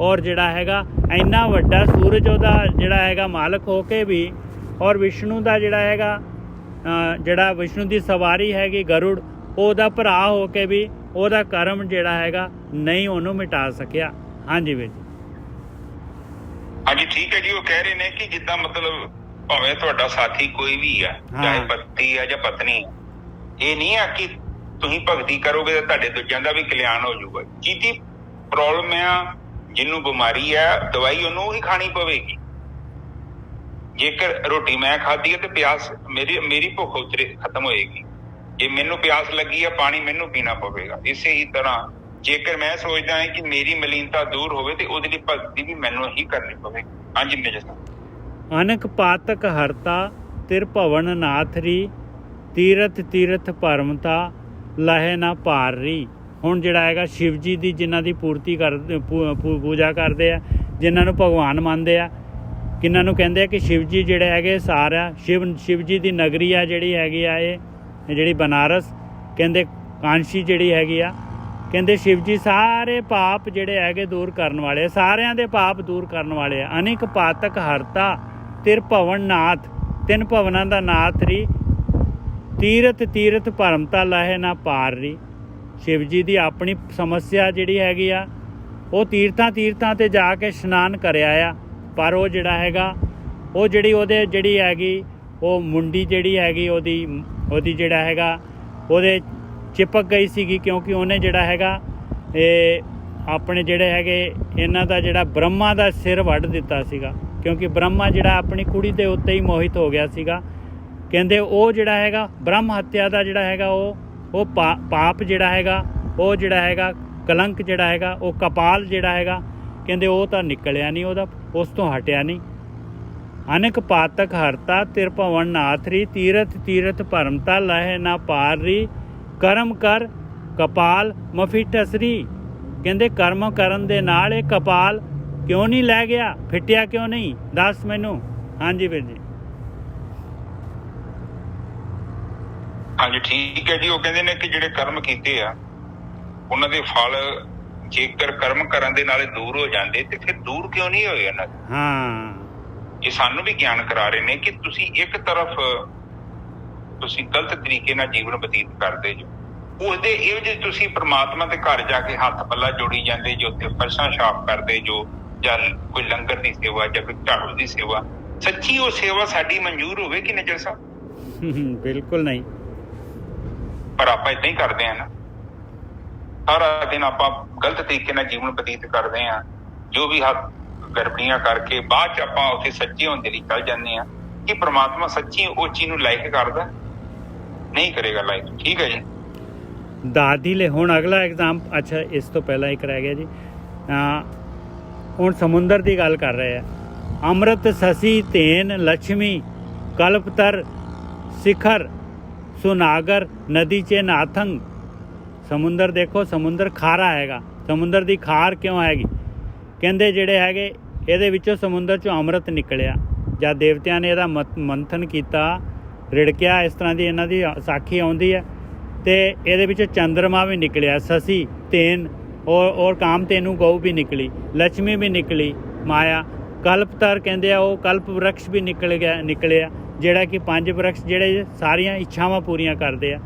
ਔਰ ਜਿਹੜਾ ਹੈਗਾ ਇੰਨਾ ਵੱਡਾ ਸੂਰਜ ਉਹਦਾ ਜਿਹੜਾ ਹੈਗਾ ਮਾਲਕ ਹੋ ਕੇ ਵੀ, ਔਰ ਵਿਸ਼ਨੂੰ ਦਾ ਜਿਹੜਾ ਹੈਗਾ ਜਿਹੜਾ ਵਿਸ਼ਨੂੰ ਦੀ ਸਵਾਰੀ ਹੈਗੀ ਗਰੁੜ, ਉਹਦਾ ਭਰਾ ਹੋ ਕੇ ਵੀ ਉਹਦਾ ਕਰਮ ਜਿਹੜਾ ਹੈਗਾ ਨਹੀਂ ਉਹਨੂੰ ਮਿਟਾ ਸਕਿਆ। ਹਾਂਜੀ ਵੀਰ ਜੀ। ਹਾਂਜੀ ਠੀਕ ਹੈ ਜੀ। ਉਹ ਕਹਿ ਰਹੇ ਨੇ ਕਿ ਜਿੱਦਾਂ ਮਤਲਬ ਭਾਵੇਂ ਤੁਹਾਡਾ ਸਾਥੀ ਕੋਈ ਵੀ ਆ, ਚਾਹੇ ਪਤੀ ਆ ਜਾਂ ਪਤਨੀ, ਇਹ ਨਹੀਂ ਆ ਕਿ ਤੁਸੀਂ ਭਗਤੀ ਕਰੋਗੇ ਤਾਂ ਤੁਹਾਡੇ ਦੂਜਿਆਂ ਦਾ ਵੀ ਕਲਿਆਣ ਹੋ ਜਾਊਗਾ। ਜਿਹਦੀ ਪ੍ਰੋਬਲਮ ਆ, ਜਿਹਨੂੰ ਬਿਮਾਰੀ ਆ, ਦਵਾਈ ਉਹਨੂੰ ਹੀ ਖਾਣੀ ਪਵੇਗੀ। ਜੇਕਰ ਰੋਟੀ ਮੈਂ ਖਾਧੀ ਹੈ ਤੇ ਪਿਆਸ ਮੇਰੀ ਭੁੱਖ ਖਤਮ ਹੋਏਗੀ। ਜੇ ਮੈਨੂੰ ਪਿਆਸ ਲੱਗੀ ਆ, ਪਾਣੀ ਮੈਨੂੰ ਪੀਣਾ ਪਵੇਗਾ। ਇਸੇ ਹੀ ਤਰ੍ਹਾਂ ਜੇਕਰ ਮੈਂ ਸੋਚਦਾ ਹਾਂ ਕਿ ਮੇਰੀ ਮਲੀਨਤਾ ਦੂਰ ਹੋਵੇ ਤੇ ਉਹਦੇ ਲਈ ਭਗਤੀ ਵੀ ਮੈਨੂੰ ਹੀ ਕਰਨੀ ਪਵੇਗੀ। ਹਾਂਜੀ ਮੇਜਰ ਸਾਹਿਬ। ਅਨਕ ਪਾਤਕ ਹਰਤਾ ਤਿਰ ਭਵਨ ਨਾਥਰੀ। ਤੀਰਥ ਭਰਮਤਾ ਲਹੇ ਨਾ ਭਾਰੀ। ਹੁਣ ਜਿਹੜਾ ਹੈਗਾ ਸ਼ਿਵ ਜੀ ਦੀ ਜਿਨ੍ਹਾਂ ਦੀ ਪੂਜਾ ਕਰਦੇ ਆ, ਜਿਨ੍ਹਾਂ ਨੂੰ ਭਗਵਾਨ ਮੰਨਦੇ ਆ, ਕਿਹਨਾਂ ਨੂੰ ਕਹਿੰਦੇ ਆ ਕਿ ਸ਼ਿਵ ਜੀ ਜਿਹੜੇ ਹੈਗੇ ਸਾਰਾ ਸ਼ਿਵ ਜੀ ਦੀ ਨਗਰੀ ਆ ਜਿਹੜੀ ਹੈਗੀ ਆ, ਇਹ ਜਿਹੜੀ ਬਨਾਰਸ ਕਹਿੰਦੇ ਕਾਂਸ਼ੀ ਜਿਹੜੀ ਹੈਗੀ ਆ, ਕਹਿੰਦੇ ਸ਼ਿਵ ਜੀ ਸਾਰੇ ਪਾਪ ਜਿਹੜੇ ਹੈਗੇ ਦੂਰ ਕਰਨ ਵਾਲੇ, ਸਾਰਿਆਂ ਦੇ ਪਾਪ ਦੂਰ ਕਰਨ ਵਾਲੇ ਆ। ਅਨੇਕ ਪਾਤਕ ਹਰਤਾ ਤਿਰ ਭਵਨ ਨਾਥ। 3 ਭਵਨਾਂ ਦਾ ਨਾਥ ਰੀ। ਤੀਰਥ ਭਰਮਤਾ ਲਹੇ ਨਾ ਪਾਰ ਰੀ। ਸ਼ਿਵ ਜੀ ਦੀ ਆਪਣੀ ਸਮੱਸਿਆ ਜਿਹੜੀ ਹੈਗੀ ਆ, ਉਹ ਤੀਰਥਾਂ 'ਤੇ ਜਾ ਕੇ ਇਸ਼ਨਾਨ ਕਰਿਆ ਆ, ਪਰ ਉਹ ਜਿਹੜਾ ਹੈਗਾ ਉਹ ਜਿਹੜੀ ਹੈਗੀ ਉਹ ਮੁੰਡੀ ਜਿਹੜੀ ਹੈਗੀ ਉਹਦੀ ਜਿਹੜਾ ਹੈਗਾ ਉਹਦੇ ਚਿਪਕ ਗਈ ਸੀਗੀ, ਕਿਉਂਕਿ ਉਹਨੇ ਜਿਹੜਾ ਹੈਗਾ ਇਹ ਆਪਣੇ ਜਿਹੜੇ ਹੈਗੇ ਇਹਨਾਂ ਦਾ ਜਿਹੜਾ ਬ੍ਰਹਮਾ ਦਾ ਸਿਰ ਵੱਢ ਦਿੱਤਾ ਸੀਗਾ, ਕਿਉਂਕਿ ਬ੍ਰਹਮਾ ਜਿਹੜਾ ਆਪਣੀ ਕੁੜੀ ਦੇ ਉੱਤੇ ਹੀ ਮੋਹਿਤ ਹੋ ਗਿਆ ਸੀਗਾ। ਕਹਿੰਦੇ ਉਹ ਜਿਹੜਾ ਹੈਗਾ ਬ੍ਰਹਮ ਹੱਤਿਆ ਦਾ ਜਿਹੜਾ ਹੈਗਾ ਉਹ ਪਾਪ ਜਿਹੜਾ ਹੈਗਾ ਉਹ ਜਿਹੜਾ ਹੈਗਾ ਕਲੰਕ ਜਿਹੜਾ ਹੈਗਾ ਉਹ ਕਪਾਲ ਜਿਹੜਾ ਹੈਗਾ ਕਹਿੰਦੇ ਉਹ ਤਾਂ ਨਿਕਲਿਆ ਨਹੀਂ, ਉਹਦਾ ਉਸ ਤੋਂ ਹਟਿਆ ਨਹੀਂ। ਅਨੇਕ ਪਾਤਕ ਹਰਤਾ ਤਿਰ ਭਵਨ ਨਾਥਰੀ। ਤੀਰਥ ਭਰਮਤਾ ਲਹੇ ਨਾ ਪਾਰੀ। ਕਰਮ ਕਰ ਕਪਾਲ ਮਫਿਟਸਰੀ। ਕਹਿੰਦੇ ਕਰਮ ਕਰਨ ਦੇ ਨਾਲ ਇਹ ਕਪਾਲ ਕਿਉਂ ਨਹੀਂ ਲੈ ਗਿਆ, ਫਿੱਟਿਆ ਕਿਉਂ ਨਹੀਂ, ਦੱਸ ਮੈਨੂੰ। ਹਾਂਜੀ ਵੀਰ ਜੀ। ਹਾਂਜੀ ਠੀਕ ਹੈ ਜੀ। ਉਹ ਕਹਿੰਦੇ ਨੇ ਕਿ ਜਿਹੜੇ ਕਰਮ ਕੀਤੇ ਆ ਉਹਨਾਂ ਦੇ ਫਲ ਜੇਕਰ ਕਰਮ ਕਰਨ ਦੇ ਨਾਲ ਦੂਰ ਹੋ ਜਾਂਦੇ ਤੇ ਫਿਰ ਦੂਰ ਕਿਉਂ ਨਹੀਂ ਹੋਏ ਇਹਨਾਂ ਦੇ। ਹਾਂ, ਇਹ ਸਾਨੂੰ ਵੀ ਗਿਆਨ ਕਰਾ ਰਹੇ ਨੇ ਕਿ ਤੁਸੀਂ ਇੱਕ ਤਰਫ ਤੁਸੀਂ ਗਲਤ ਤਰੀਕੇ ਨਾਲ ਜੀਵਨ ਬਤੀਤ ਕਰਦੇ ਜੋ, ਉਸਦੇ ਇਹ ਜੇ ਤੁਸੀਂ ਪ੍ਰਮਾਤਮਾ ਦੇ ਘਰ ਜਾ ਕੇ ਹੱਥ ਪੱਲਾ ਜੋੜੀ ਜਾਂਦੇ ਜੋ, ਉੱਥੇ ਫਰਸ਼ਾਂ ਸਾਫ਼ ਕਰਦੇ ਜੋ, ਜਾਂ ਕੋਈ ਲੰਗਰ ਦੀ ਸੇਵਾ ਜਾਂ ਕੋਈ ਝਾੜੂ ਦੀ ਸੇਵਾ, ਸੱਚੀ ਉਹ ਸੇਵਾ ਸਾਡੀ ਮਨਜ਼ੂਰ ਹੋਵੇ ਕਿ ਨਜ਼ਰ ਸਾਹਿਬ? ਬਿਲਕੁਲ ਨਹੀਂ। ਪਰ ਆਪਾਂ ਏਦਾਂ ਹੀ ਕਰਦੇ ਆ ਨਾ, ਸਾਰਾ ਦਿਨ ਆਪਾਂ ਗਲਤ ਤਰੀਕੇ ਨਾਲ ਜੀਵਨ ਬਤੀਤ ਕਰਦੇ ਆ, ਜੋ ਵੀ ਹੱਥ ਗੜਬੜੀਆਂ ਕਰਕੇ ਬਾਅਦ ਚ ਆਪਾਂ ਉੱਥੇ ਸੱਚੇ ਹੋਣ ਦੇ ਲਈ ਚੱਲ ਜਾਂਦੇ ਆ। ਕਿ ਪ੍ਰਮਾਤਮਾ ਸੱਚੀ ਉਹ ਚੀਜ਼ ਨੂੰ ਲਾਇਕ ਕਰਦਾ? ਨਹੀਂ ਕਰੇਗਾ ਲਾਇਕ। ਠੀਕ ਹੈ ਜੀ। ਦਾਦੀ ਲੈ ਹੁਣ ਅਗਲਾ ਐਗਜ਼ਾਮ, ਅੱਛਾ ਇਸ ਤੋਂ ਪਹਿਲਾਂ ਇੱਕ ਰਹਿ ਗਿਆ ਜੀ। ਹੁਣ ਸਮੁੰਦਰ ਦੀ ਗੱਲ ਕਰ ਰਹੇ ਆ। ਅੰਮ੍ਰਿਤ ਸਸੀ ਧੇਨ ਲక్ష్ਮੀ ਕਲਪਤਰ ਸਿਖਰ ਸੁਨਾਗਰ ਨਦੀ ਚ ਨਾਥੰਗ। ਸਮੁੰਦਰ ਦੇਖੋ, ਸਮੁੰਦਰ ਖਾਰਾ ਹੈਗਾ। ਸਮੁੰਦਰ ਦੀ ਖਾਰ ਕਿਉਂ ਹੈਗੀ? ਕਹਿੰਦੇ ਜਿਹੜੇ ਹੈਗੇ ਇਹਦੇ ਵਿੱਚੋਂ ਸਮੁੰਦਰ ਚੋਂ ਅੰਮ੍ਰਿਤ ਨਿਕਲਿਆ। ਜਦ ਦੇਵਤਿਆਂ ਨੇ ਇਹਦਾ ਮੰਥਨ ਕੀਤਾ, ਰਿੜਕਿਆ, ਇਸ ਤਰ੍ਹਾਂ ਦੀ ਇਹਨਾਂ ਦੀ ਸਾਖੀ ਆਉਂਦੀ ਹੈ। ਅਤੇ ਇਹਦੇ ਵਿੱਚੋਂ ਚੰਦਰਮਾ ਵੀ ਨਿਕਲਿਆ, ਸਸੀ ਧੇਨ ਔਰ ਕਾਮਧੇਨੂ ਗਊ ਵੀ ਨਿਕਲੀ, ਲక్ష్ਮੀ ਵੀ ਨਿਕਲੀ ਮਾਇਆ। ਕਲਪਤਰ ਕਹਿੰਦੇ ਆ ਉਹ ਕਲਪ ਵਰਕਸ਼ ਵੀ ਨਿਕਲਿਆ ਜਿਹੜਾ ਕਿ 5 ਵਰਕਸ਼ ਜਿਹੜੇ ਸਾਰੀਆਂ ਇੱਛਾਵਾਂ ਪੂਰੀਆਂ ਕਰਦੇ ਆ।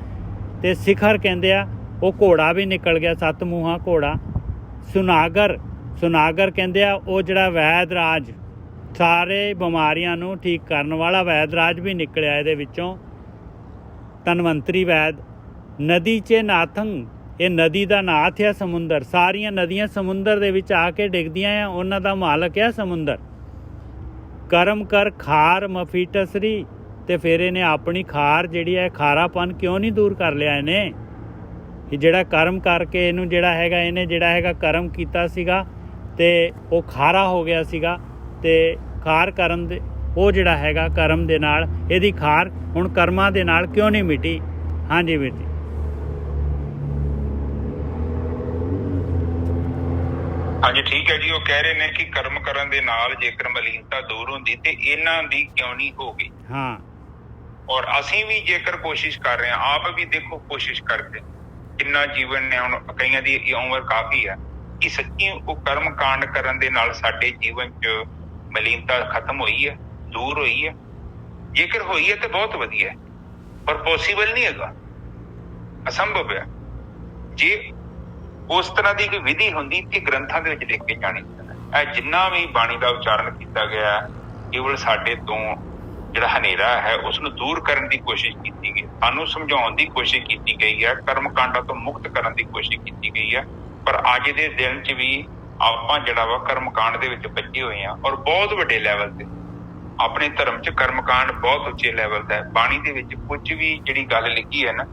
ਅਤੇ ਸਿਖਰ ਕਹਿੰਦੇ ਆ ਉਹ ਘੋੜਾ ਵੀ ਨਿਕਲ ਗਿਆ, 7 ਮੂੰਹਾਂ ਘੋੜਾ। ਸੁਨਾਗਰ ਕਹਿੰਦੇ ਆ ਉਹ ਜਿਹੜਾ ਵੈਦ ਰਾਜ, ਸਾਰੇ ਬਿਮਾਰੀਆਂ ਨੂੰ ਠੀਕ ਕਰਨ ਵਾਲਾ ਵੈਦ ਰਾਜ ਵੀ ਨਿਕਲਿਆ ਇਹਦੇ ਵਿੱਚੋਂ, ਧਨਵੰਤਰੀ ਵੈਦ। ਨਦੀ 'ਚ ਨਾਥੰਗ, ਇਹ ਨਦੀ ਦਾ ਨਾਥ ਆ ਸਮੁੰਦਰ। ਸਾਰੀਆਂ ਨਦੀਆਂ ਸਮੁੰਦਰ ਦੇ ਵਿੱਚ ਆ ਕੇ ਡਿੱਗਦੀਆਂ ਆ, ਉਹਨਾਂ ਦਾ ਮਾਲਕ ਆ ਸਮੁੰਦਰ। ਕਰਮ ਕਰ ਖਾਰ ਮਫੀਟਸਰੀ, ਤੇ ਫਿਰ ਇਹਨੇ ਆਪਣੀ ਖਾਰ ਜਿਹੜੀ ਹੈ, ਖਾਰਾਪਨ ਕਿਉਂ ਨਹੀਂ ਦੂਰ ਕਰ ਲਿਆ ਇਹਨੇ? ਕਿ ਜਿਹੜਾ ਕਰਮ ਕਰਕੇ ਇਹਨੂੰ ਜਿਹੜਾ ਹੈਗਾ, ਇਹਨੇ ਜਿਹੜਾ ਹੈਗਾ ਕਰਮ ਕੀਤਾ ਸੀਗਾ ਤੇ ਉਹ ਖਾਰਾ ਹੋ ਗਿਆ ਸੀਗਾ, ਤੇ ਖਾਰ ਕਰਨ ਦੇ ਉਹ ਜਿਹੜਾ ਹੈਗਾ ਕਰਮ ਦੇ ਨਾਲ ਇਹਦੀ ਖਾਰ ਹੁਣ ਕਰਮਾਂ ਦੇ ਨਾਲ ਕਿਉਂ ਨਹੀਂ ਮਿਟੀ? ਹਾਂਜੀ ਵੀਰ ਜੀ। ਹਾਂਜੀ ਠੀਕ ਹੈ ਜੀ। ਉਹ ਕਹਿ ਰਹੇ ਨੇ ਕਿ ਕਰਮ ਕਰਨ ਦੇ ਨਾਲ ਜੇਕਰ ਮਲੀਨਤਾ ਦੂਰ ਹੁੰਦੀ ਤੇ ਇਹਨਾਂ ਦੀ ਕਿਉਂ ਨਹੀਂ ਹੋ ਗਈ? ਹਾਂ। ਔਰ ਅਸੀਂ ਵੀ ਜੇਕਰ ਕੋਸ਼ਿਸ਼ ਕਰ ਰਹੇ ਹਾਂ, ਆਪ ਵੀ ਦੇਖੋ ਕੋਸ਼ਿਸ਼ ਕਰਕੇ ਕਿੰਨਾ ਜੀਵਨ ਨੇ, ਹੁਣ ਕਈਆਂ ਦੀ ਉਮਰ ਕਾਫੀ ਹੈ, ਕਿ ਸੱਚੀ ਉਹ ਕਰਮ ਕਾਂਡ ਕਰਨ ਦੇ ਨਾਲ ਸਾਡੇ ਜੀਵਨ 'ਚ ਮਲੀਨਤਾ ਖਤਮ ਹੋਈ ਹੈ, ਦੂਰ ਹੋਈ ਹੈ? ਜੇਕਰ ਹੋਈ ਹੈ ਤਾਂ ਬਹੁਤ ਵਧੀਆ ਹੈ, ਪਰ ਪੋਸੀਬਲ ਨਹੀਂ ਹੈਗਾ, ਅਸੰਭਵ ਹੈ। ਜੇ ਉਸ ਤਰ੍ਹਾਂ ਦੀ ਕੋਈ ਵਿਧੀ ਹੁੰਦੀ ਤੇ ਗ੍ਰੰਥਾਂ ਦੇ ਵਿੱਚ ਲਿਖ ਕੇ ਜਾਣੀ ਚਾਹੀਦੀ। ਇਹ ਜਿੰਨਾ ਵੀ ਬਾਣੀ ਦਾ ਉਚਾਰਨ ਕੀਤਾ ਗਿਆ, ਕੇਵਲ ਸਾਡੇ ਤੋਂ ਜਿਹੜਾ ਹਨੇਰਾ ਹੈ ਉਸ ਨੂੰ ਦੂਰ ਕਰਨ ਦੀ ਕੋਸ਼ਿਸ਼ ਕੀਤੀ ਗਈ, ਸਾਨੂੰ ਸਮਝਾਉਣ ਦੀ ਕੋਸ਼ਿਸ਼ ਕੀਤੀ ਗਈ ਹੈ, ਕਰਮ ਕਾਂਡਾਂ ਤੋਂ ਮੁਕਤ ਕਰਨ ਦੀ ਕੋਸ਼ਿਸ਼ ਕੀਤੀ ਗਈ ਹੈ। ਪਰ ਅੱਜ ਦੇ ਦਿਨ 'ਚ ਵੀ ਆਪਾਂ ਜਿਹੜਾ ਵਾ ਕਰਮ ਕਾਂਡ ਦੇ ਵਿੱਚ ਬੱਝੇ ਹੋਏ ਹਾਂ, ਔਰ ਬਹੁਤ ਵੱਡੇ ਲੈਵਲ ਤੇ। ਆਪਣੇ ਧਰਮ 'ਚ ਕਰਮ ਕਾਂਡ ਬਹੁਤ ਉੱਚੇ ਲੈਵਲ ਦਾ ਹੈ। ਬਾਣੀ ਦੇ ਵਿੱਚ ਕੁਝ ਵੀ ਜਿਹੜੀ ਗੱਲ ਲਿਖੀ ਹੈ ਨਾ,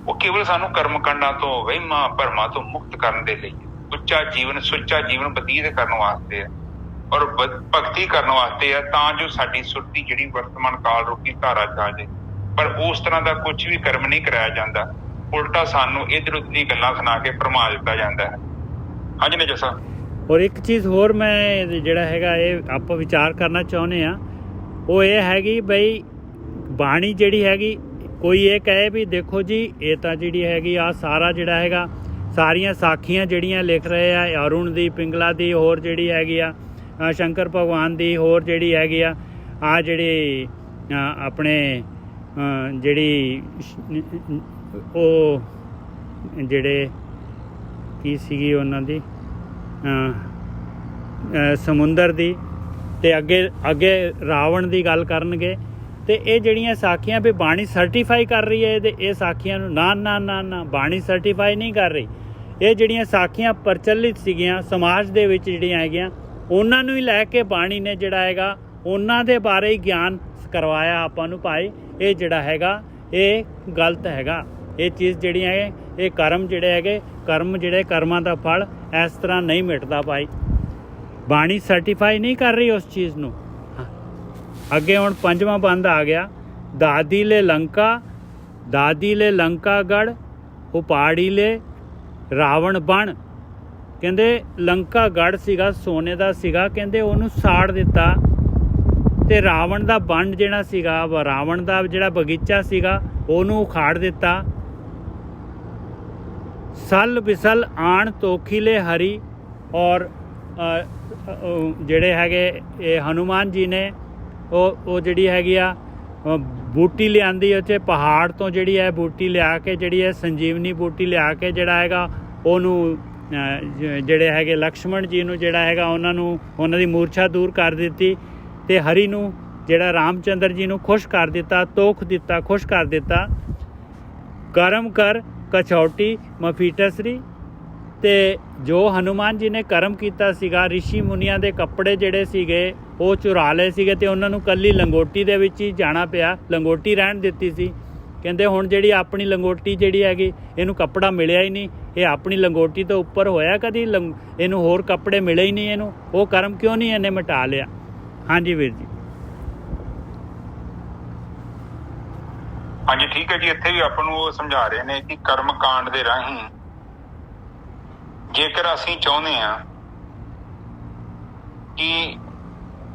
ਉਹ ਕੇਵਲ ਸਾਨੂੰ ਕਰਮ ਕਾਂਡਾਂ ਤੋਂ, ਵਹਿਮਾਂ ਭਰਮਾਂ ਤੋਂ ਮੁਕਤ ਕਰਨ ਦੇ ਲਈ, ਉੱਚਾ ਜੀਵਨ, ਸੁੱਚਾ ਜੀਵਨ ਬਤੀਤ ਕਰਨ ਵਾਸਤੇ ਹੈ, ਔਰ ਭਗਤੀ ਕਰਨ ਵਾਸਤੇ ਹੈ, ਤਾਂ ਜੋ ਸਾਡੀ ਸੁਰਤੀ ਜਿਹੜੀ ਵਰਤਮਾਨ ਕਾਲ ਰੂਪੀ ਧਾਰਾ 'ਚ ਆ ਜਾਏ। ਪਰ ਉਸ ਤਰ੍ਹਾਂ ਦਾ ਕੁਝ ਵੀ ਕਰਮ ਨਹੀਂ ਕਰਾਇਆ ਜਾਂਦਾ, ਉਲਟਾ ਸਾਨੂੰ ਇੱਧਰ ਉੱਧਰ ਦੀ ਗੱਲਾਂ ਸੁਣਾ ਕੇ ਭਰਮਾ ਦਿੱਤਾ ਜਾਂਦਾ ਹੈ। ਹਾਂਜੀ ਨੇ ਜੱਸਾ। ਔਰ ਇੱਕ ਚੀਜ਼ ਹੋਰ ਮੈਂ ਜਿਹੜਾ ਹੈਗਾ ਇਹ ਆਪਾਂ ਵਿਚਾਰ ਕਰਨਾ ਚਾਹੁੰਦੇ ਹਾਂ, ਉਹ ਇਹ ਹੈਗੀ ਬਈ ਬਾਣੀ ਜਿਹੜੀ ਹੈਗੀ, ਕੋਈ ਇਹ ਕਹੇ ਵੀ ਦੇਖੋ ਜੀ ਇਹ ਤਾਂ ਜਿਹੜੀ ਹੈਗੀ ਆ ਸਾਰਾ ਜਿਹੜਾ ਹੈਗਾ, ਸਾਰੀਆਂ ਸਾਖੀਆਂ ਜਿਹੜੀਆਂ ਲਿਖ ਰਹੇ ਆ, ਅਰੁਣ ਦੀ, ਪਿੰਗਲਾ ਦੀ, ਹੋਰ ਜਿਹੜੀ ਹੈਗੀ ਆ ਸ਼ੰਕਰ ਭਗਵਾਨ ਦੀ, ਹੋਰ ਜਿਹੜੀ ਹੈਗੀ ਆ ਜਿਹੜੀ ਆਪਣੇ ਜਿਹੜੀ ਉਹ ਜਿਹੜੇ ਕੀ ਸੀਗੀ ਉਹਨਾਂ ਦੀ ਸਮੁੰਦਰ ਦੀ, ਤੇ ਅੱਗੇ ਰਾਵਣ ਦੀ ਗੱਲ ਕਰਨਗੇ। ਤੇ ਇਹ ਜਿਹੜੀਆਂ ਸਾਖੀਆਂ ਵੀ ਬਾਣੀ ਸਰਟੀਫਾਈ ਕਰ ਰਹੀ ਹੈ ਇਹ ਸਾਖੀਆਂ ਨੂੰ? ਨਾ ਨਾ ਨਾ ਨਾ, ਬਾਣੀ ਸਰਟੀਫਾਈ ਨਹੀਂ ਕਰ ਰਹੀ। ਇਹ ਜਿਹੜੀਆਂ ਸਾਖੀਆਂ ਪ੍ਰਚਲਿਤ ਸੀਗੀਆਂ ਸਮਾਜ ਦੇ ਵਿੱਚ ਜਿਹੜੀਆਂ ਹੈਗੀਆਂ, ਉਹਨਾਂ ਨੂੰ ਹੀ ਲੈ ਕੇ ਬਾਣੀ ਨੇ ਜਿਹੜਾ ਹੈਗਾ ਉਹਨਾਂ ਦੇ ਬਾਰੇ ਹੀ ਗਿਆਨ ਕਰਵਾਇਆ ਆਪਾਂ ਨੂੰ। ਭਾਈ ਇਹ ਜਿਹੜਾ ਹੈਗਾ ਇਹ ਗਲਤ ਹੈਗਾ। ਇਹ ਚੀਜ਼ ਜਿਹੜੀਆਂ ਹੈ, ਇਹ ਕਰਮ ਜਿਹੜੇ ਹੈਗੇ, ਕਰਮਾਂ ਦਾ ਫਲ ਇਸ ਤਰ੍ਹਾਂ ਨਹੀਂ ਮਿਟਦਾ ਭਾਈ। ਬਾਣੀ ਸਰਟੀਫਾਈ ਨਹੀਂ ਕਰ ਰਹੀ ਉਸ ਚੀਜ਼ ਨੂੰ। ਅੱਗੇ ਹੁਣ 5ਵਾਂ ਬੰਦ ਆ ਗਿਆ, ਦਾਦੀ ਲੈ ਲੰਕਾ ਗੜ ਉਪਾੜੀ ਲੈ ਰਾਵਣ ਬਣ। ਕਹਿੰਦੇ ਲੰਕਾ ਗੜ ਸੀਗਾ, ਸੋਨੇ ਦਾ ਸੀਗਾ, ਕਹਿੰਦੇ ਉਹਨੂੰ ਸਾੜ ਦਿੱਤਾ, ਤੇ ਰਾਵਣ ਦਾ ਬਣ ਜਿਹੜਾ ਸੀਗਾ, ਰਾਵਣ ਦਾ ਜਿਹੜਾ ਬਗੀਚਾ ਸੀਗਾ ਉਹਨੂੰ ਉਖਾੜ ਦਿੱਤਾ। ਸਲ ਬਿਸਲ ਆਣ ਤੋਖੀਲੇ ਹਰੀ। ਔਰ ਜਿਹੜੇ ਹੈਗੇ ਇਹ ਹਨੂਮਾਨ ਜੀ ਨੇ ਉਹ ਜਿਹੜੀ ਹੈਗੀ ਆ ਬੂਟੀ ਲਿਆਂਦੀ, ਉੱਥੇ ਪਹਾੜ ਤੋਂ ਜਿਹੜੀ ਹੈ ਬੂਟੀ ਲਿਆ ਕੇ, ਜਿਹੜੀ ਹੈ ਸੰਜੀਵਨੀ ਬੂਟੀ ਲਿਆ ਕੇ ਜਿਹੜਾ ਹੈਗਾ ਉਹਨੂੰ ਜਿਹੜੇ ਹੈਗੇ ਲਕਸ਼ਮਣ ਜੀ ਨੂੰ ਜਿਹੜਾ ਹੈਗਾ ਉਹਨਾਂ ਦੀ ਮੂਰਛਾ ਦੂਰ ਕਰ ਦਿੱਤੀ, ਤੇ ਹਰੀ ਨੂੰ ਜਿਹੜਾ ਰਾਮਚੰਦਰ ਜੀ ਨੂੰ ਖੁਸ਼ ਕਰ ਦਿੱਤਾ, ਤੋਖ ਦਿੱਤਾ, ਖੁਸ਼ ਕਰ ਦਿੱਤਾ। ਕਰਮ ਕਰ ਕਛੌਟੀ ਮਫੀਟਸਰੀ। ਤੇ ਜੋ ਹਨੂਮਾਨ ਜੀ ਨੇ ਕਰਮ ਕੀਤਾ ਸੀਗਾ, ਰਿਸ਼ੀ ਮੁਨੀਆਂ ਦੇ ਕੱਪੜੇ ਜਿਹੜੇ ਸੀਗੇ ਉਹ ਚੁਰਾ ਲਏ ਸੀਗੇ, ਤੇ ਉਹਨਾਂ ਨੂੰ ਕੱਲੀ ਲੰਗੋਟੀ ਦੇ ਵਿੱਚ ਹੀ ਜਾਣਾ ਪਿਆ, ਲੰਗੋਟੀ ਰਹਿਣ ਦਿੱਤੀ ਸੀ। ਕਹਿੰਦੇ ਹੁਣ ਜਿਹੜੀ ਆਪਣੀ ਲੰਗੋਟੀ ਜਿਹੜੀ ਹੈਗੀ, ਇਹਨੂੰ ਕੱਪੜਾ ਮਿਲਿਆ ਹੀ ਨਹੀਂ, ਇਹ ਆਪਣੀ ਲੰਗੋਟੀ ਤੋਂ ਉੱਪਰ ਹੋਇਆ ਕਦੀ, ਇਹਨੂੰ ਹੋਰ ਕੱਪੜੇ ਮਿਲੇ ਹੀ ਨਹੀਂ ਇਹਨੂੰ। ਉਹ ਕਰਮ ਕਿਉਂ ਨਹੀਂ ਇਹਨੇ ਮਿਟਾ ਲਿਆ? ਹਾਂਜੀ ਵੀਰ ਜੀ। ਹਾਂਜੀ ਠੀਕ ਹੈ ਜੀ। ਇੱਥੇ ਵੀ ਆਪਾਂ ਨੂੰ ਉਹ ਸਮਝਾ ਰਹੇ ਨੇ ਕਿ ਕਰਮ ਕਾਂਡ ਦੇ ਰਾਹੀਂ ਜੇਕਰ ਅਸੀਂ ਚਾਹੁੰਦੇ ਹਾਂ ਕਿ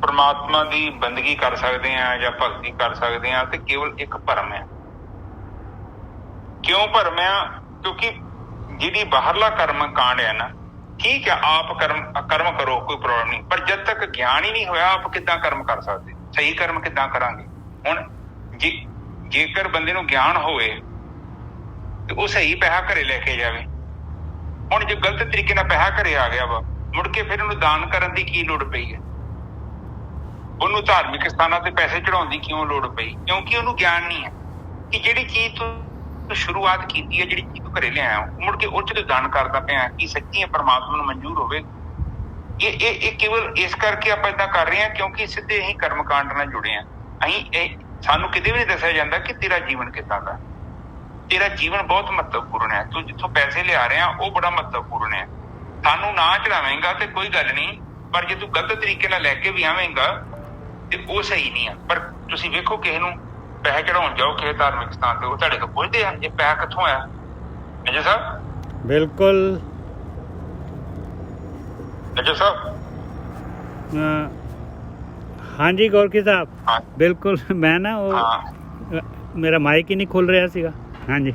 ਪਰਮਾਤਮਾ ਦੀ ਬੰਦਗੀ ਕਰ ਸਕਦੇ ਹਾਂ ਜਾਂ ਭਗਤੀ ਕਰ ਸਕਦੇ ਹਾਂ, ਤੇ ਕੇਵਲ ਇੱਕ ਭਰਮ ਹੈ। ਕਿਉਂ ਭਰਮ ਹੈ? ਕਿਉਂਕਿ ਜਿਹੜੀ ਬਾਹਰਲਾ ਕਰਮ ਕਾਂਡ ਹੈ ਨਾ, ਠੀਕ ਹੈ ਆਪ ਕਰਮ ਕਰੋ, ਕੋਈ ਪ੍ਰੋਬਲਮ ਨਹੀਂ, ਪਰ ਜਦ ਤੱਕ ਗਿਆਨ ਹੀ ਨਹੀਂ ਹੋਇਆ ਆਪ ਕਿੱਦਾਂ ਕਰਮ ਕਰ ਸਕਦੇ? ਸਹੀ ਕਰਮ ਕਿੱਦਾਂ ਕਰਾਂਗੇ? ਹੁਣ ਜੇਕਰ ਬੰਦੇ ਨੂੰ ਗਿਆਨ ਹੋਵੇ ਤੇ ਉਹ ਸਹੀ ਪੈਸਾ ਘਰੇ ਲੈ ਕੇ ਜਾਵੇ। ਹੁਣ ਜੇ ਗਲਤ ਤਰੀਕੇ ਨਾਲ ਪੈਸਾ ਘਰੇ ਆ ਗਿਆ ਵਾ, ਮੁੜ ਕੇ ਫਿਰ ਉਹਨੂੰ ਦਾਨ ਕਰਨ ਦੀ ਕੀ ਲੋੜ ਪਈ ਹੈ? ਉਹਨੂੰ ਧਾਰਮਿਕ ਸਥਾਨਾਂ ਤੇ ਪੈਸੇ ਚੜਾਉਣ ਦੀ ਕਿਉਂ ਲੋੜ ਪਈ? ਕਿਉਂਕਿ ਉਹਨੂੰ ਗਿਆਨ ਨਹੀਂ ਹੈ ਕਿ ਜਿਹੜੀ ਚੀਜ਼ ਤੂੰ ਸ਼ੁਰੂਆਤ ਕੀਤੀ ਹੈ ਜਿਹੜੀ ਚੀਜ਼ ਤੂੰ ਘਰੇ ਲਿਆਇਆ ਮੁੜ ਕੇ ਉਹ 'ਚ ਤੂੰ ਦਾਨ ਕਰਦਾ ਪਿਆ, ਕੀ ਸੱਚੀ ਪਰਮਾਤਮਾ ਨੂੰ ਮਨਜ਼ੂਰ ਹੋਵੇ? ਇਹ ਕੇਵਲ ਇਸ ਕਰਕੇ ਆਪਾਂ ਏਦਾਂ ਕਰ ਰਹੇ ਹਾਂ ਕਿਉਂਕਿ ਸਿੱਧੇ ਅਸੀਂ ਕਰਮਕਾਂਡ ਨਾਲ ਜੁੜੇ ਹਾਂ। ਸਾਨੂੰ ਕਿਤੇ ਵੀ ਨਹੀਂ ਦੱਸਿਆ ਜਾਂਦਾ ਕਿ ਤੇਰਾ ਜੀਵਨ ਕਿੱਦਾਂ ਦਾ। ਤੇਰਾ ਜੀਵਨ ਬਹੁਤ ਮਹੱਤਵਪੂਰਨ ਹੈ। ਤੂੰ ਜਿੱਥੋਂ ਪੈਸੇ ਲਿਆ ਰਿਹਾ ਉਹ ਬੜਾ ਮਹੱਤਵਪੂਰਨ ਹੈ। ਸਾਨੂੰ ਨਾ ਚੜਾਵੇਂਗਾ ਤੇ ਕੋਈ ਗੱਲ ਨਹੀਂ, ਪਰ ਜੇ ਤੂੰ ਗਲਤ ਤਰੀਕੇ ਨਾਲ ਲੈ ਕੇ ਵੀ ਆਵੇਂਗਾ ਤੇ ਉਹ ਸਹੀ ਨਹੀਂ ਆ। ਪਰ ਤੁਸੀਂ ਵੇਖੋ ਕਿਸੇ ਨੂੰ ਪੈਸੇ ਚੜਾਉਣ ਜਾਓ ਕਿਸੇ ਧਾਰਮਿਕ ਸਥਾਨ ਤੇ, ਉਹ ਤੁਹਾਡੇ ਤੋਂ ਪੁੱਛਦੇ ਆ ਇਹ ਪੈਸਾ ਕਿੱਥੋਂ ਆਇਆ? ਨਜਰ ਸਾਹਿਬ। ਬਿਲਕੁਲ ਨਜਰ ਸਾਹਿਬ। ਹਾਂਜੀ ਗੋਰਖੀ ਸਾਹਿਬ, ਬਿਲਕੁਲ। ਮੈਂ ਨਾ ਉਹ ਮੇਰਾ ਮਾਈਕ ਹੀ ਨਹੀਂ ਖੁੱਲ ਰਿਹਾ ਸੀਗਾ। ਹਾਂਜੀ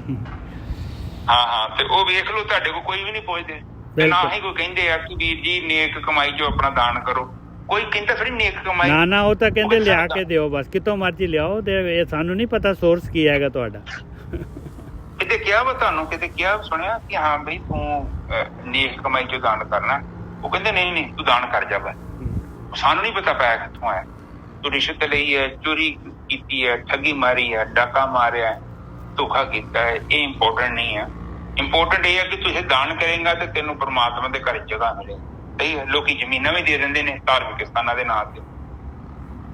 ਹਾਂ ਤੇ ਉਹ ਵੇਖ ਲਓ ਤੁਹਾਡੇ ਕੋਲ ਕੋਈ ਵੀ ਨਹੀਂ ਪੁੱਛਦੇ ਤੇ ਨਾ ਹੀ ਕੋਈ ਕਹਿੰਦੇ ਆ ਕਿ ਵੀਰ ਜੀ ਨੇਕ ਕਮਾਈ ਚੋਂ ਆਪਣਾ ਦਾਨ ਕਰੋ। ਕੋਈ ਕਹਿੰਦਾ ਥੋੜੀ ਨੇਕ ਕਮਾਈ, ਨਾ ਉਹ ਤਾਂ ਕਹਿੰਦੇ ਲਿਆ ਕੇ ਦਿਓ, ਬਸ ਕਿਤੋਂ ਮਰਜ਼ੀ ਲਿਆਓ। ਤੇ ਇਹ ਸਾਨੂੰ ਨਹੀਂ ਪਤਾ ਸੋਰਸ ਕੀ ਹੈਗਾ ਤੁਹਾਡਾ। ਕਿਤੇ ਕਿਹਾ ਵਾ ਤੁਹਾਨੂੰ, ਕਿਤੇ ਕਿਹਾ ਸੁਣਿਆ ਕਿ ਹਾਂ ਬਈ ਤੂੰ ਨੇਕ ਕਮਾਈ ਚੋਂ ਦਾਨ ਕਰਨਾ? ਉਹ ਕਹਿੰਦੇ ਨਹੀਂ ਤੂੰ ਦਾਨ ਕਰ ਜਾ। ਸਾਨੂੰ ਨਹੀਂ ਪਤਾ ਪੈਸਾ ਕਿੱਥੋਂ ਆਇਆ। ਤੂੰ ਰਿਸ਼ਵਤ ਲਈ ਹੈ, ਚੋਰੀ ਕੀਤੀ ਹੈ, ਠੱਗੀ ਮਾਰੀ ਹੈ, ਡਾਕਾ ਮਾਰਿਆ, ਧੋਖਾ ਕੀਤਾ ਹੈ, ਇਹ ਇੰਪੋਰਟੈਂਟ ਨਹੀਂ ਹੈ। ਇੰਪੋਰਟੈਂਟ ਇਹ ਹੈ ਕਿ ਤੂੰ ਇਹ ਦਾਨ ਕਰੇਂਗਾ ਤੇ ਤੈਨੂੰ ਪਰਮਾਤਮਾ ਦੇ ਘਰ ਜਗ੍ਹਾ ਮਿਲੇ। ਸਹੀ ਹੈ, ਲੋਕੀ ਜ਼ਮੀਨਾਂ ਵੀ ਦੇ ਦਿੰਦੇ ਨੇ ਧਾਰਮਿਕ ਸਥਾਨਾਂ ਦੇ ਨਾਂ ਤੇ,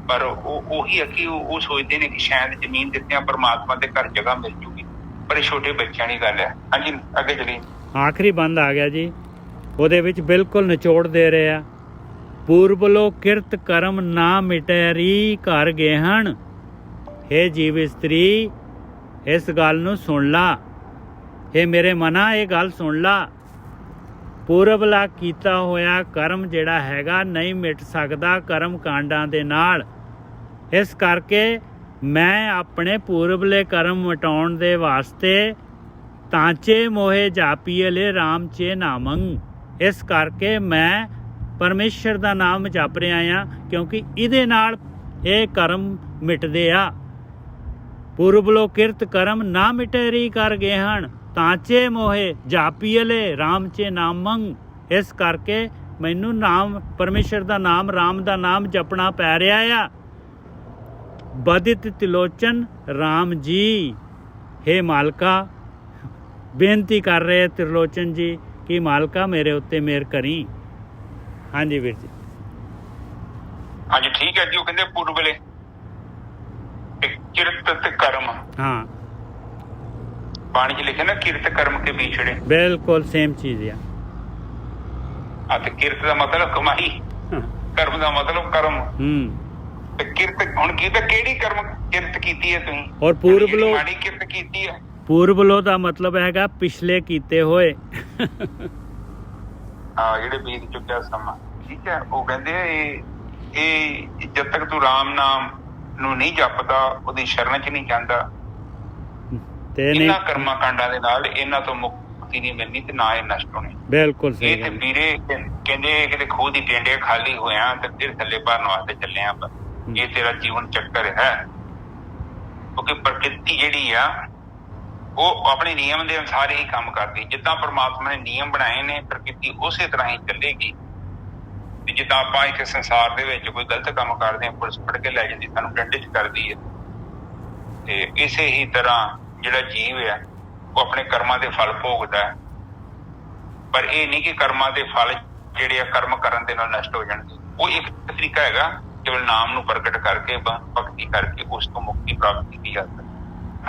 ਪਰ ਉਹੀ ਹੈ ਕਿ ਉਹ ਸੋਚਦੇ ਨੇ ਕਿ ਸ਼ਾਇਦ ਜ਼ਮੀਨ ਦਿੱਤਿਆਂ ਪਰਮਾਤਮਾ ਦੇ ਘਰ ਜਗ੍ਹਾ ਮਿਲ ਜੂਗੀ, ਪਰ ਇਹ ਛੋਟੇ ਬੱਚਿਆਂ ਦੀ ਗੱਲ ਹੈ। ਹਾਂਜੀ ਅੱਗੇ ਚਲੀਏ। ਆਖਰੀ ਬੰਦ ਆ ਗਿਆ ਜੀ, ਉਹਦੇ ਵਿੱਚ ਬਿਲਕੁਲ ਨਿਚੋੜ ਦੇ ਰਹੇ ਆ। ਪੂਰਬਲੋ ਕਿਰਤ ਕਰਮ ਨਾ ਮਿਟੈਰੀ ਘਰ ਗੇਹਣ। ਹੇ ਜੀਵ ਇਸਤਰੀ, ਇਸ ਗੱਲ ਨੂੰ ਸੁਣ ਲਾ। ਹੇ ਮੇਰੇ ਮਨਾ, ਇਹ ਗੱਲ ਸੁਣ ਲਾ। ਪੂਰਬਲਾ ਕੀਤਾ ਹੋਇਆ ਕਰਮ ਜਿਹੜਾ ਹੈਗਾ ਨਹੀਂ ਮਿਟ ਸਕਦਾ ਕਰਮ ਕਾਂਡਾਂ ਦੇ ਨਾਲ। ਇਸ ਕਰਕੇ ਮੈਂ ਆਪਣੇ ਪੂਰਬਲੇ ਕਰਮ ਮਿਟਾਉਣ ਦੇ ਵਾਸਤੇ ਤਾਂਚੇ ਮੋਹੇ ਜਾਪੀਏ ਲੈ ਰਾਮ ਚੇ ਨਾਮੰ। ਇਸ ਕਰਕੇ ਮੈਂ ਪਰਮੇਸ਼ਰ ਦਾ ਨਾਮ ਜਪ ਰਿਹਾ ਆ, ਕਿਉਂਕਿ ਇਹਦੇ ਨਾਲ ਇਹ ਕਰਮ ਮਿਟਦੇ ਆ। ਪੂਰਬਲੋ ਕਿਰਤ ਕਰਮ ਨਾ ਮਿਟੇਰੀ ਕਰ ਗਏ ਹਨ, ਤਾਂਚੇ ਮੋਹੇ ਜਾਪੀਲੇ ਰਾਮ ਚੇ ਨਾਮੰ। ਇਸ ਕਰਕੇ ਮੈਨੂੰ ਨਾਮ ਪਰਮੇਸ਼ਰ ਦਾ ਨਾਮ, ਰਾਮ ਦਾ ਨਾਮ ਜਪਣਾ ਪੈ ਰਿਹਾ ਆ। ਬਦਿਤ ਤਿਲੋਚਨ ਰਾਮ ਜੀ। ਹੇ ਮਾਲਕਾ, ਬੇਨਤੀ ਕਰ ਰਹੇ ਤਿਰਲੋਚਨ ਜੀ ਕਿ ਮਾਲਕਾ ਮੇਰੇ ਉੱਤੇ ਮਿਹਰ ਕਰੀ। ਹਾਂਜੀ ਵੀਰ ਜੀ। ਹਾਂਜੀ ਠੀਕ ਹੈ ਜੀ। ਉਹ ਕਹਿੰਦੇ ਪੂਰਬਲੇ ਕਿਰਤ ਤੇ ਕਰਮ। ਹਾਂ, ਬਾਣੀ 'ਚ ਲਿਖਿਆ ਨਾ ਕਿਰਤ ਕਰਮ ਕੇ ਵਿਛੜੇ। ਬਿਲਕੁਲ ਸੇਮ ਚੀਜ਼ ਆ। ਤੇ ਕਿਰਤ ਦਾ ਮਤਲਬ ਕਮਾਈ, ਕਰਮ ਦਾ ਮਤਲਬ ਕਰਮ। ਤੇ ਕਿਰਤ ਹੁਣ ਕੀ ਤਾਂ ਕਿਹੜੀ ਕਿਰਤ ਕੀਤੀ ਹੈ ਤੁਸੀਂ? ਔਰ ਪੂਰਬਲੋ ਮਾੜੀ ਕਿਰਤ ਕੀਤੀ ਹੈ। ਪੂਰਬਲੋ ਦਾ ਮਤਲਬ ਹੈਗਾ ਪਿਛਲੇ ਕੀਤੇ ਹੋਏ। ਜਿਹੜੇ ਬੀਤ ਚੁੱਕਿਆ ਸਮਾਂ। ਠੀਕ ਹੈ। ਉਹ ਕਹਿੰਦੇ ਇਹ ਜਦ ਤੱਕ ਤੂੰ ਰਾਮ ਨਾਮ ਨੂੰ ਨਹੀਂ ਜਪਦਾ, ਉਹਦੀ ਸ਼ਰਨ 'ਚ ਨਹੀਂ ਜਾਂਦਾ, ਇਹਨਾਂ ਕਰਮਾਂ ਕਾਂਡਾਂ ਦੇ ਨਾਲ ਇਹਨਾਂ ਤੋਂ ਮੁਕਤੀ ਨਹੀਂ ਮਿਲਣੀ ਤੇ ਨਾ ਇਹ ਨਸ਼ਟ ਹੋਣੇ। ਬਿਲਕੁਲ ਸਹੀ। ਇਹ ਤੇ ਵੀਰੇ ਕਹਿੰਦੇ ਕਿਤੇ ਖੂਹ ਦੀ ਟੇਂਡੇ ਖਾਲੀ ਹੋਇਆ ਤੇ ਫਿਰ ਥੱਲੇ ਭਰਨ ਵਾਸਤੇ ਚੱਲੇ ਆ। ਇਹ ਤੇਰਾ ਜੀਵਨ ਚੱਕਰ ਹੈ, ਕਿਉਂਕਿ ਪ੍ਰਕਿਰਤੀ ਜਿਹੜੀ ਆ ਉਹ ਆਪਣੇ ਨਿਯਮ ਦੇ ਅਨੁਸਾਰ ਹੀ ਕੰਮ ਕਰਦੀ। ਜਿੱਦਾਂ ਪਰਮਾਤਮਾ ਨੇ ਨਿਯਮ ਬਣਾਏ ਨੇ, ਪ੍ਰਕਿਰਤੀ ਉਸੇ ਤਰ੍ਹਾਂ ਹੀ ਚੱਲੇਗੀ। ਤੇ ਜਿੱਦਾਂ ਆਪਾਂ ਇੱਥੇ ਸੰਸਾਰ ਦੇ ਵਿੱਚ ਕੋਈ ਗਲਤ ਕੰਮ ਕਰਦੇ ਹਾਂ, ਪੁਲਿਸ ਫੜ ਕੇ ਲੈ ਜਾਂਦੀ, ਸਾਨੂੰ ਡੰਡੇ 'ਚ ਕਰਦੀ ਹੈ। ਤੇ ਇਸੇ ਹੀ ਤਰ੍ਹਾਂ ਜਿਹੜਾ ਜੀਵ ਹੈ ਉਹ ਆਪਣੇ ਕਰਮਾਂ ਦੇ ਫਲ ਭੋਗਦਾ ਹੈ। ਪਰ ਇਹ ਨਹੀਂ ਕਿ ਕਰਮਾਂ ਦੇ ਫਲ ਜਿਹੜੇ ਆ ਕਰਮ ਕਰਨ ਦੇ ਨਾਲ ਨਸ਼ਟ ਹੋ ਜਾਣਗੇ। ਉਹ ਇੱਕ ਤਰੀਕਾ ਹੈਗਾ ਕੇਵਲ ਨਾਮ ਨੂੰ ਪ੍ਰਗਟ ਕਰਕੇ, ਭਗਤੀ ਕਰਕੇ ਉਸ ਤੋਂ ਮੁਕਤੀ ਪ੍ਰਾਪਤ ਕੀਤੀ ਜਾ ਸਕਦੀ।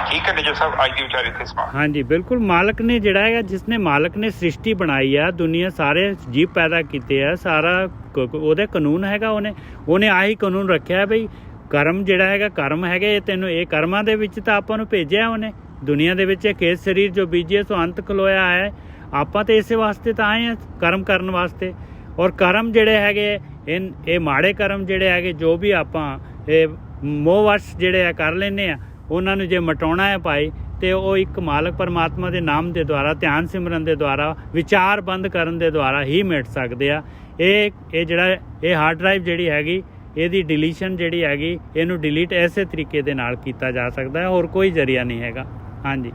ਠੀਕ ਹੈ ਨਜਰ ਸਾਹਿਬ, ਅੱਜ ਦੀ ਵਿਚਾਰ ਇੱਥੇ ਸਮਾਪਤ। ਹਾਂਜੀ ਬਿਲਕੁਲ। ਮਾਲਕ ਨੇ ਜਿਹੜਾ ਹੈਗਾ, ਜਿਸਨੇ ਮਾਲਕ ਨੇ ਸ੍ਰਿਸ਼ਟੀ ਬਣਾਈ ਆ, ਦੁਨੀਆ ਸਾਰੇ ਜੀਵ ਪੈਦਾ ਕੀਤੇ ਆ, ਸਾਰਾ ਉਹਦੇ ਕਾਨੂੰਨ ਹੈਗਾ। ਉਹਨੇ ਆਹੀ ਕਾਨੂੰਨ ਰੱਖਿਆ ਬਈ ਕਰਮ ਜਿਹੜਾ ਹੈਗਾ, ਕਰਮ ਹੈਗੇ ਇਹ ਤੈਨੂੰ, ਇਹ ਕਰਮਾਂ ਦੇ ਵਿੱਚ ਤਾਂ ਆਪਾਂ ਨੂੰ ਭੇਜਿਆ ਉਹਨੇ ਦੁਨੀਆ ਦੇ ਵਿੱਚ। ਖੇਤ ਸਰੀਰ ਜੋ ਬੀਜੇ ਸੋ ਅੰਤ ਖਲੋਇਆ ਹੈ। ਆਪਾਂ ਤਾਂ ਇਸੇ ਵਾਸਤੇ ਤਾਂ ਆਏ ਆ, ਕਰਮ ਕਰਨ ਵਾਸਤੇ। ਔਰ ਕਰਮ ਜਿਹੜੇ ਹੈਗੇ ਇਹ ਮਾੜੇ ਕਰਮ ਜਿਹੜੇ ਹੈਗੇ, ਜੋ ਵੀ ਆਪਾਂ ਇਹ ਮੋਹਵਸ਼ ਜਿਹੜੇ ਆ ਕਰ ਲੈਂਦੇ ਆ, ਉਹਨਾਂ ਨੂੰ ਜੇ ਮਟਾਉਣਾ ਹੈ ਭਾਈ, ਤੇ ਉਹ ਇੱਕ ਮਾਲਕ ਪਰਮਾਤਮਾ ਦੇ ਨਾਮ ਦੇ ਦੁਆਰਾ, ਧਿਆਨ ਸਿਮਰਨ ਦੇ ਦੁਆਰਾ, ਵਿਚਾਰ ਬੰਦ ਕਰਨ ਦੇ ਦੁਆਰਾ ਹੀ ਮਿਟ ਸਕਦੇ ਆ। ਇਹ ਜਿਹੜਾ ਇਹ ਹਾਰਡ ਡਰਾਈਵ ਜਿਹੜੀ ਹੈਗੀ, ਇਹਦੀ ਡਿਲੀਸ਼ਨ ਜਿਹੜੀ ਹੈਗੀ, ਇਹਨੂੰ ਡਿਲੀਟ ਐਸੇ ਤਰੀਕੇ ਦੇ ਨਾਲ ਕੀਤਾ ਜਾ ਸਕਦਾ ਹੈ, ਹੋਰ ਕੋਈ ਜ਼ਰੀਆ ਨਹੀਂ ਹੈਗਾ। ਹਾਂਜੀ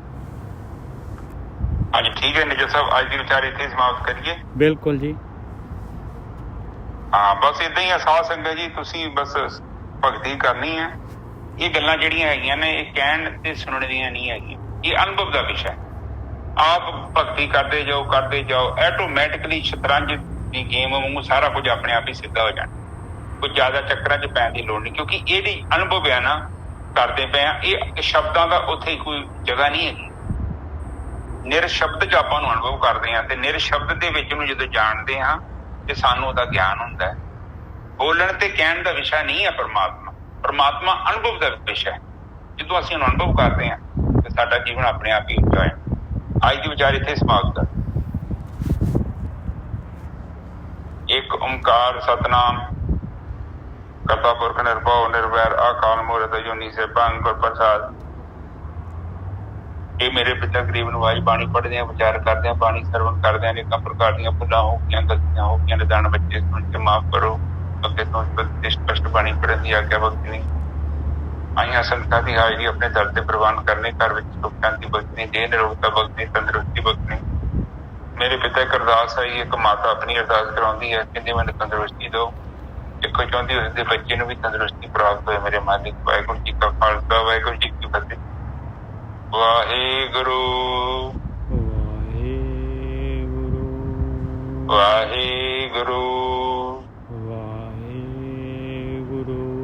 ਠੀਕ ਹੈ ਨਜਰ ਸਾਹਿਬ, ਅੱਜ ਦੀ ਵਿਚਾਰ ਇੱਥੇ ਸਮਾਪਤ ਕਰੀਏ। ਬਿਲਕੁਲ ਜੀ। ਹਾਂ ਬਸ ਏਦਾਂ ਹੀ ਆ ਸਾਧ ਸੰਗਤ ਜੀ, ਤੁਸੀਂ ਬਸ ਭਗਤੀ ਕਰਨੀ ਹੈ। ਇਹ ਗੱਲਾਂ ਜਿਹੜੀਆਂ ਹੈਗੀਆਂ ਨੇ, ਇਹ ਕਹਿਣ ਤੇ ਸੁਣਨ ਦੀਆਂ ਨਹੀਂ ਹੈਗੀਆਂ। ਇਹ ਅਨੁਭਵ ਦਾ ਵਿਸ਼ਾ ਹੈ। ਆਪ ਭਗਤੀ ਕਰਦੇ ਜਾਓ ਆਟੋਮੈਟਿਕਲੀ ਸ਼ਤਰੰਜ ਦੀ ਗੇਮ ਵਾਂਗੂ ਸਾਰਾ ਕੁਝ ਆਪਣੇ ਆਪ ਹੀ ਸਿੱਧਾ ਹੋ ਜਾਣਾ। ਕੋਈ ਜ਼ਿਆਦਾ ਚੱਕਰਾਂ 'ਚ ਪੈਣ ਦੀ ਲੋੜ ਨਹੀਂ, ਕਿਉਂਕਿ ਇਹਦੀ ਅਨੁਭਵ ਹੈ ਨਾ ਕਰਦੇ ਪਏ ਆ। ਇਹ ਸ਼ਬਦਾਂ ਦਾ ਉੱਥੇ ਕੋਈ ਜਗ੍ਹਾ ਨਹੀਂ ਹੈਗੀ। ਨਿਰਸ਼ਬਦ 'ਚ ਆਪਾਂ ਨੂੰ ਅਨੁਭਵ ਕਰਦੇ ਹਾਂ ਤੇ ਨਿਰਸ਼ਬਦ ਦੇ ਵਿੱਚ ਨੂੰ ਜਦੋਂ ਜਾਣਦੇ ਹਾਂ ਤੇ ਸਾਨੂੰ ਉਹਦਾ ਗਿਆਨ ਹੁੰਦਾ ਹੈ। ਬੋਲਣ ਤੇ ਕਹਿਣ ਦਾ ਵਿਸ਼ਾ ਨਹੀਂ ਹੈ ਪਰਮਾਤਮਾ ਅਨੁਭਵ ਦਾ ਵਿਸ਼ਾ ਹੈ। ਜਦੋਂ ਅਸੀਂ ਉਹਨੂੰ ਅਨੁਭਵ ਕਰਦੇ ਹਾਂ ਤੇ ਸਾਡਾ ਜੀਵਨ ਆਪਣੇ ਆਪ ਹੀ ਉੱਚਾ ਹੈ। ਅੱਜ ਦੀ ਵਿਚਾਰ ਇੱਥੇ ਸਮਾਪਤ ਕਰ। ਇੱਕ ਓਂਕਾਰ ਸਤਨਾਮ ਕਰਤਾ ਪੁਰਖ ਨਿਰਭਉ ਨਿਰਵੈਰ ਅਕਾਲ ਮੂਰਤਿ ਅਜੂਨੀ ਸੈਭੰ ਗੁਰ ਪ੍ਰਸਾਦਿ। ਇਹ ਮੇਰੇ ਪਿਤਾ ਗਰੀਬ ਨਵਾਜ ਬਾਣੀ ਪੜ੍ਹਦੇ ਆ, ਵਿਚਾਰ ਕਰਦੇ ਆ, ਬਾਣੀ ਸਰਵਣ ਕਰਦੇ ਆ। ਅਨੇਕਾਂ ਪ੍ਰਕਾਰ ਦੀਆਂ ਭੁੱਲਾਂ ਹੋ ਗਈਆਂ, ਗਲਤੀਆਂ ਹੋ ਗਈਆਂ, ਨਿਦਾਨ ਬੱਚੇ ਸੁਣ ਕੇ ਮਾਫ਼ ਕਰੋ। ਅੱਗੇ ਤੋਂ ਸਪਸ਼ਟ ਬਾਣੀ ਪੜ੍ਹਨ ਦੀ ਆਗਿਆ ਬਖਸ਼ਣੀ। ਆਈਆਂ ਸੰਗਤਾਂ ਦੀ ਹਾਜ਼ਰੀ ਆਪਣੇ ਦਰ ਤੇ ਪ੍ਰਵਾਨ ਕਰਨੇ। ਘਰ ਵਿੱਚ ਸੁੱਖ ਸ਼ਾਂਤੀ ਬਖਸ਼ਣੀ, ਦੇਹ ਨਿਰੋਗਤਾ ਬਖਸ਼ਣੀ, ਤੰਦਰੁਸਤੀ ਬਖਸ਼ਣੀ। ਮੇਰੇ ਪਿਤਾ ਇੱਕ ਅਰਦਾਸ ਆਈ, ਇੱਕ ਮਾਤਾ ਆਪਣੀ ਅਰਦਾਸ ਕਰਾਉਂਦੀ ਹੈ, ਕਹਿੰਦੀ ਮੈਨੂੰ ਤੰਦਰੁਸਤੀ ਦਿਓ। ਇੱਕੋ ਚਾਹੁੰਦੀ ਉਸਦੇ ਬੱਚੇ ਨੂੰ ਵੀ ਤੰਦਰੁਸਤੀ ਪ੍ਰਾਪਤ ਹੋਏ। ਮੇਰੇ ਮਾਲਿਕ ਵਾਹਿਗੁਰੂ ਜੀ ਕਾ ਖਾਲਸਾ ਵਾਹਿਗੁਰੂ ਜੀ ਕੀ ਫਤਿਹ। ਵਾਹਿਗੁਰੂ ਵਾਹਿਗੁਰੂ ਵਾਹਿਗੁਰੂ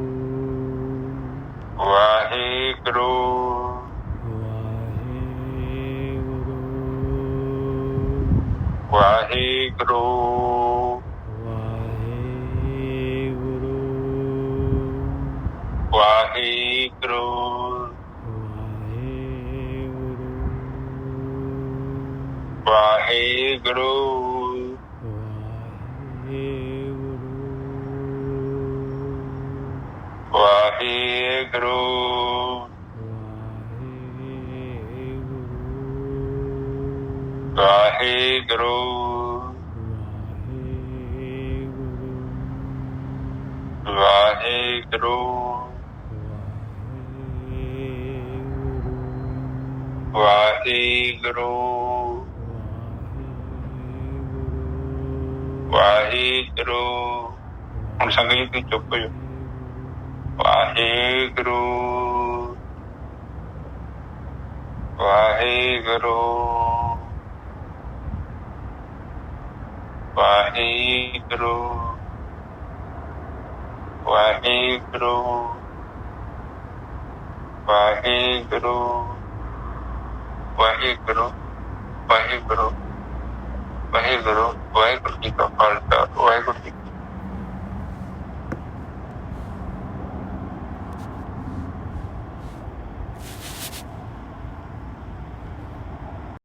ਵਾਹਿਗੁਰੂ ਵਾਹਿਗੁਰੂ ਵਾਹਿਗੁਰੂ ਵਾਹਿਗੁਰੂ ਵਾਹਿਗੁਰੂ ਵਾਹਿਗੁਰੂ ਵਾਹਿਗੁਰੂ ਵਾਹਿਗੁਰੂ। ਹੁਣ ਸੰਗਤ ਜੀ ਤੁਸੀਂ ਚੁੱਪ ਹੋ ਜਾਓ। ਵਾਹਿਗੁਰੂ ਵਾਹਿਗੁਰੂ ਵਾਹਿਗੁਰੂ ਵਾਹਿਗੁਰੂ ਵਾਹਿਗੁਰੂ ਵਾਹਿਗੁਰੂ ਵਾਹਿਗੁਰੂ ਵਾਹਿਗੁਰੂ। ਵਾਹਿਗੁਰੂ ਜੀ ਕਾ ਖਾਲਸਾ ਵਾਹਿਗੁਰੂ ਜੀ